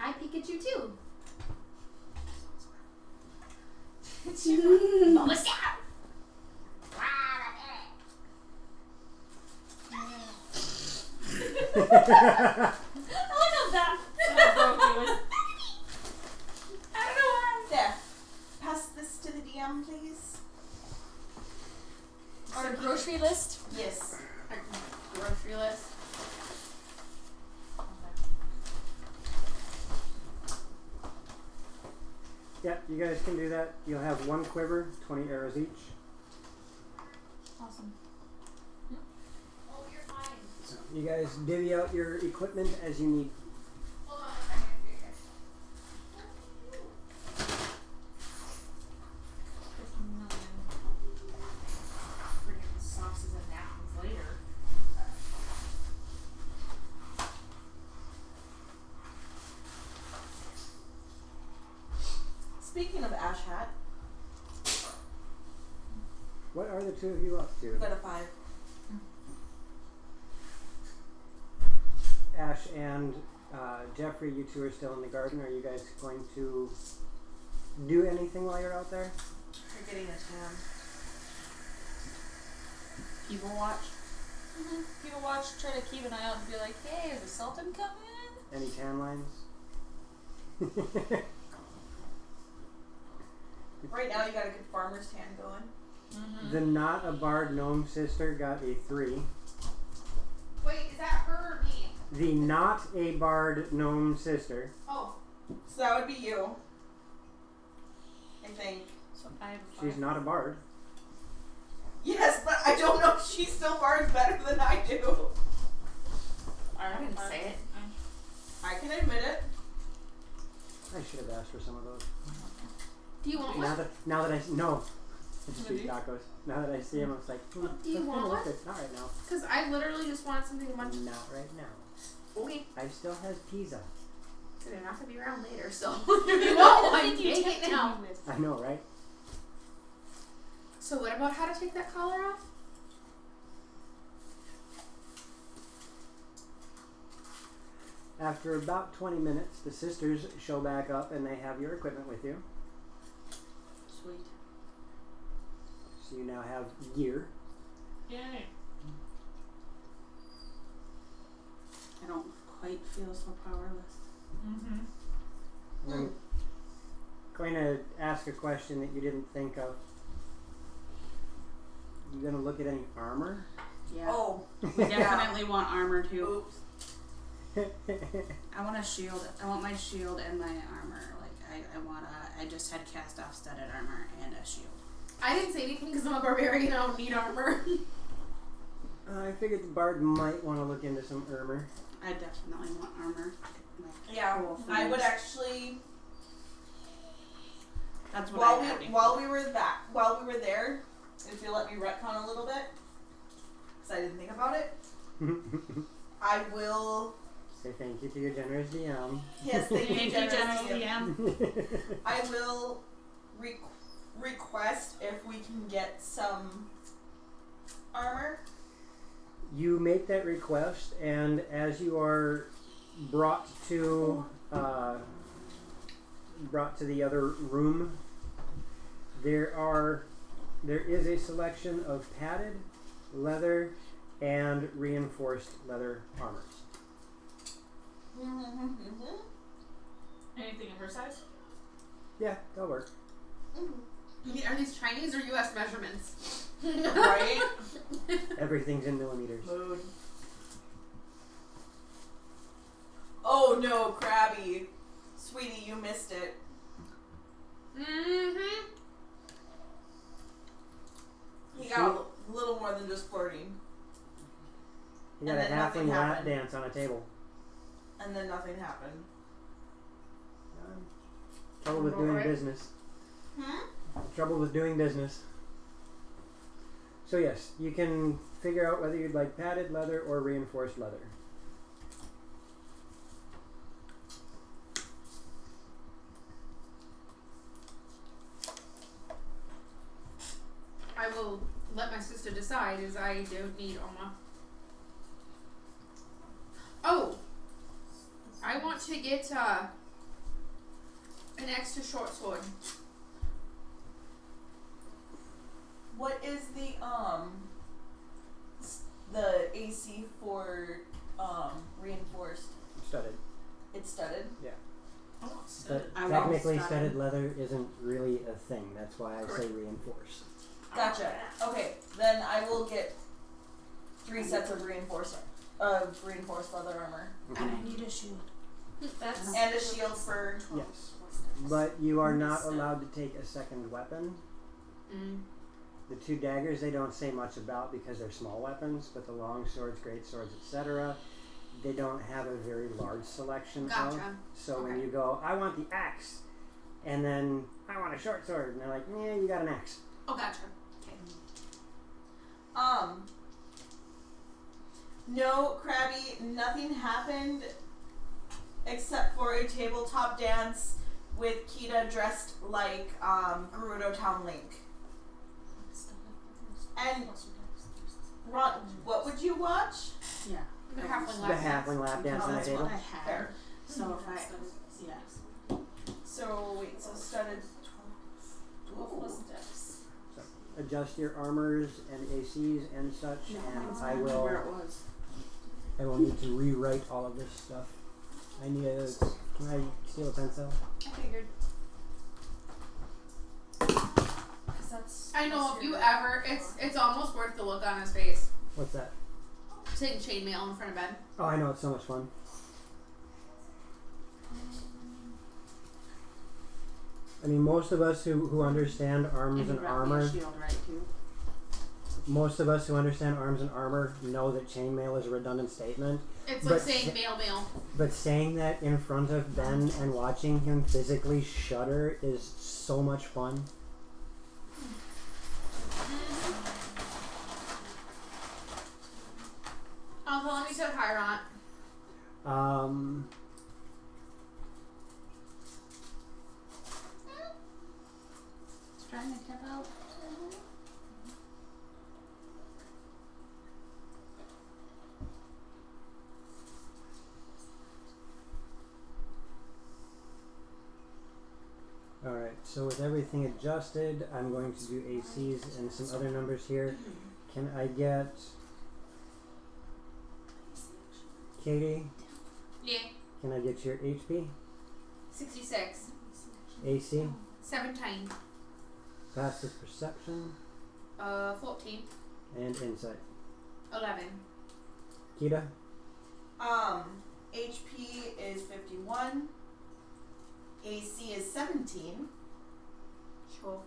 I Pikachu too. Almost out. I love that. I don't know why. There. Pass this to the DM, please. On a grocery list? Yes. A grocery list. Yeah, you guys can do that. You'll have one quiver, 20 arrows each. Awesome. Oh, you're fine. So you guys divvy out your equipment as you need. Hold on a second. Freaking sauces and napkins later. Speaking of Ash Hat, What are the two of you up to? got a 5. Ash and Jeffrey, you two are still in the garden. Are you guys going to do anything while you're out there? You're getting a tan. People watch. People watch, try to keep an eye out and be like, hey, is the Sultan coming? Any tan lines? Right now, you got a good farmer's tan going. The not a bard gnome sister got a 3. Wait, is that her or me? The not a bard gnome sister. Oh. So that would be you. I think. So I have a 5. She's not a bard. Yes, but I don't know if she still bards better than I do. I didn't say it. I can admit it. I should have asked for some of those. Do you want Now one? that I just eat tacos. Now that I see them, I was like, Do you that's want kinda one? worth it. Not right now. Because I literally just wanted something to munch. Not right now. Okay. I still have pizza. So they're not going to be around later, so. If you want one, take it now. I know, right? So what about how to take that collar off? After about 20 minutes, the sisters show back up and they have your equipment with you. Sweet. So you now have gear. Yay. I don't quite feel so powerless. Mm-hmm. I'm going to ask a question that you didn't think of. You going to look at any armor? Yeah. Oh. We definitely want armor too. Oops. I want a shield. I want my shield and my armor. Like I just had cast off studded armor and a shield. I didn't say anything because I'm a barbarian. I don't need armor. I figured the bard might want to look into some armor. I definitely want armor. Like, Yeah, cool I would things. actually. That's what While I had. while we were there, if you let me retcon a little bit, because I didn't think about it, I will. Say thank you to your generous DM. Yes, thank you, Thank you, generous General DM. DM. I will request if we can get some armor. You make that request, and as you are brought to the other room, there is a selection of padded leather and reinforced leather armors. Anything in her size? Yeah, that'll work. Are these Chinese or U.S. measurements? Right? Everything's in millimeters. Mood. Oh no, Krabby. Sweetie, you missed it. Mm-hmm. He got a little more than just flirting. You got And a then nothing halfling lap happened. dance on a table. And then nothing happened. Trouble with doing Alright. business. Hmm? Trouble with doing business. So yes, you can figure out whether you'd like padded leather or reinforced leather. I will let my sister decide, as I don't need armor. Oh! I want to get an extra short sword. What is the AC for reinforced? Studded. It's studded. Oh, But I want technically studded. studded leather isn't really a thing. That's why I say reinforced. Gotcha. Okay, then I will get 3 sets of reinforced leather armor And I need a shield. That's and a shield for. Yes. But you are not allowed to take a second weapon. The 2 daggers they don't say much about because they're small weapons, but the long swords, great swords, etc., they don't have a very large selection of. Gotcha. So when Okay. you go, I want the axe, and then I want a short sword, and they're like, yeah, you got an axe. Oh, gotcha. Okay. No, Krabby, nothing happened except for a tabletop dance with Kita dressed like Gerudo Town Link. And Ron, what would you watch? Yeah. The halfling The lap. halfling lap dance Oh, on the that's table. what I had. Fair. So if I, yeah. So wait, so studded. 12 plus dex. Adjust your armors and ACs and such, and I Where it will. was. I will need to rewrite all of this stuff. I need a. Can I steal a pencil? I figured. 'Cause that's. I know that's if you your- ever, it's almost worth the look on his face. What's that? Sitting chainmail in front of bed. Oh, I know, it's so much fun. I mean, most of us who understand arms And you and brought me a armor, shield, right, too? most of us who understand arms and armor know that chainmail is a redundant statement. It's But like saying mail. But saying that in front of Ben and watching him physically shudder is so much fun. Also, let me tell Tyrant. Trying to tap out. Alright, so with everything adjusted, I'm going to do ACs and some other numbers here. Can I get Katie? Yeah. Can I get your HP? 66. AC? 17. Passive perception? 14. And insight. 11. Kita? HP is 51. AC is 17. Sure.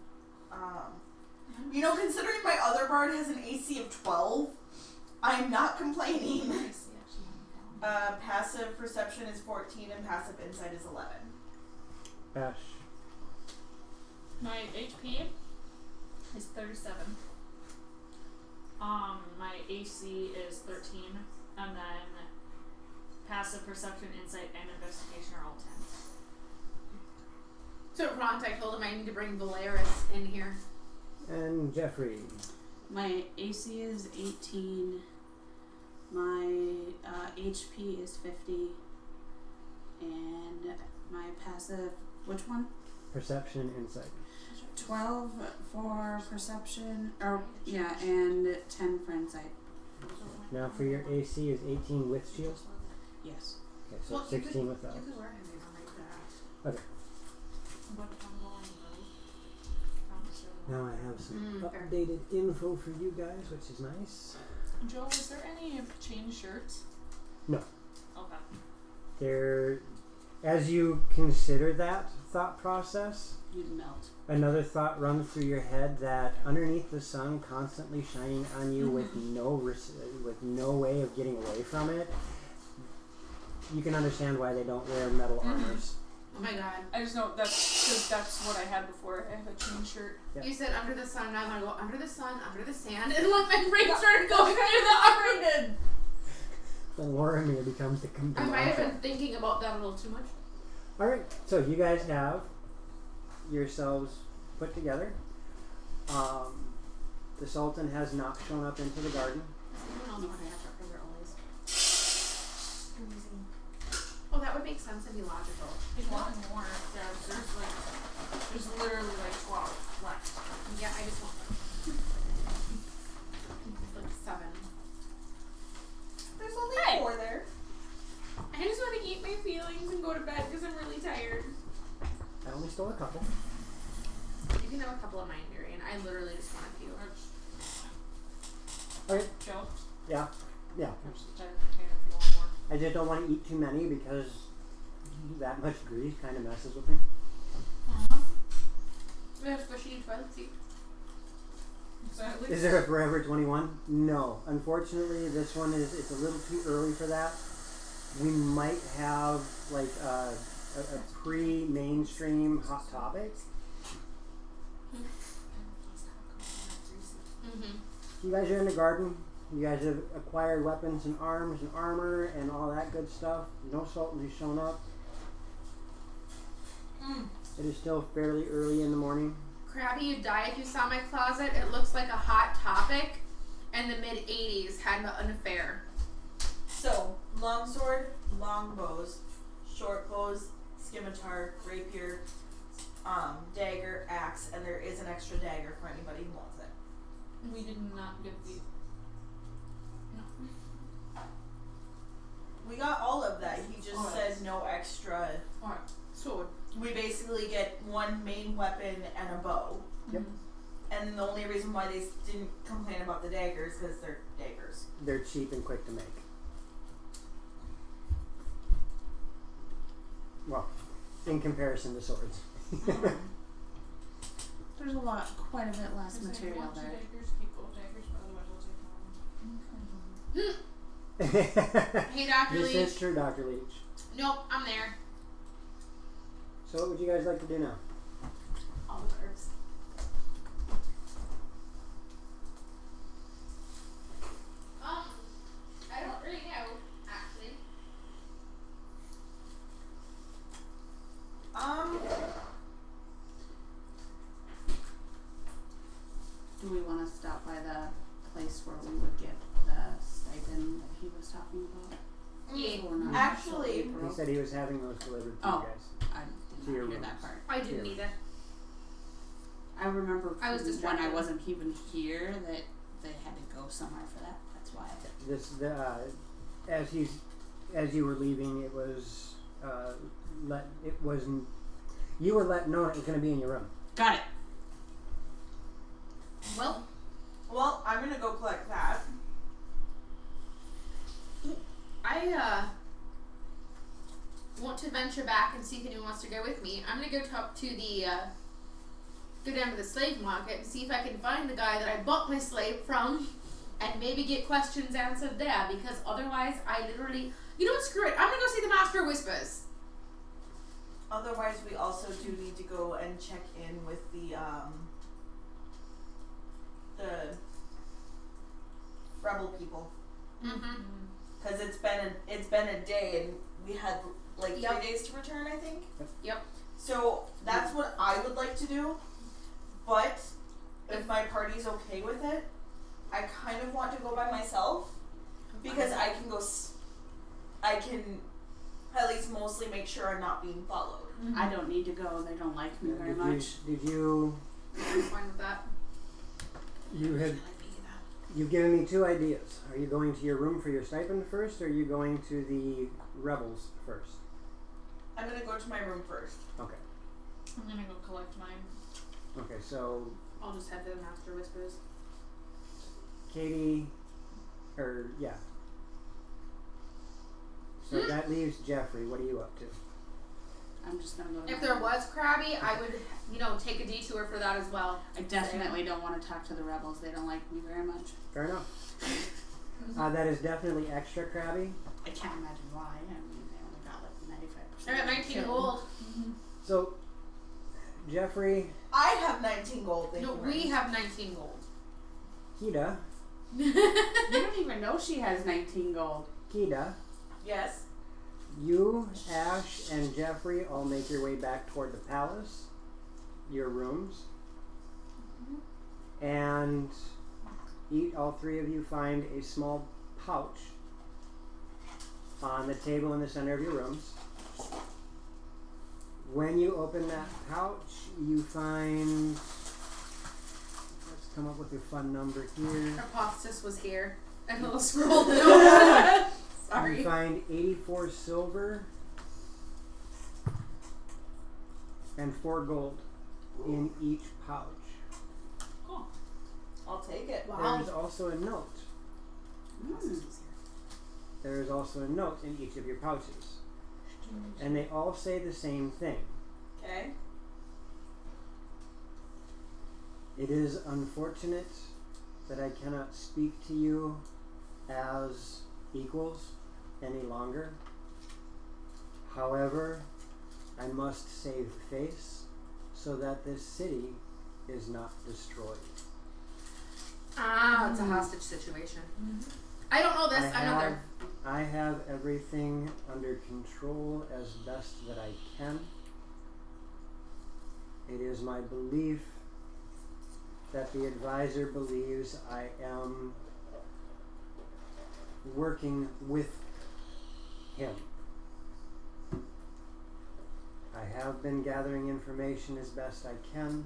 You know, considering my other bard has an AC of 12, I'm not complaining. Passive perception is 14 and passive insight is 11. Ash? My HP is 37. My AC is 13, and then passive perception, insight, and investigation are all 10. So Ront, I told him I need to bring Valeris in here. And Jeffrey? My AC is 18. My HP is 50. And my passive, which one? Perception and insight. 12 for perception, and 10 for insight. Now for your AC is 18 with shield? Yes. Okay, so 16 without. You could wear him like that. Okay. Now I have some fair. updated info for you guys, which is nice. Joe, is there any chain shirts? No. Okay. There, as you consider that thought process, You'd melt. another thought runs through your head that underneath the sun, constantly shining on you with no way of getting away from it, you can understand why they don't wear metal armors. Oh my god. I just know that's what I had before. I have a chain shirt. Yeah. You said under the sun, and I'm gonna go under the sun, under the sand, and like my brain started going through the armor. The Lorimier becomes the I might have mantra. been thinking about that a little too much. Alright, so you guys have yourselves put together. The Sultan has not shown up into the garden. Anyone else want to have for their always? Oh, that would make sense and be logical. There's one more. There's literally like 12 left. Yeah, I just want them. Like 7. There's only Hey. 4 there. I just want to eat my feelings and go to bed because I'm really tired. I only stole a couple. You can have a couple of mine, Marion. I literally just want a few. Okay. Joe? Yeah. Yeah. There's a giant container if you want more. I just don't want to eat too many because that much grease kind of messes with me. We have squishy toilet seat. Exactly. Is there a Forever 21? No. Unfortunately, this one it's a little too early for that. We might have like a pre-mainstream Hot Topic. You guys are in the garden. You guys have acquired weapons and arms and armor and all that good stuff. No Sultan has shown up. It is still fairly early in the morning. Krabby, you'd die if you saw my closet. It looks like a Hot Topic in the mid-80s had an affair. So, longsword, longbows, short bows, scimitar, rapier, dagger, axe, and there is an extra dagger for anybody who wants it. We did not get the. We got all of that. He just Alright. said no extra. Alright, sword. We basically get one main weapon and a bow. Yep. And the only reason why they didn't complain about the daggers because they're daggers. They're cheap and quick to make. Well, in comparison to swords. There's quite a bit less material there. Daggers, keep both daggers, by the Hey, Dr. This Leach. is true, Dr. Leach. Nope, I'm there. So what would you guys like to do now? All the cards. I don't really know, actually. Do we want to stop by the place where we would get the stipend that he was talking about? Yeah. Or not? Actually- He said he was having those delivered to Oh. you guys. I To your didn't hear that rooms. part. I didn't Yeah. either. I remember I was when distracted. I wasn't even here that they had to go somewhere for that. That's why. As you were leaving, it wasn't. You were let know it was going to be in your room. Got it. Well, I'm gonna go collect that. I want to venture back and see if anyone wants to go with me. I'm gonna go talk to the go down to the slave market and see if I can find the guy that I bought my slave from and maybe get questions answered there, because otherwise I literally, you know what, screw it, I'm gonna go see the Master of Whispers. Otherwise, we also do need to go and check in with the rebel people, Mm-hmm. because it's been a day and we had like Yep. 3 days to return, I think. Yep. So that's what I would like to do, but if my party's okay with it, I kind of want to go by myself because I can go. I can at least mostly make sure I'm not being followed. I don't need to go. They don't like me very much. Did you? I'm fine with that. You've given me two ideas. Are you going to your room for your stipend first, or are you going to the rebels first? I'm gonna go to my room first. Okay. I'm gonna go collect mine. Okay. So I'll just head to the Master of Whispers. Katie, So that leaves Jeffrey. What are you up to? I'm just gonna go. If there was Krabby, I would, take a detour for that as well. I definitely don't want to talk to the rebels. They don't like me very much. Fair enough. That is definitely extra crabby. I can't imagine why. I mean, they only got like 95%. I got 19 gold. So, Jeffrey, I have 19 gold. Thank No, you, we Ryan. have 19 gold. Kida, You don't even know she has 19 gold. Kida, Yes. you, Ash, and Jeffrey all make your way back toward the palace, your rooms, and all three of you find a small pouch on the table in the center of your rooms. When you open that pouch, you find, let's come up with a fun number here. Apostas was here. And a little scroll down. Sorry. You find 84 silver and 4 gold in each pouch. Cool. I'll take it. Wow. There's also a note. There is also a note in each of your pouches. And they all say the same thing. Okay. It is unfortunate that I cannot speak to you as equals any longer. However, I must save face so that this city is not destroyed. Ah, it's a hostage situation. I don't know this. I'm not there. I have everything under control as best that I can. It is my belief that the advisor believes I am working with him. I have been gathering information as best I can.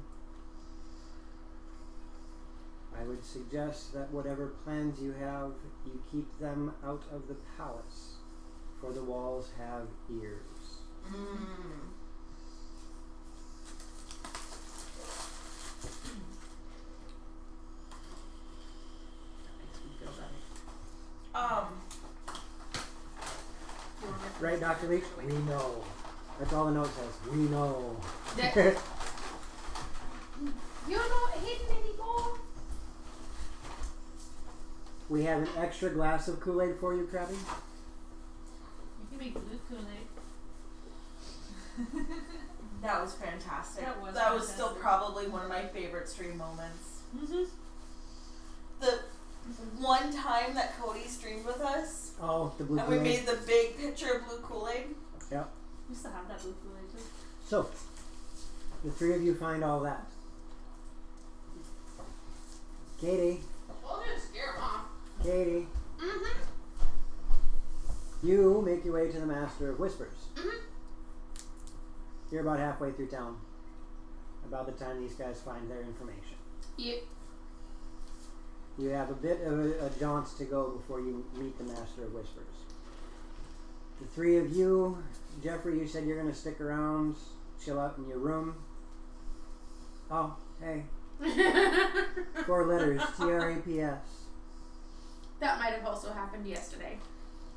I would suggest that whatever plans you have, you keep them out of the palace, for the walls have ears. Right, Dr. Leach? We know. That's all the note says. We know. That- You know hidden anymore? We have an extra glass of Kool-Aid for you, Krabby. You can make blue Kool-Aid. That was fantastic. That was still fantastic. probably one of my favorite stream moments. Mm-hmm. The one time that Cody streamed with us, Oh, the blue and we Kool-Aid. made the big picture of blue Kool-Aid. Yep. We used to have that blue Kool-Aid too. So, the three of you find all that. Katie. Well, just scare them off. Katie. Mm-hmm. You make your way to the Master of Whispers. Mm-hmm. You're about halfway through town. About the time these guys find their information. Yep. You have a bit of a jaunt to go before you meet the Master of Whispers. The three of you, Jeffrey, you said you're going to stick around, chill out in your room. Oh, hey. 4 letters, TRAPS. That might have also happened yesterday.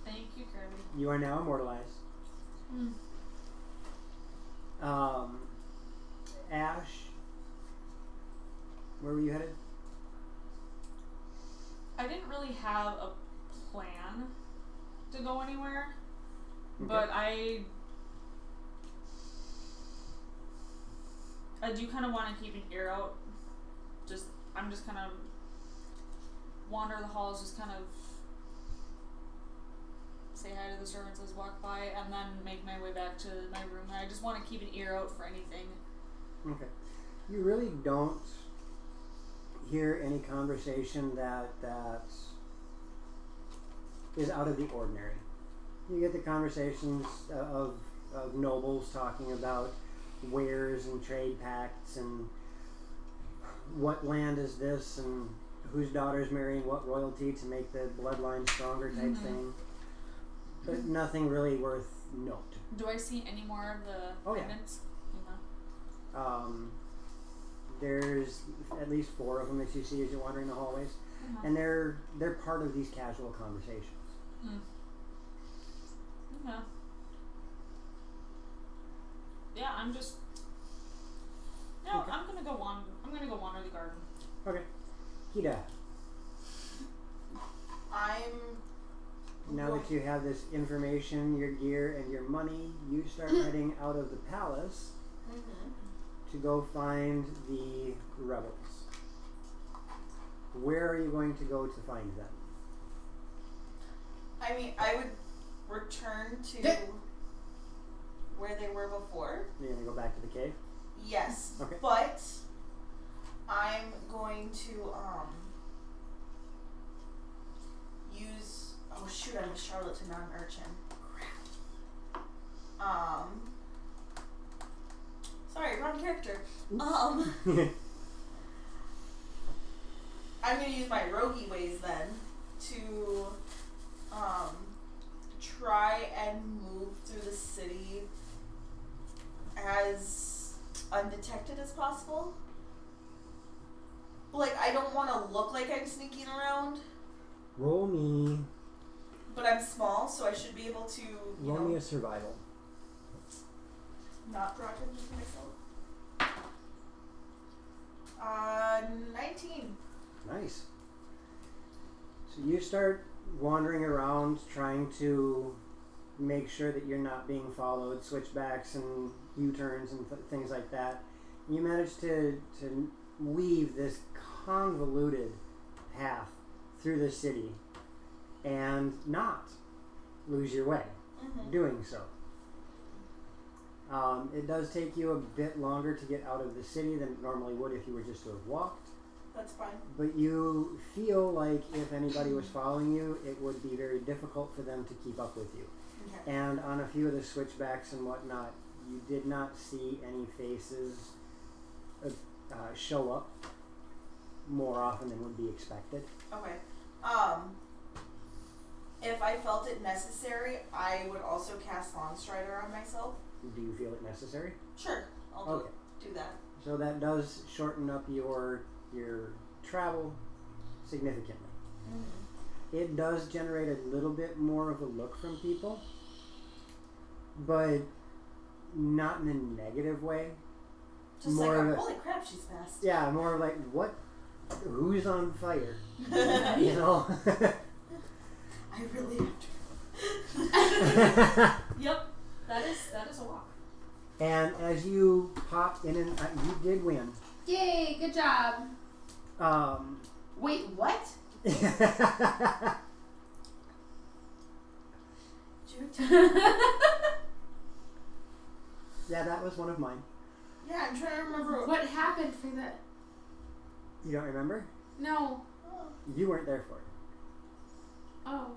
Thank you, Kirby. You are now immortalized. Mm. Ash, where were you headed? I didn't really have a plan to go anywhere, Okay. but I do kind of want to keep an ear out. I'm just kind of wander the halls, just kind of say hi to the servants as walk by, and then make my way back to my room. I just want to keep an ear out for anything. Okay. You really don't hear any conversation that is out of the ordinary. You get the conversations of nobles talking about wares and trade pacts and what land is this and whose daughter's marrying what royalty to make the bloodline stronger type thing. But nothing really worth note. Do I see any more of the Oh, yeah. pendants? There's at least 4 of them that you see as you're wandering the hallways, Uh-huh. and they're part of these casual conversations. Yeah. Yeah, I'm just. No, Okay. I'm gonna go wander the garden. Okay, Hida. Now that you have this information, your gear, and your money, you start heading out of the palace to go find the rebels. Where are you going to go to find them? I mean, I would return to where they were before. You're going to go back to the cave? Yes. Okay. But I'm going to use. Oh shoot! I'm a charlatan, not an urchin. Crap. Sorry, wrong character. I'm gonna use my roguey ways then to try and move through the city as undetected as possible. Like, I don't want to look like I'm sneaking around, Roll me but I'm small, so I should be able to, Roll me a survival. not draw attention to myself. 19. Nice. So you start wandering around trying to make sure that you're not being followed, switchbacks and U-turns and things like that. You manage to weave this convoluted path through the city and not lose your way doing so. It does take you a bit longer to get out of the city than it normally would if you were just to have walked. That's fine. But you feel like if anybody was following you, it would be very difficult for them to keep up with you. Okay. And on a few of the switchbacks and whatnot, you did not see any faces show up more often than would be expected. Okay. If I felt it necessary, I would also cast Longstrider on myself. Do you feel it necessary? Sure, I'll Okay. do that. So that does shorten up your travel significantly. It does generate a little bit more of a look from people, but not in a negative way. Just More like, of a- holy crap, she's fast. Yeah, more of like, what who's on fire? You know? I really have to. Yep. That is a walk. And as you pop in and you did win. Yay, good job. Wait, what? Yeah, that was one of mine. Yeah, I'm trying to remember. What happened for that? You don't remember? No. Oh, You weren't there for it. Oh.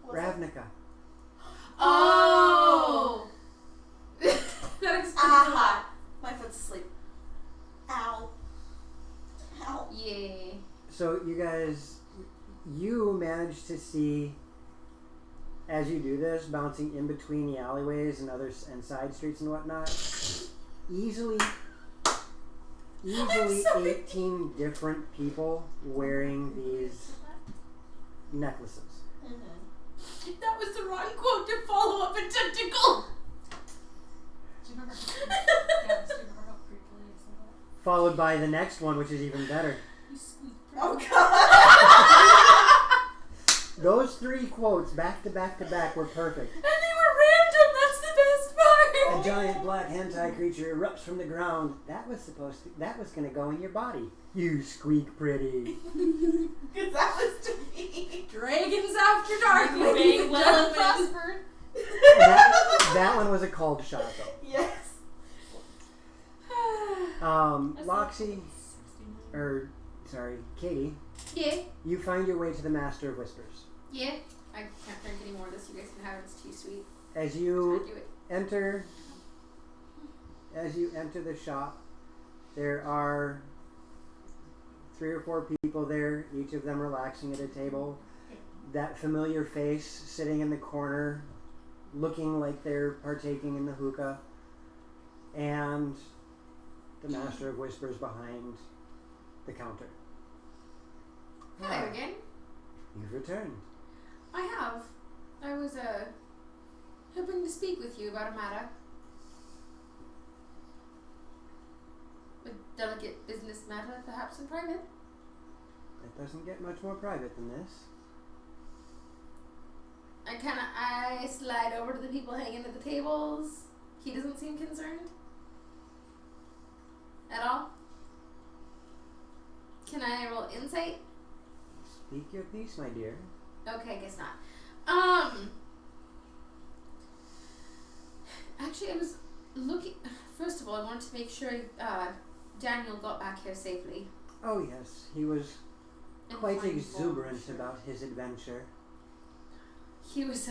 was it? Ravnica. Oh! That explains a Aha! lot. My foot's asleep. Ow. Ow. Yay. So you guys, you managed to see, as you do this, bouncing in between the alleyways and and side streets and whatnot, easily sorry. 18 different people wearing these necklaces. Mm-hmm. That was the wrong quote to follow up a tentacle. Do you remember? Yeah, do you remember how creepily I said that? Followed by the next one, which is even better. You squeak. Oh god! Those 3 quotes back to back to back were perfect. And they were random. That's the best part. A giant black hentai creature erupts from the ground. That was gonna go in your body. You squeak pretty. Because that was to me. Dragons after dark, Bang, ladies and well and gentlemen. prospered. And that one was a cold shot though. Yes. Loxy, Katie, Yeah. you find your way to the Master of Whispers. Yeah. I can't drink any more of this. You guys can have it. It's too sweet. As Can't you do it. enter the shop, there are 3 or 4 people there, each of them relaxing at a table. That familiar face sitting in the corner, looking like they're partaking in the hookah, and the Master of Whispers behind the counter. Hello again. You've returned. I have. I was hoping to speak with you about a matter. A delicate business matter, perhaps in private. It doesn't get much more private than this. I slide over to the people hanging at the tables. He doesn't seem concerned. At all. Can I roll insight? Speak your piece, my dear. Okay, I guess not. Actually, I was looking. First of all, I wanted to make sure Daniel got back here safely. Oh yes, he was In quite fine exuberant form. about his adventure. He was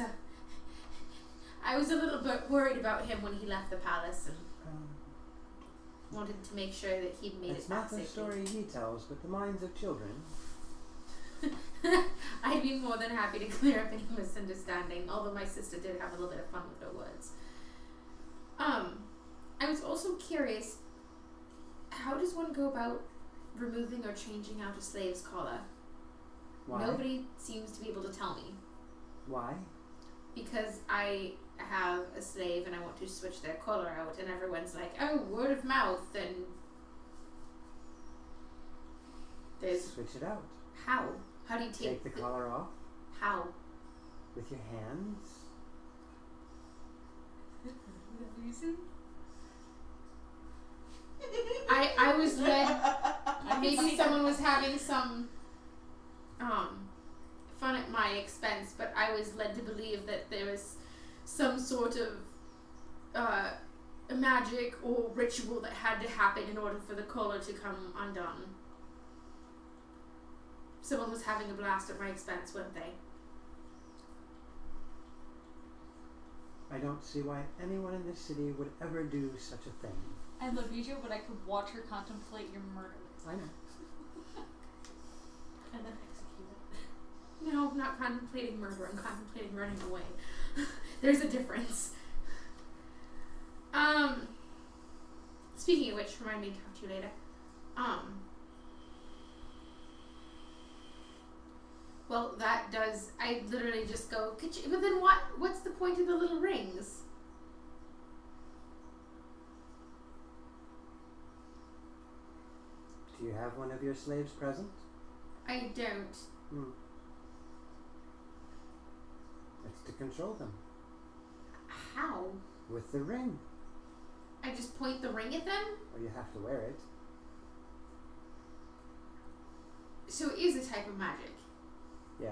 I was a little bit worried about him when he left the palace and wanted to make sure that he'd made It's it back not the safely. story he tells, but the minds of children. I'd be more than happy to clear up any misunderstanding, although my sister did have a little bit of fun with her words. I was also curious, how does one go about removing or changing out a slave's collar? Why? Nobody seems to be able to tell me. Why? Because I have a slave and I want to switch their collar out, and everyone's like, oh, word of mouth, and there's Switch it out. how? How do you Take the collar off how? with your hands. I was led. Maybe someone was having some fun at my expense, but I was led to believe that there was some sort of magic or ritual that had to happen in order for the collar to come undone. Someone was having a blast at my expense, weren't they? I don't see why anyone in this city would ever do such a thing. I love you, but I could watch her contemplate your murder. I know. And then execute it. No, I'm not contemplating murder. I'm contemplating running away. There's a difference. Speaking of which, remind me to talk to you later. Well, that does. I literally just go. But then what? What's the point of the little rings? Do you have one of your slaves present? I don't. It's to control them. How? With the ring. I just point the ring at them? Or you have to wear it. So it is a type of magic. Yes.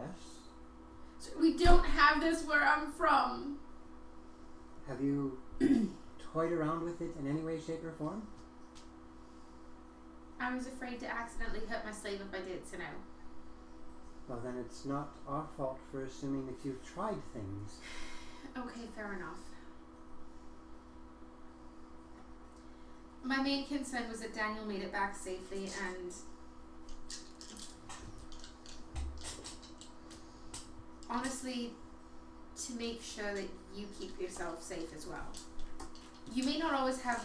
So we don't have this where I'm from. Have you toyed around with it in any way, shape, or form? I was afraid to accidentally hurt my slave if I did, so no. Well, then it's not our fault for assuming that you've tried things. Okay, fair enough. My main concern was that Daniel made it back safely, and honestly, to make sure that you keep yourself safe as well. You may not always have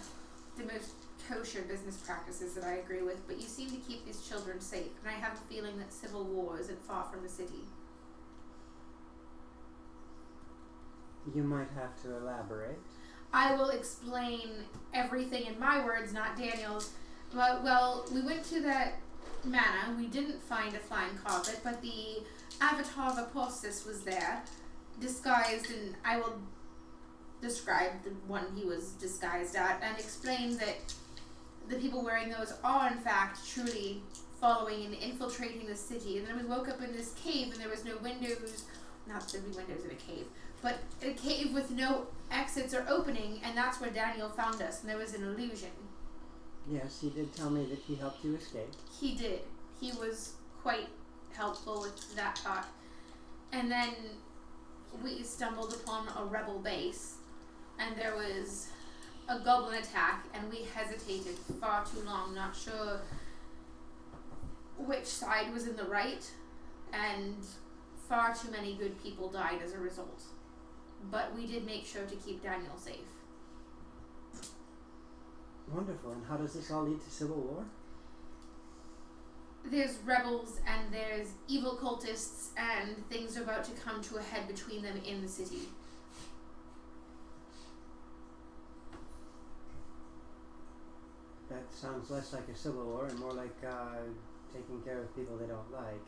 the most kosher business practices that I agree with, but you seem to keep these children safe, and I have a feeling that civil war isn't far from the city. You might have to elaborate. I will explain everything in my words, not Daniel's. Well, we went to that manor. We didn't find a flying carpet, but the avatar of Apostas was there, disguised, and I will describe the one he was disguised at, and explain that the people wearing those are in fact truly following and infiltrating the city. And then we woke up in this cave, and there was no windows. Not that there'd be windows in a cave, but a cave with no exits or opening, and that's where Daniel found us, and there was an illusion. Yes, he did tell me that he helped you escape. He did. He was quite helpful with that part. And then we stumbled upon a rebel base, and there was a goblin attack, and we hesitated far too long, not sure which side was in the right, and far too many good people died as a result. But we did make sure to keep Daniel safe. Wonderful. And how does this all lead to civil war? There's rebels and there's evil cultists, and things are about to come to a head between them in the city. That sounds less like a civil war and more like taking care of people they don't like.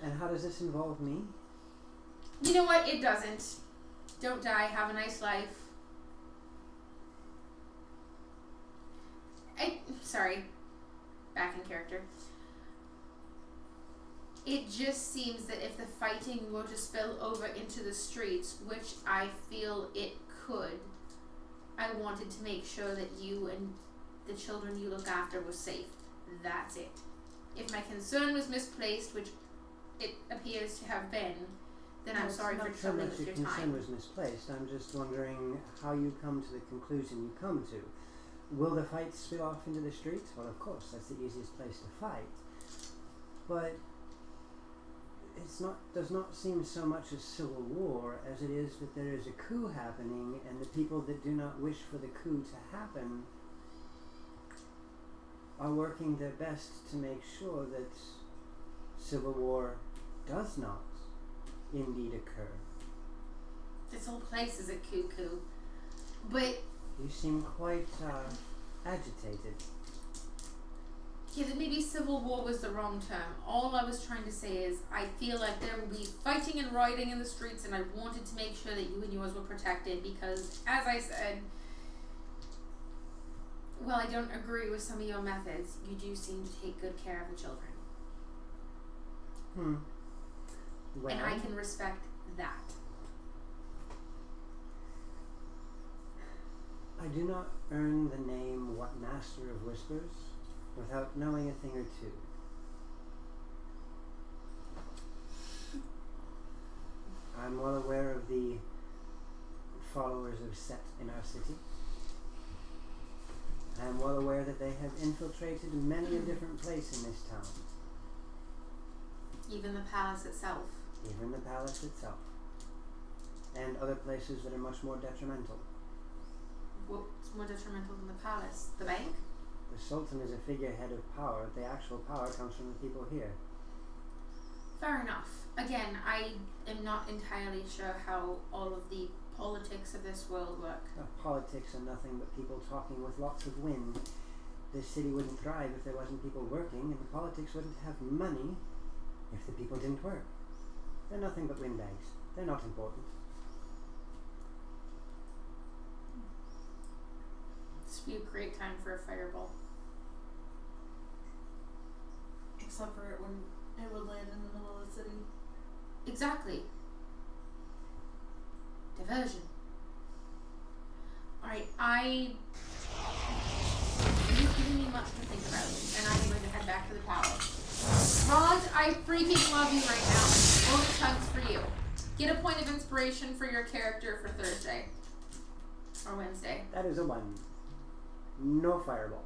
And how does this involve me? You know what? It doesn't. Don't die. Have a nice life. Sorry. Back in character. It just seems that if the fighting were to spill over into the streets, which I feel it could, I wanted to make sure that you and the children you look after were safe. That's it. If my concern was misplaced, which it appears to have been, then I'm sorry for troubling with your time. Your concern was misplaced. I'm just wondering how you come to the conclusion you come to. Will the fight spill off into the streets? Well, of course, that's the easiest place to fight. But does not seem so much a civil war as it is that there is a coup happening, and the people that do not wish for the coup to happen are working their best to make sure that civil war does not indeed occur. This whole place is a cuckoo. But You seem quite agitated. yeah, then maybe civil war was the wrong term. All I was trying to say is I feel like there will be fighting and rioting in the streets, and I wanted to make sure that you and yours were protected because, as I said, while I don't agree with some of your methods, you do seem to take good care of the children. Well, And I can respect that. I do not earn the name What Master of Whispers without knowing a thing or two. I'm well aware of the followers of Set in our city. I am well aware that they have infiltrated many a different place in this town. Even the palace itself. Even the palace itself. And other places that are much more detrimental. What's more detrimental than the palace? The bank? The Sultan is a figurehead of power. The actual power comes from the people here. Fair enough. Again, I am not entirely sure how all of the politics of this world work. Politics are nothing but people talking with lots of wind. this city wouldn't thrive if there wasn't people working, and the politics wouldn't have money if the people didn't work. They're nothing but windbags. They're not important. This would be a great time for a fireball. Except for it when it would land in the middle of the city. Exactly. Diversion. Alright, you've given me much to think about, and I'm going to head back to the tower. Rod, I freaking love you right now. Bonus hugs for you. Get a point of inspiration for your character for Thursday. Or Wednesday. That is a 1. No fireball.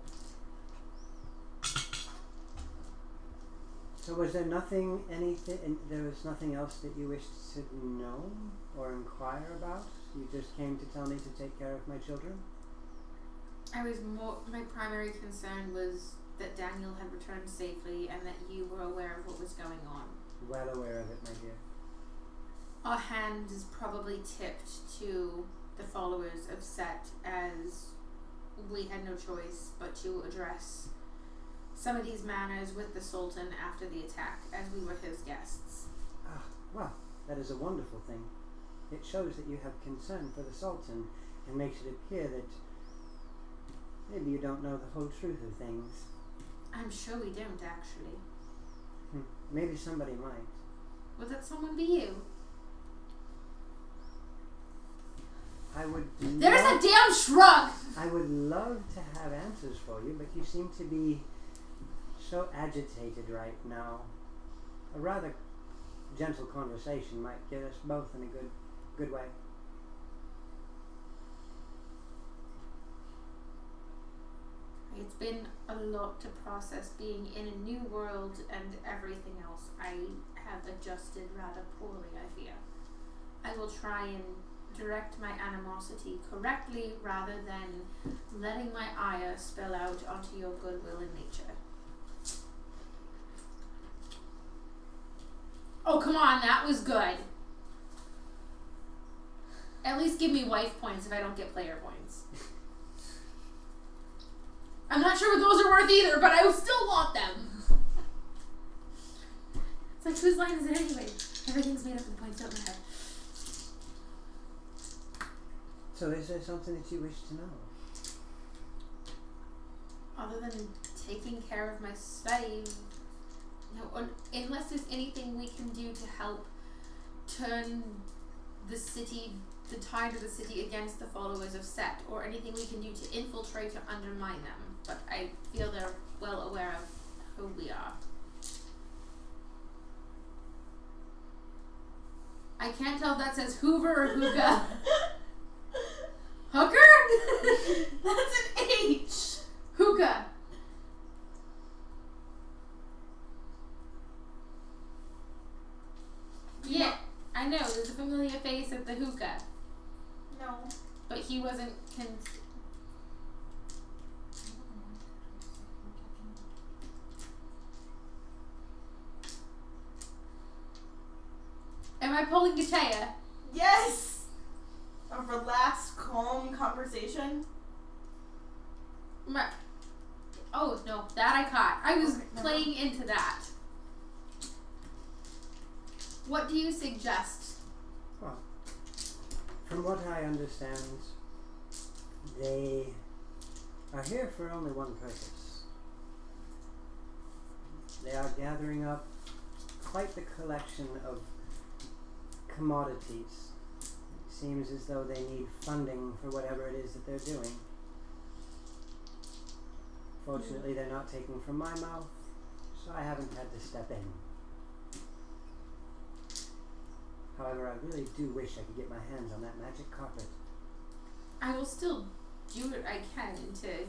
So was there nothing else that you wished to know or inquire about? You just came to tell me to take care of my children? My primary concern was that Daniel had returned safely and that you were aware of what was going on. Well aware of it, my dear. Our hand is probably tipped to the followers of Set, as we had no choice but to address some of these matters with the Sultan after the attack, as we were his guests. Ah, well, that is a wonderful thing. It shows that you have concern for the Sultan and makes it appear that maybe you don't know the whole truth of things. I'm sure we don't, actually. Maybe somebody might. Would that someone be you? I would There's a damn shrug! I would love to have answers for you, but you seem to be so agitated right now. A rather gentle conversation might get us both in a good way. It's been a lot to process being in a new world and everything else. I have adjusted rather poorly, I fear. I will try and direct my animosity correctly rather than letting my ire spill out onto your goodwill and nature. Oh, come on, that was good. At least give me wife points if I don't get player points. I'm not sure what those are worth either, but I still want them. It's like, whose line is it anyway? Everything's made up of points, don't matter. So is there something that you wish to know? Other than taking care of my slave, unless there's anything we can do to help turn the tide of the city against the followers of Set, or anything we can do to infiltrate or undermine them. But I feel they're well aware of who we are. I can't tell if that says Hoover or Hookah. Hooker? That's an H. Hookah. Yeah, I know. There's a familiar face at the hookah. No. But he wasn't Am I pulling Gachea? Yes! A relaxed, calm conversation. Oh, no. That I caught. I was Okay, never playing into that. What do you suggest? Well, from what I understand, they are here for only one purpose. They are gathering up quite the collection of commodities. It seems as though they need funding for whatever it is that they're doing. Fortunately, they're not taking from my mouth, so I haven't had to step in. However, I really do wish I could get my hands on that magic carpet. I will still do what I can to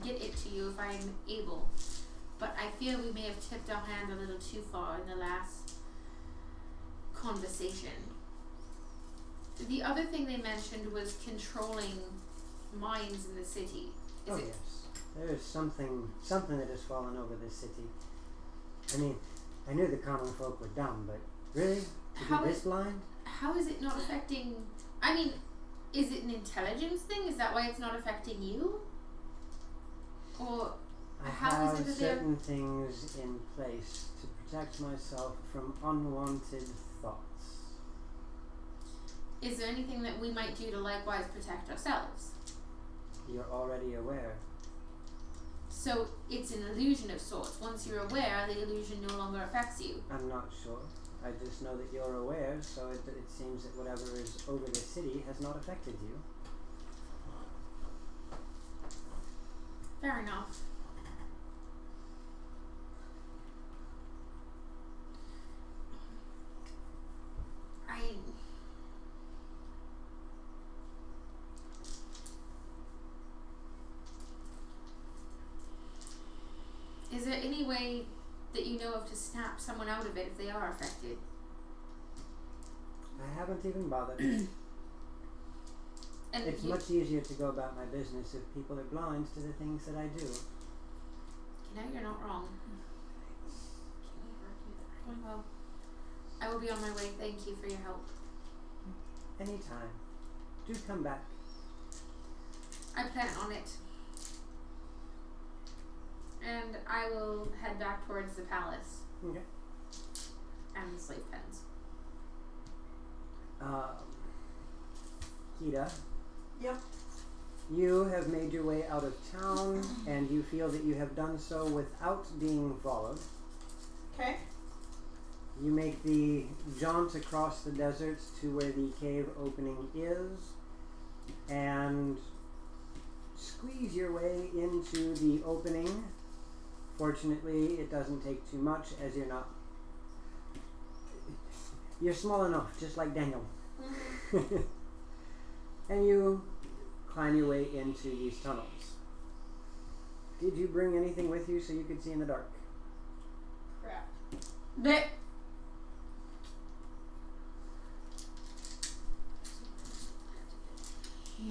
get it to you if I'm able. But I feel we may have tipped our hand a little too far in the last conversation. The other thing they mentioned was controlling mines in the city. Oh yes, there is something that has fallen over this city. I mean, I knew the common folk were dumb, but really? To be this blind? How is it not affecting... I mean, is it an intelligence thing? Is that why it's not affecting you? Or I how is have it that they're... certain things in place to protect myself from unwanted thoughts. Is there anything that we might do to likewise protect ourselves? You're already aware. So it's an illusion of sorts. Once you're aware, the illusion no longer affects you. I'm not sure. I just know that you're aware, so it seems that whatever is over the city has not affected you. Fair enough. Is there any way that you know of to snap someone out of it if they are affected? I haven't even bothered. And It's you, much easier to go about my business if people are blind to the things that I do. you know, you're not wrong. Oh, well, I will be on my way. Thank you for your help. Anytime. Do come back. I plan on it. And I will head back towards the palace Okay. and the slave pens. Kita, Yep. you have made your way out of town, and you feel that you have done so without being followed. Okay. You make the jaunt across the desert to where the cave opening is, and squeeze your way into the opening. Fortunately, it doesn't take too much, as you're small enough, just like Daniel. And you climb your way into these tunnels. Did you bring anything with you so you could see in the dark? Crap. Blech.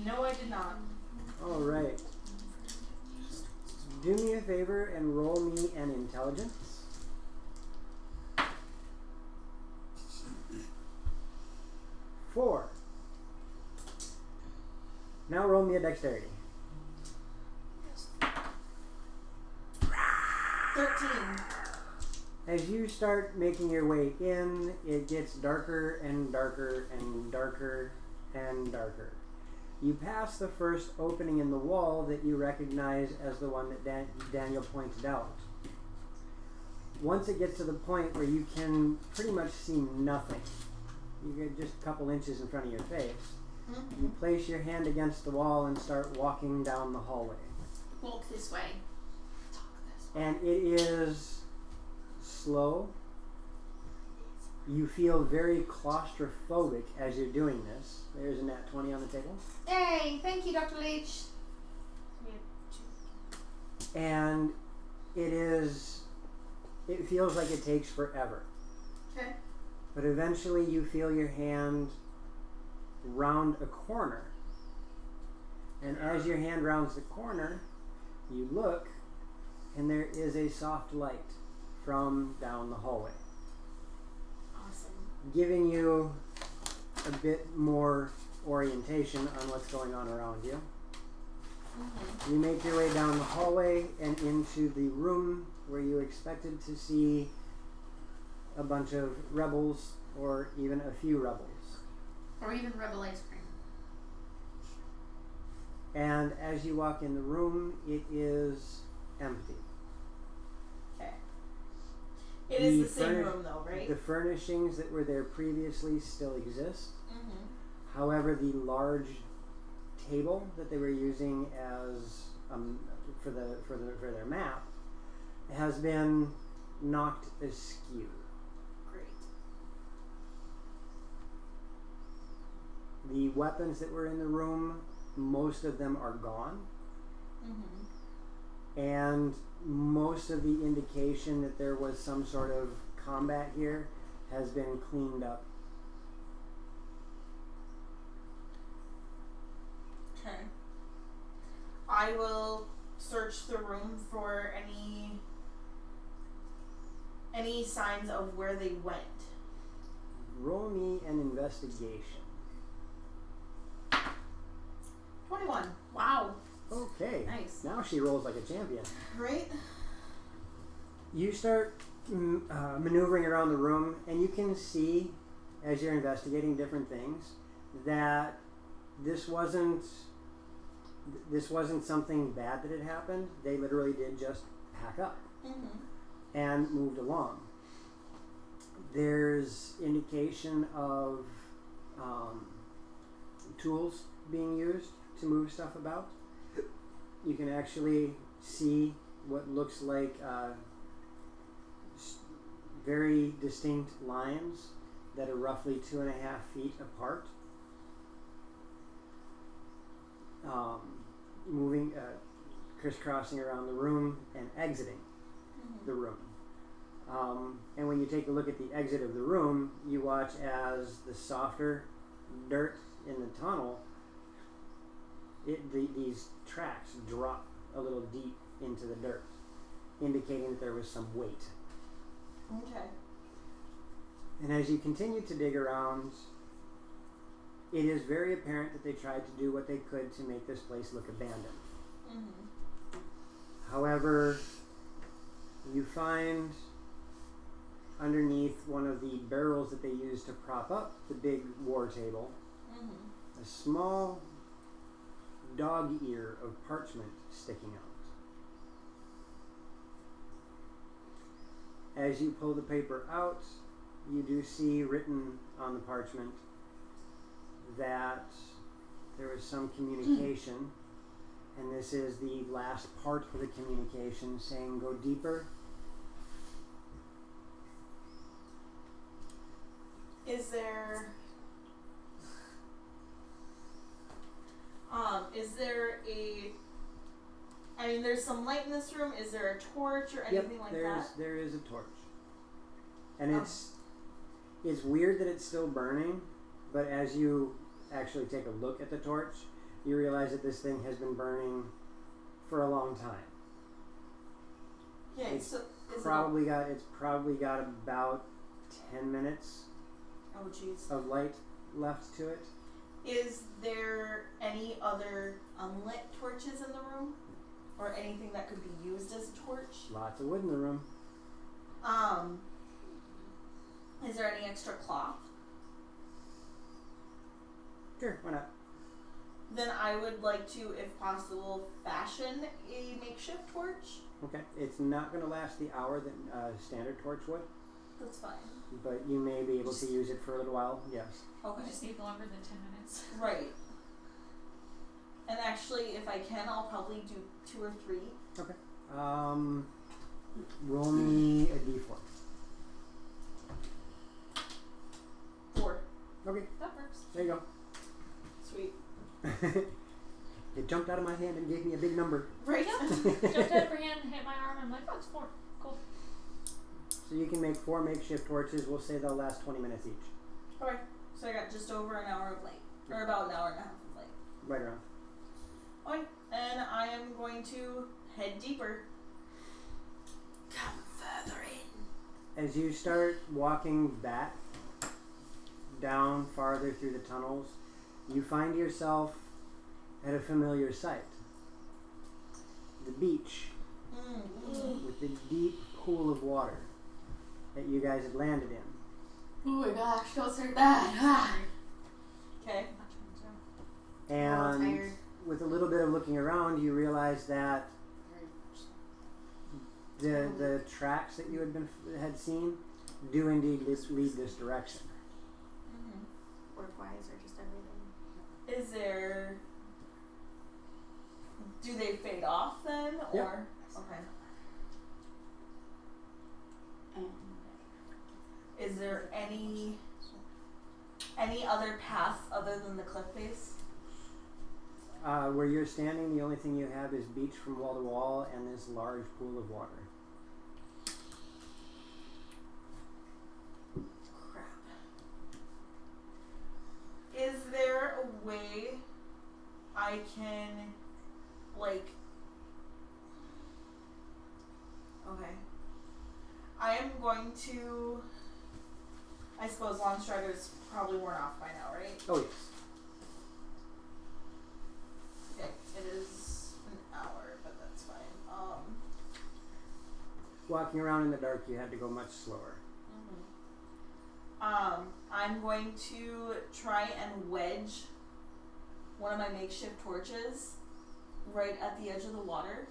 No, I did not. Alright. Do me a favor and roll me an intelligence. Four. Now roll me a dexterity. 13. As you start making your way in, it gets darker and darker and darker and darker. You pass the first opening in the wall that you recognize as the one that Daniel pointed out. Once it gets to the point where you can pretty much see nothing, you get just a couple inches in front of your face, you place your hand against the wall and start walking down the hallway. Walk this way. And it is slow. You feel very claustrophobic as you're doing this. There's a nat 20 on the table. Yay! Thank you, Dr. Leach. And it feels like it takes forever. Okay. But eventually you feel your hand round a corner. And as your hand rounds the corner, you look, and there is a soft light from down the hallway, Awesome. giving you a bit more orientation on what's going on around you. You make your way down the hallway and into the room where you expected to see a bunch of rebels, or even a few rebels. Or even rebel ice cream. And as you walk in the room, it is empty. Okay. It is the same room though, right? The furnishings that were there previously still exist. Mm-hmm. However, the large table that they were using as for their map has been knocked askew. Great. The weapons that were in the room, most of them are gone. Mm-hmm. And most of the indication that there was some sort of combat here has been cleaned up. Okay. I will search the room for any signs of where they went. Roll me an investigation. 21. Wow. Okay. Nice. Now she rolls like a champion. Right? You start maneuvering around the room, and you can see, as you're investigating different things, that this wasn't something bad that had happened. They literally did just pack up and moved along. There's indication of tools being used to move stuff about. You can actually see what looks like very distinct lines that are roughly 2.5 feet apart. Moving, crisscrossing around the room and exiting the room. And when you take a look at the exit of the room, you watch as the softer dirt in the tunnel, these tracks drop a little deep into the dirt, indicating that there was some weight. Okay. And as you continue to dig around, it is very apparent that they tried to do what they could to make this place look abandoned. However, you find underneath one of the barrels that they used to prop up the big war table a small dog ear of parchment sticking out. As you pull the paper out, you do see written on the parchment that there was some communication, and this is the last part of the communication saying, "Go deeper." Is there there's some light in this room. Is there a torch or anything like that? There is a torch. And it's weird that it's still burning, but as you actually take a look at the torch, you realize that this thing has been burning for a long time. Yeah, it's probably got about 10 minutes of light left to it. Is there any other unlit torches in the room? Or anything that could be used as a torch? Lots of wood in the room. Is there any extra cloth? Sure, why not? Then I would like to, if possible, fashion a makeshift torch. Okay, it's not going to last the hour that standard torch would. That's fine. But you may be able to use it for a little while, yes. We just need longer than 10 minutes. Right. And actually, if I can, I'll probably do 2 or 3. Okay. Roll me a d4. 4. Okay, That works. there you go. Sweet. It jumped out of my hand and gave me a big number. Right. Jumped out of her hand, hit my arm, I'm like, oh, it's 4. Cool. So you can make 4 makeshift torches. We'll say they'll last 20 minutes each. Okay. So I got just over an hour of light. Or about an hour and a half of light. Right around. Okay. And I am going to head deeper. Come further in. As you start walking back down farther through the tunnels, you find yourself at a familiar sight. The beach with the deep pool of water that you guys had landed in. Oh my gosh, don't start that. Okay. And with a little bit of looking around, you realize that the tracks that you had seen do indeed lead this direction. Work-wise or just everything? Is there... Do they fade off then? Or... Yep. Okay. And Is there any other path other than the cliff face? Where you're standing, the only thing you have is beach from wall to wall and this large pool of water. Crap. Is there a way I can, like... Okay. I am going to... I suppose Longstrider's probably worn off by now, right? Oh, yes. Okay, it is an hour, but walking around in the dark, you had to go much slower. I'm going to try and wedge one of my makeshift torches right at the edge of the water.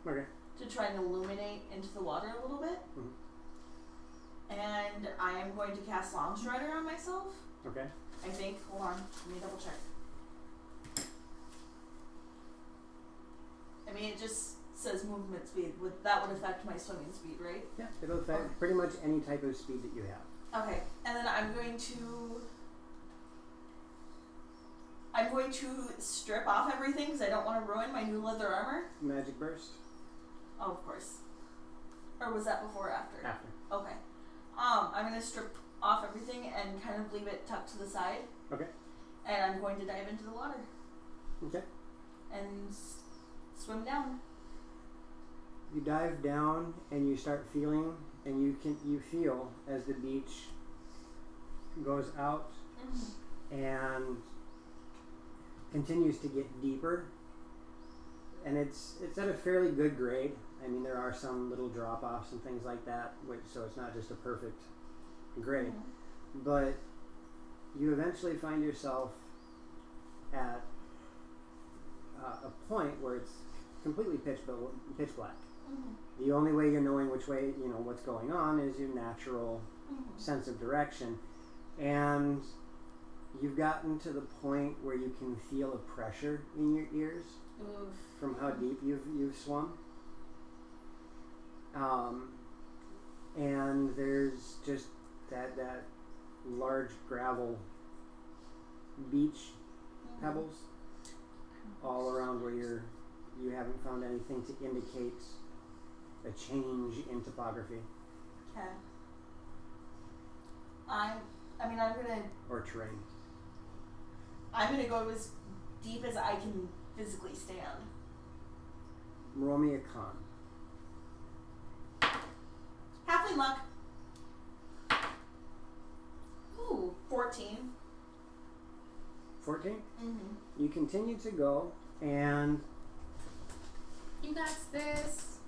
Okay. To try and illuminate into the water a little bit. And I am going to cast Long Strider on myself. Okay. I think. Hold on. Let me double check. I mean, it just says movement speed. That would affect my swimming speed, right? Yeah, it'll affect pretty much any type of speed that you have. Okay. And then I'm going to strip off everything because I don't want to ruin my new leather armor. Magic Burst? Oh, of course. Or was that before or after? After. Okay. I'm going to strip off everything and kind of leave it tucked to the side. Okay. And I'm going to dive into the water. Okay. And swim down. You dive down and you start feeling, and you feel as the beach goes out and continues to get deeper. And it's at a fairly good grade. I mean, there are some little drop-offs and things like that, so it's not just a perfect grade. But you eventually find yourself at a point where it's completely pitch black. The only way you're knowing which way, what's going on is your natural sense of direction. And you've gotten to the point where you can feel a pressure in your ears from how deep you've swum. And there's just that large gravel beach pebbles all around where you haven't found anything to indicate a change in topography. Okay. I'm gonna. Or terrain. I'm gonna go as deep as I can physically stand. Roll me a con. Halfling luck. Ooh. 14. 14? You continue to go, and You got this.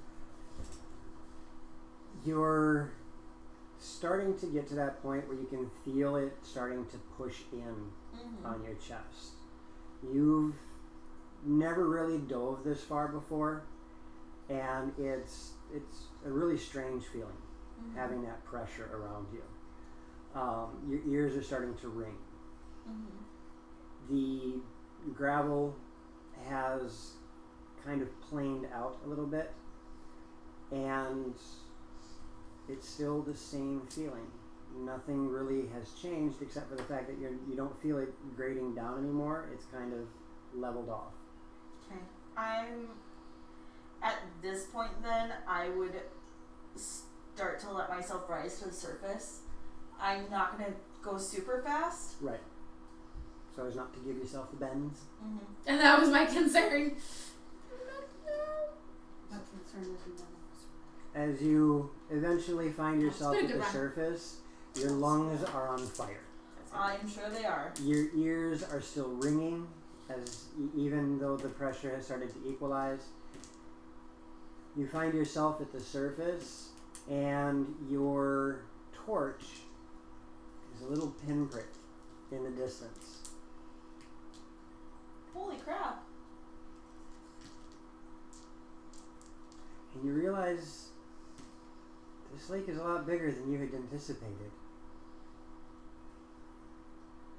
you're starting to get to that point where you can feel it starting to push in on your chest. You've never really dove this far before, and it's a really strange feeling having that pressure around you. Your ears are starting to ring. The gravel has kind of planed out a little bit, and it's still the same feeling. Nothing really has changed except for the fact that you don't feel it grading down anymore. It's kind of leveled off. Okay. I'm at this point then I would start to let myself rise to the surface. I'm not gonna go super fast. Right. So as not to give yourself the bends. And that was my concern. My concern is As you eventually find yourself It's at been a the good run. surface, your lungs are on fire. I'm sure they are. Your ears are still ringing, as even though the pressure has started to equalize. You find yourself at the surface, and your torch is a little pinprick in the distance. Holy crap. And you realize this lake is a lot bigger than you had anticipated.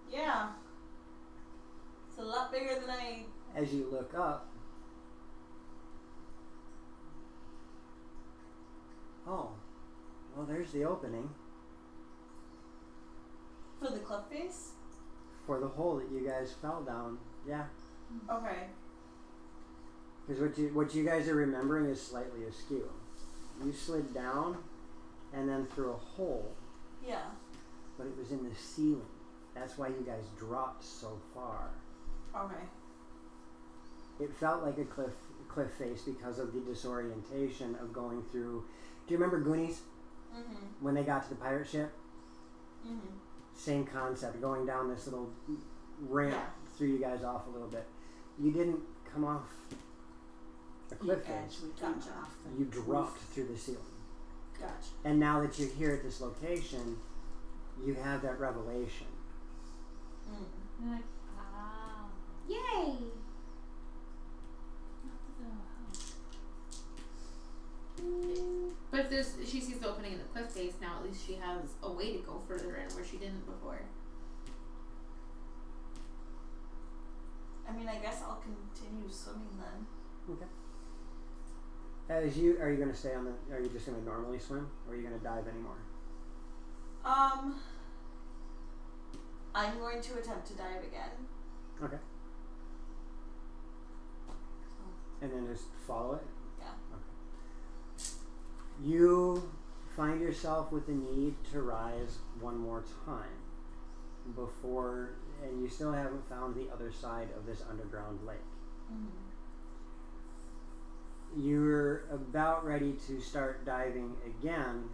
Yeah. It's a lot bigger than I... As you look up, oh, well, there's the opening For the cliff face? for the hole that you guys fell down. Yeah. Okay. Because what you guys are remembering is slightly askew. You slid down and then through a hole, Yeah. but it was in the ceiling. That's why you guys dropped so far. Okay. It felt like a cliff face because of the disorientation of going through. Do you remember Goonies? When they got to the pirate ship? Same concept, going down this little ramp threw you guys off a little bit. You didn't come off a cliff face. actually jumped off the You dropped through the ceiling. Gotcha. And now that you're here at this location, you have that revelation. You're like, ah. Yay! But if she sees the opening in the cliff face now, at least she has a way to go further in where she didn't before. I mean, I guess I'll continue swimming then. Okay. Are you going to stay on are you just going to normally swim, or are you going to dive anymore? I'm going to attempt to dive again. Okay. And then just follow it? Yeah. Okay. You find yourself with the need to rise one more time before, and you still haven't found the other side of this underground lake. Mm-hmm. You're about ready to start diving again,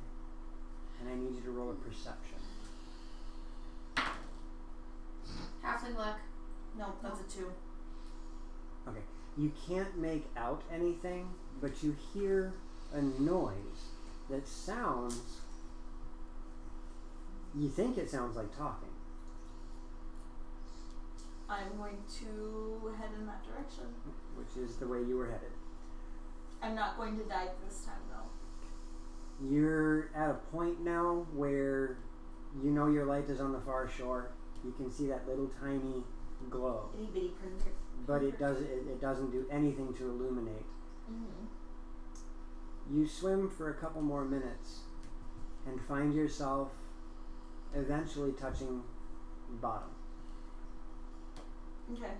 and I need you to roll a perception. Halfling luck. No, that's a 2. Okay. You can't make out anything, but you hear a noise that sounds, you think it sounds like talking. I'm going to head in that direction. Which is the way you were headed. I'm not going to dive this time though. You're at a point now where you know your light is on the far shore. You can see that little tiny glow. Itty bitty printer. But it doesn't do anything to illuminate. Mm-hmm. You swim for a couple more minutes and find yourself eventually touching bottom. Okay.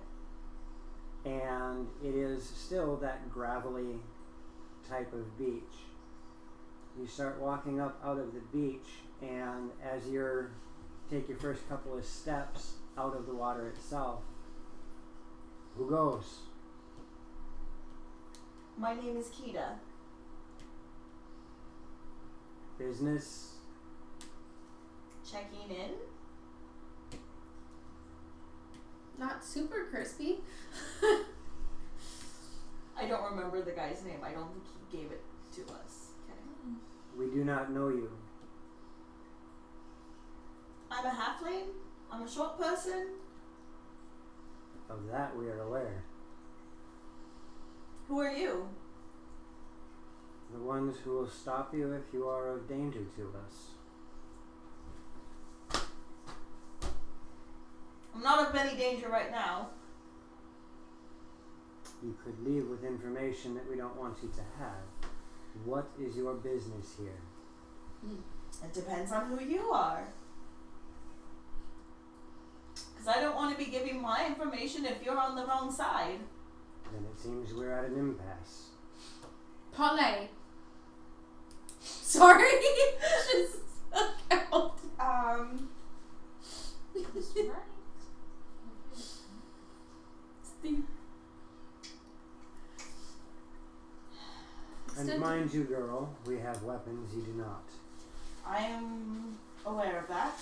And it is still that gravelly type of beach. You start walking up out of the beach, and as you take your first couple of steps out of the water itself, who goes? My name is Kita. Business? Checking in. Not super crispy. I don't remember the guy's name. I don't think he gave it to us. Okay. We do not know you. I'm a halfling. I'm a short person. Of that we are aware. Who are you? The ones who will stop you if you are of danger to us. I'm not of any danger right now. You could leave with information that we don't want you to have. What is your business here? It depends on who you are. Because I don't want to be giving my information if you're on the wrong side. Then it seems we're at an impasse. Parlay. Sorry. Just account. That's right. Steve. And mind you, girl, we have weapons you do not. I am aware of that.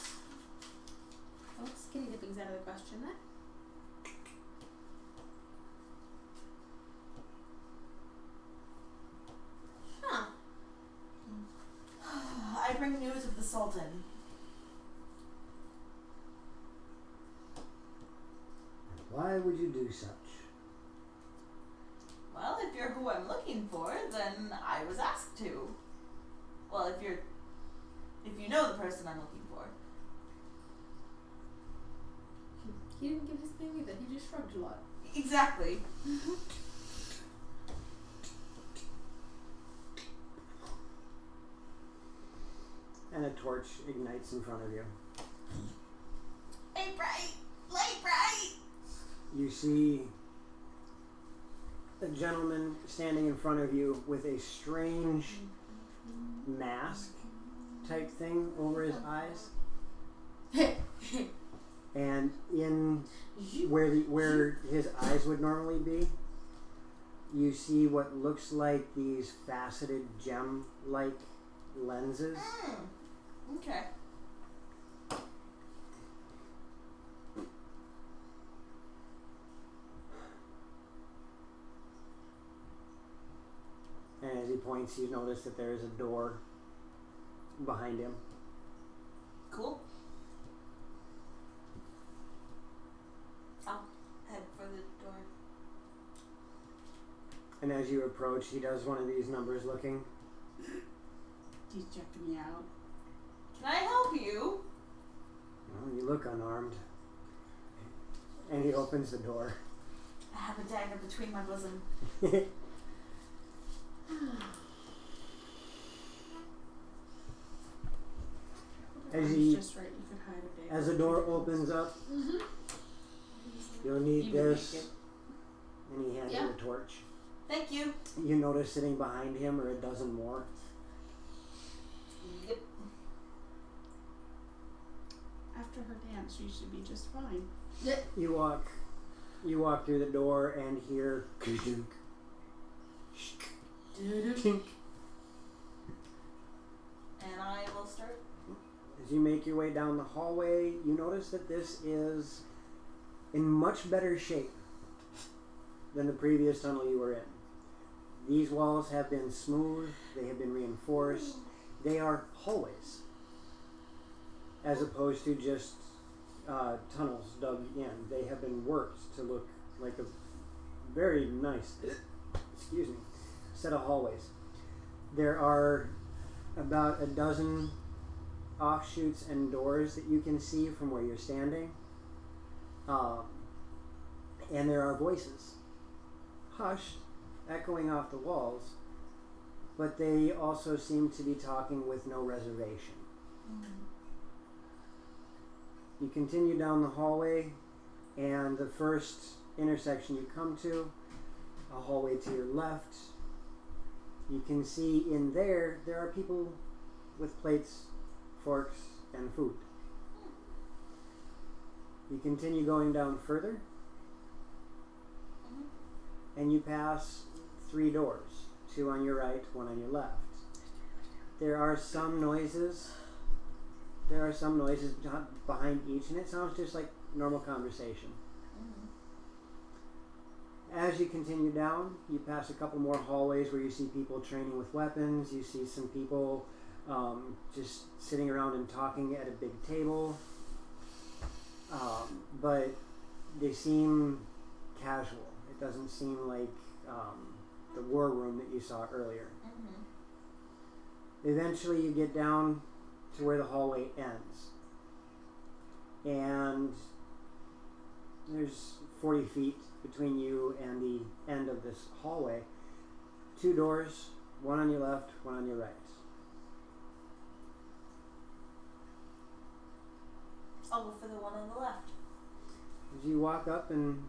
Oh, skinny dipping's out of the question then. Huh. I bring news of the Sultan. Why would you do such? Well, if you're who I'm looking for, then I was asked to. Well, if you know the person I'm looking for. He didn't give his name either. He just shrugged a lot. Exactly. And a torch ignites in front of you. Light bright! Light bright! You see a gentleman standing in front of you with a strange mask type thing over his eyes. And in where his eyes would normally be, you see what looks like these faceted gem-like lenses. Okay. And as he points, you notice that there is a door behind him. Cool. I'll head for the door. And as you approach, he does one of these numbers looking. He's checking me out. Can I help you? Well, you look unarmed. And he opens the door. I have a dagger between my bosom. Just right, you could hide a bit. As the door opens up, you'll need Even this. naked. And he hands you a torch. Thank you. You notice sitting behind him are a dozen more. Yep. After her dance, she should be just fine. You walk through the door and hear kudunk, tink. And I will start. As you make your way down the hallway, you notice that this is in much better shape than the previous tunnel you were in. These walls have been smooth, they have been reinforced, they are hallways, as opposed to just tunnels dug in. They have been worked to look like a very nice, set of hallways. There are about a dozen offshoots and doors that you can see from where you're standing. And there are voices, hushed, echoing off the walls, but they also seem to be talking with no reservation. You continue down the hallway, and the first intersection you come to, a hallway to your left, you can see in there are people with plates, forks, and food. You continue going down further, and you pass 3 doors, 2 on your right, 1 on your left. There are some noises behind each, and it sounds just like normal conversation. As you continue down, you pass a couple more hallways where you see people training with weapons. You see some people just sitting around and talking at a big table. But they seem casual. It doesn't seem like the war room that you saw earlier. Eventually you get down to where the hallway ends. And there's 40 feet between you and the end of this hallway. 2 doors, 1 on your left, 1 on your right. I'll go for the one on the left. As you walk up and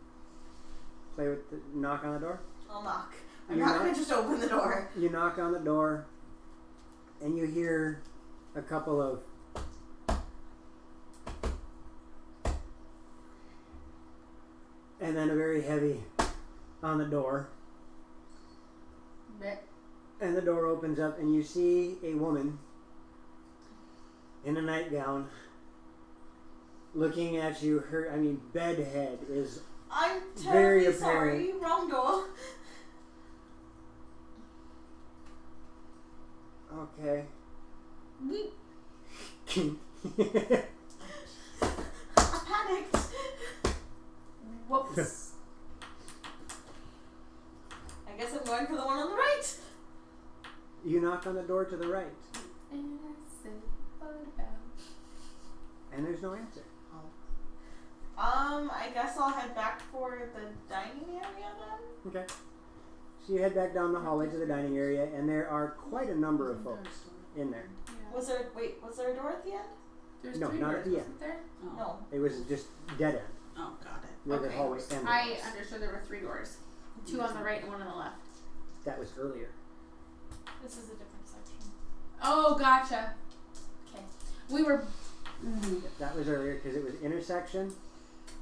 play with the knock on the door? I'll knock. I'm not going to just open the door. You knock on the door and you hear a couple of and then a very heavy on the door. And the door opens up and you see a woman in a nightgown looking at you. Her bed head is I'm very terribly sorry. apparent. Wrong door. Okay. I panicked. Whoops. I guess I'm going for the one on the right. You knock on the door to the right. And I said, what about? And there's no answer. I guess I'll head back for the dining area then. Okay. So you head back down the hallway to the dining area, and there are quite a number of folks in there. Yeah. Was there a door at the end? There's No, 3 not at doors, the wasn't there? Oh. No. It was just dead end, Oh, got it. where the Okay. hallway ended. I understood there were 3 doors. 2 on the right and 1 on the left. That was earlier. This is a different section. Oh, gotcha. Okay. We were... That was earlier because it was intersection,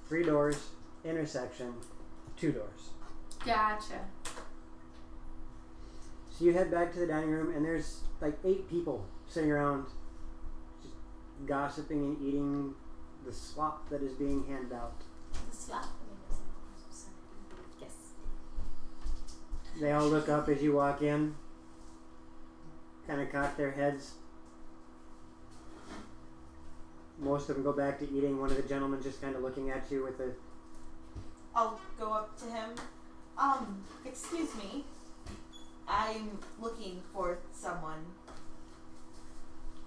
3 doors, intersection, 2 doors. Gotcha. So you head back to the dining room, and there's like 8 people sitting around just gossiping and eating the slop that is being handed out. The slap. Yes. They all look up as you walk in, kind of cock their heads. most of them go back to eating. One of the gentlemen just kind of looking at you with a... I'll go up to him. Excuse me. I'm looking for someone.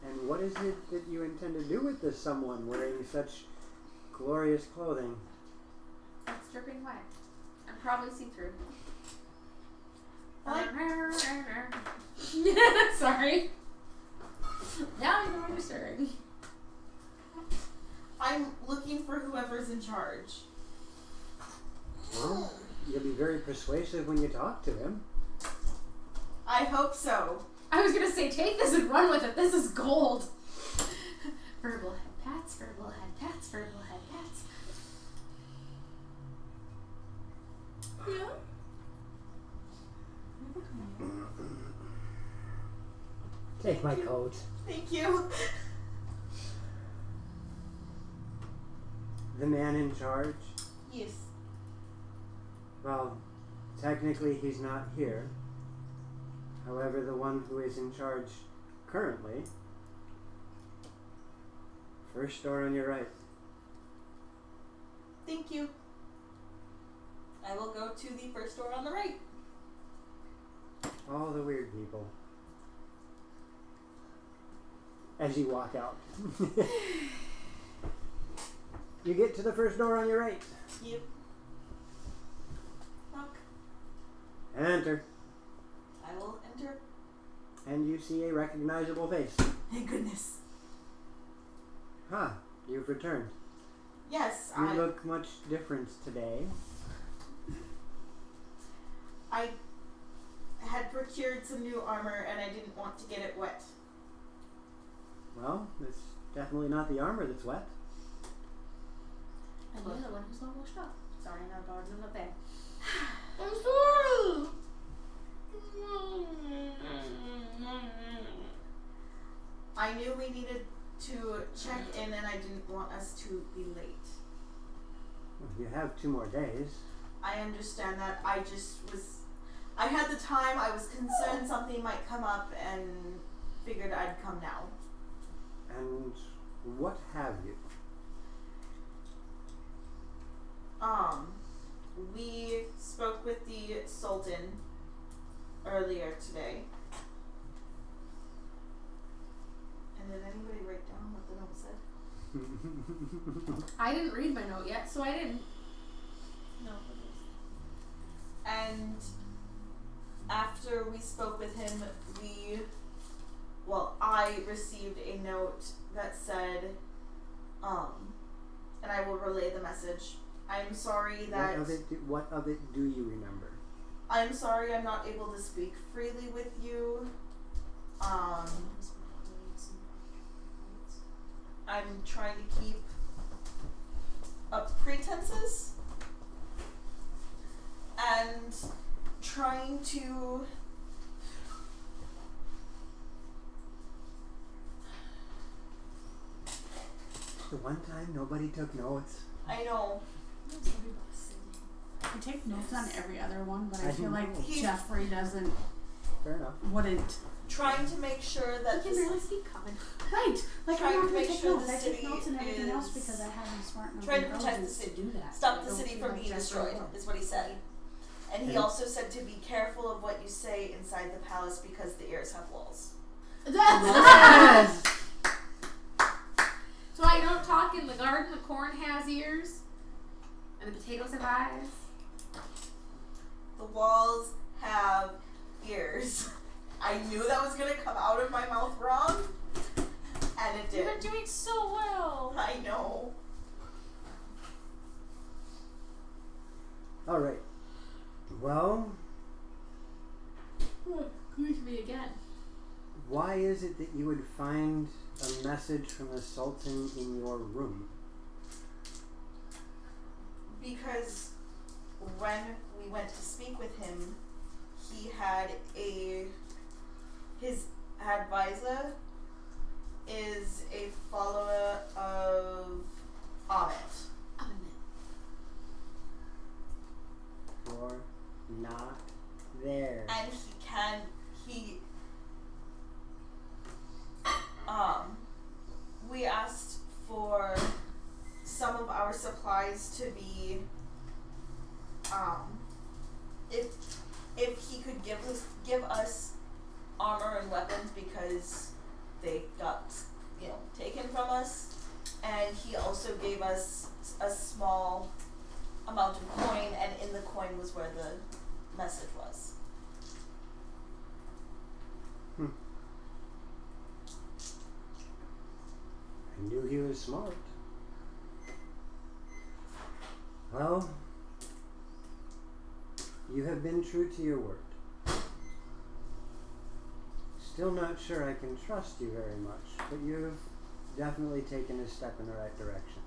And what is it that you intend to do with this someone wearing such glorious clothing? It's dripping wet. And probably see-through. Like, Sorry. Now I know what you're stirring. I'm looking for whoever's in charge. Well, you'll be very persuasive when you talk to him. I hope so. I was gonna say, take this and run with it. This is gold. Verbal head pats, verbal head pats, verbal head pats. Yeah. Take my coat. Thank you. The man in charge? Yes. Well, technically he's not here. However, the one who is in charge currently, first door on your right. Thank you. I will go to the first door on the right. All the weird people. As you walk out. You get to the first door on your right. Yep. Knock. And enter. I will enter. And you see a recognizable face. Thank goodness. You've returned. Yes, You look much different today. I had procured some new armor and I didn't want to get it wet. Well, it's definitely not the armor that's wet. And you're the one who's not washed up. Sorry, no garden up there. I'm sorry. I knew we needed to check in and I didn't want us to be late. Well, you have 2 more days. I understand that. I had the time, I was concerned something might come up and figured I'd come now. And what have you? We spoke with the Sultan earlier today. And did anybody write down what the note said? I didn't read my note yet, so I didn't. No. And after we spoke with him, I received a note that said, and I will relay the message. I'm sorry that... What of it do you remember? I'm sorry I'm not able to speak freely with you. I'm trying to keep up pretenses and trying to The one time nobody took notes. I know. I take notes on every other one, but I feel know. like Jeffrey doesn't, Fair enough. wouldn't. Trying to make sure that You can barely speak common. Right. Like Trying I'm to not gonna make take sure notes. the I take city notes and everything else is because I have a smart enough trying to protect the intelligence city. to do that. Stop I the don't city feel from like being Jeffrey destroyed, will. is what he said. And he Yeah. also said to be careful of what you say inside the palace because the ears have walls. Yes! So I don't talk in the garden. The corn has ears, and the potatoes have eyes. The walls have ears. I knew that was gonna come out of my mouth wrong, and it You've did. been doing so well. I know. Alright. Well, Greet me again. why is it that you would find a message from the Sultan in your room? Because when we went to speak with him, he had his advisor is a follower of Amit. You're not there. And we asked for for some of our supplies to be, if he could give us armor and weapons because they got, taken from us, and he also gave us a small amount of coin, and in the coin was where the message was. I knew he was smart. Well, you have been true to your word. Still not sure I can trust you very much, but you've definitely taken a step in the right direction.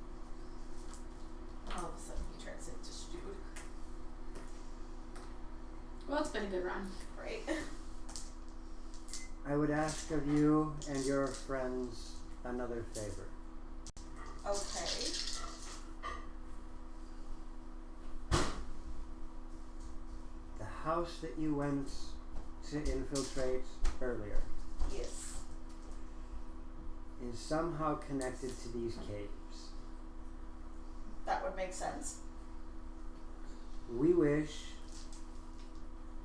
All of a sudden he turns into Stu. Well, it's been a good run. Right? I would ask of you and your friends another favor. Okay. The house that you went to infiltrate earlier Yes. is somehow connected to these caves. That would make sense. We wish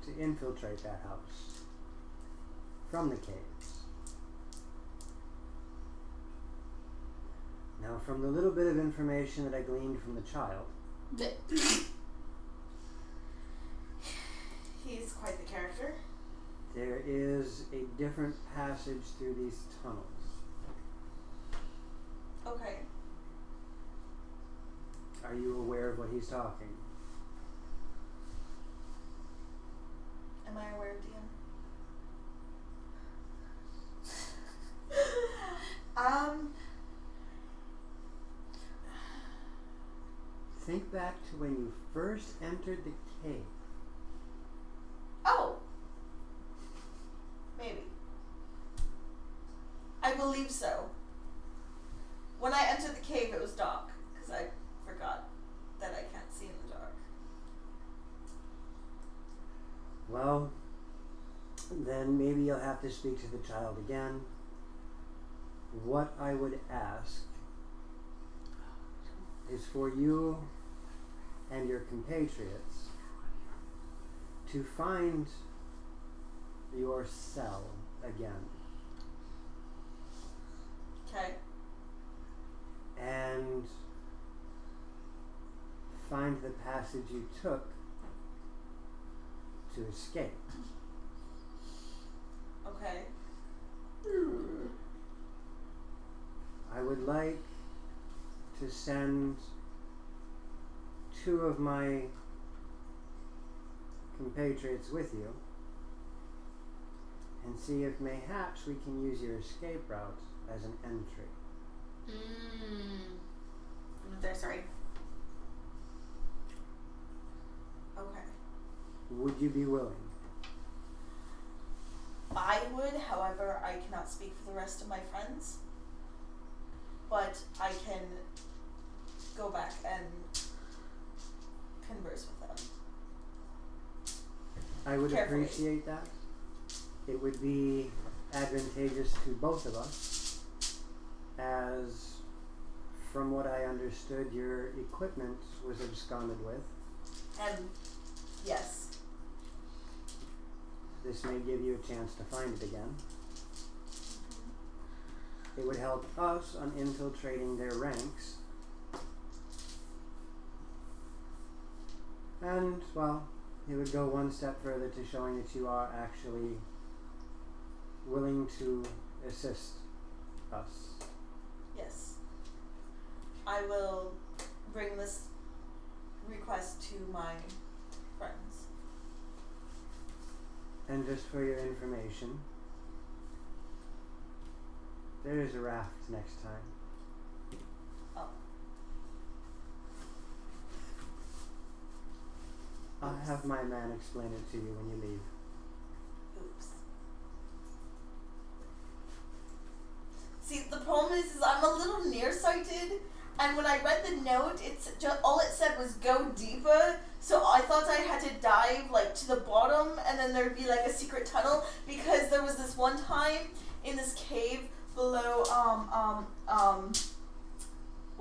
to infiltrate that house from the caves. Now, from the little bit of information that I gleaned from the child, He's quite the character. there is a different passage through these tunnels. Okay. Are you aware of what he's talking? Am I aware of DM? Think back to when you first entered the cave. Oh. Maybe. I believe so. When I entered the cave, it was dark, because I forgot that I can't see in the dark. Well, then maybe you'll have to speak to the child again. What I would ask is for you and your compatriots to find your cell again. Okay. And find the passage you took to escape. Okay. I would like to send 2 of my compatriots with you and see if mayhaps we can use your escape route as an entry. I'm there, sorry. Okay. Would you be willing? I would, however, I cannot speak for the rest of my friends. But I can go back and converse with them. I would Carefully. appreciate that. It would be advantageous to both of us, as from what I understood, your equipment was absconded with. And yes. This may give you a chance to find it again. It would help us on infiltrating their ranks. And, well, it would go one step further to showing that you are actually willing to assist us. Yes. I will bring this request to my friends. And just for your information, there is a raft next time. Oh. I'll have my man explain it to you when you leave. Oops. See, the problem is I'm a little nearsighted, and when I read the note, it's just, all it said was go deeper, so I thought I had to dive, like, to the bottom, and then there'd be, like, a secret tunnel, because there was this one time in this cave below,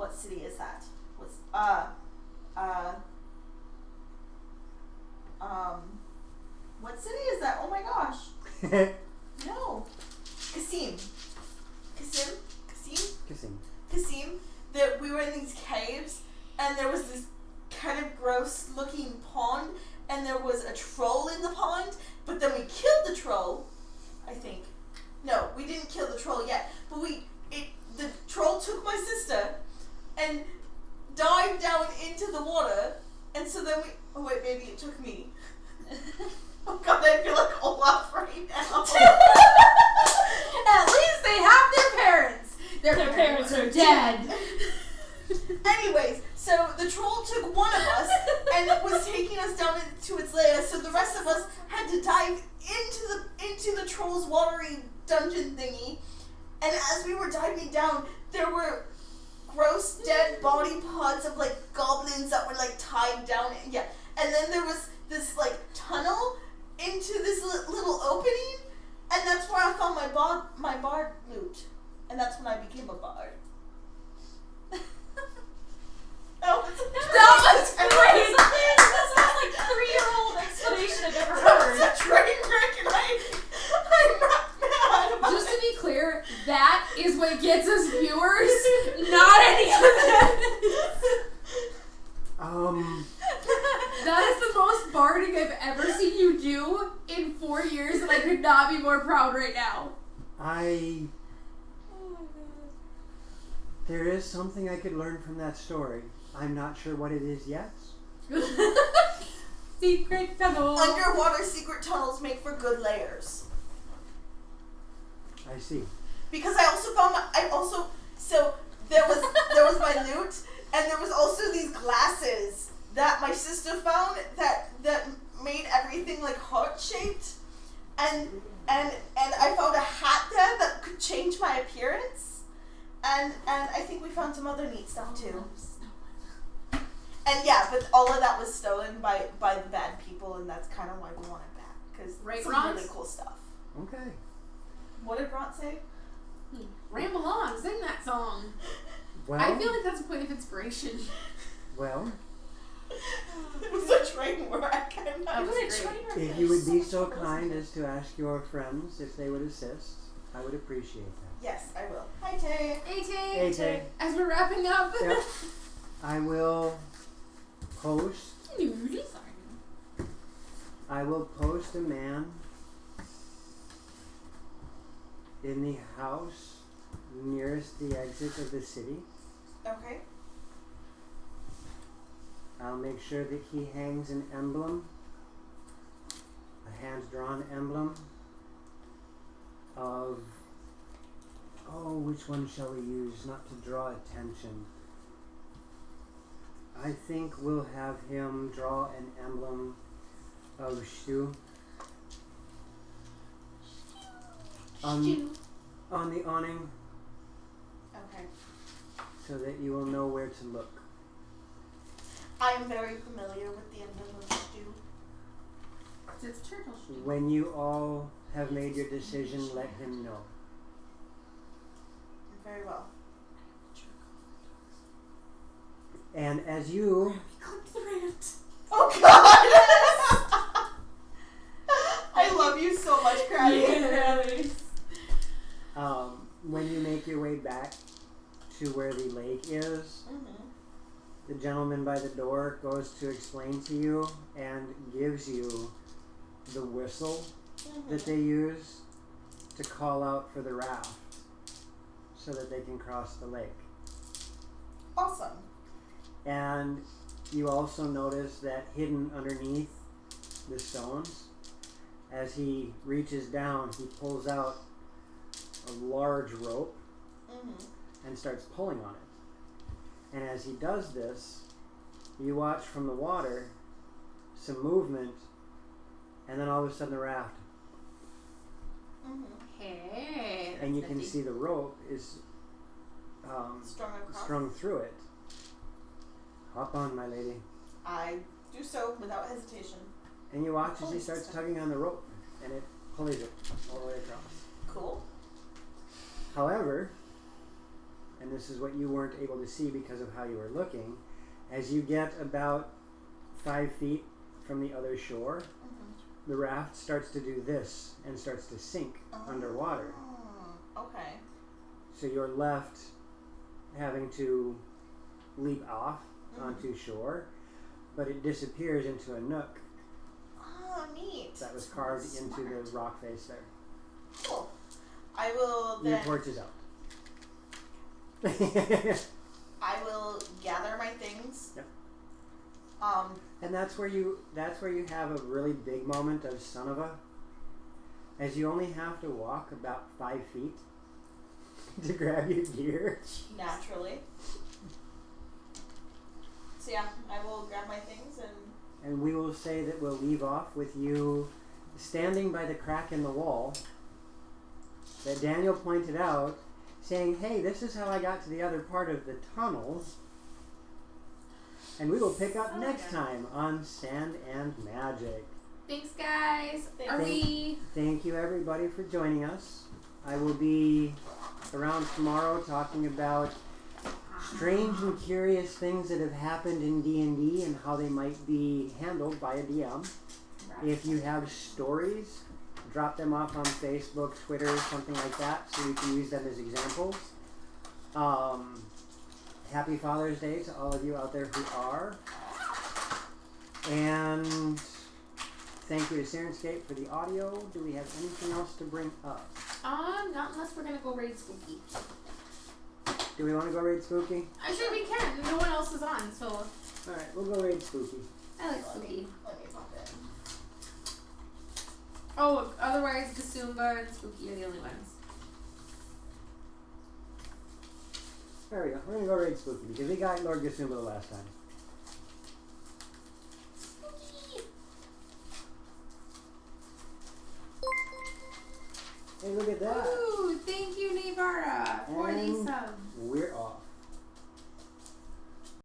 What city is that? What's what city is that? Oh my gosh. No. Kasim. That we were in these caves, and there was this kind of gross looking pond, and there was a troll in the pond, but then we killed the troll, I think. No, we didn't kill the troll yet, but the troll took my sister and dived down into the water, and so then oh wait, maybe it took me. Oh god, I feel like Olaf right now. At least they have their parents. Their parents are dead. Anyways, so the troll took one of us and was taking us down into its lair, so the rest of us had to dive into the troll's watery dungeon thingy. And as we were diving down, there were gross dead body parts of like goblins that were like tied down. Yeah. And then there was this like tunnel into this little opening, and that's where I found my bard loot. And that's when I became a bard. That was great. That's the most like 3-year-old explanation I've ever heard. That's a train wreck, and I'm not mad about Just it. to be clear, that is what gets us viewers, not any of that. That is the most barding I've ever seen you do in 4 years, and I could not be more proud right now. There is something I could learn from that story. I'm not sure what it is yet. Secret tunnel. Underwater secret tunnels make for good layers. I see. Because I also found so there was my loot, and there was also these glasses that my sister found that made everything like heart shaped, and I found a hat there that could change my appearance, and I think we found some other neat stuff too. And yeah, but all of that was stolen by the bad people, and that's kind of why we want it back, because Right, some Ron? really cool stuff. Okay. What did Bront say? Ramble on, sing that song. Well, I feel like that's a point of inspiration. well, It was a train wreck. It was a train wreck. if you would be so kind as to ask your friends if they would assist, I would appreciate that. Yes, I will. Hi, Tay. Hey, Tay. Hey, Tay. As we're wrapping up. Yep. I will post a man in the house nearest the exit of the city. Okay. I'll make sure that he hangs an emblem, a hand-drawn emblem of, which one shall we use not to draw attention? I think we'll have him draw an emblem of Stu on the awning, Okay. so that you will know where to look. I am very familiar with the emblem of Stu. It's turtle shoe. When you all have made your decision, let him know. Very well. And as you Oh God! I love you so much, Crabby. when you make your way back to where the lake is, the gentleman by the door goes to explain to you and gives you the whistle that they use to call out for the raft so that they can cross the lake. Awesome. And you also notice that hidden underneath the stones, as he reaches down, he pulls out a large rope and starts pulling on it. And as he does this, you watch from the water some movement, and then all of a sudden the raft, Hey. and you can see the rope is Strung across. strung through it. Hop on, my lady. I do so without hesitation. And you watch as he starts tugging on the rope, and it pulleys it all the way across. Cool. However, and this is what you weren't able to see because of how you were looking, as you get about 5 feet from the other shore, the raft starts to do this and starts to sink underwater. Okay. So you're left having to leap off onto shore, but it disappears into a nook Oh, neat. that was carved into Smart. the rock face there. Cool. I will Your then. torch is out. I will gather my things. Yep. And that's where you have a really big moment of son of a, as you only have to walk about 5 feet to grab your gear. naturally. So yeah, I will grab my things and And we will say that we'll leave off with you standing by the crack in the wall that Daniel pointed out, saying, hey, this is how I got to the other part of the tunnel. And we will pick up next time on Sand and Magic. Thanks, guys. Thanks. Are we? Thank you, everybody, for joining us. I will be around tomorrow talking about strange and curious things that have happened in D&D and how they might be handled by a DM. If you have stories, drop them off on Facebook, Twitter, something like that, so we can use them as examples. Happy Father's Day to all of you out there who are. And thank you to Syrinscape for the audio. Do we have anything else to bring up? Not unless we're gonna go raid Spooky. Do we want to go raid Spooky? I'm sure we can. No one else is on, so Alright, we'll go raid Spooky. I like Spooky. let me pop in. Oh, otherwise Gasumba and Spooky are the only ones. There we go. We're going to go raid Spooky because we got Lord Gasumba the last time. Spooky! Hey, look at that. Woo!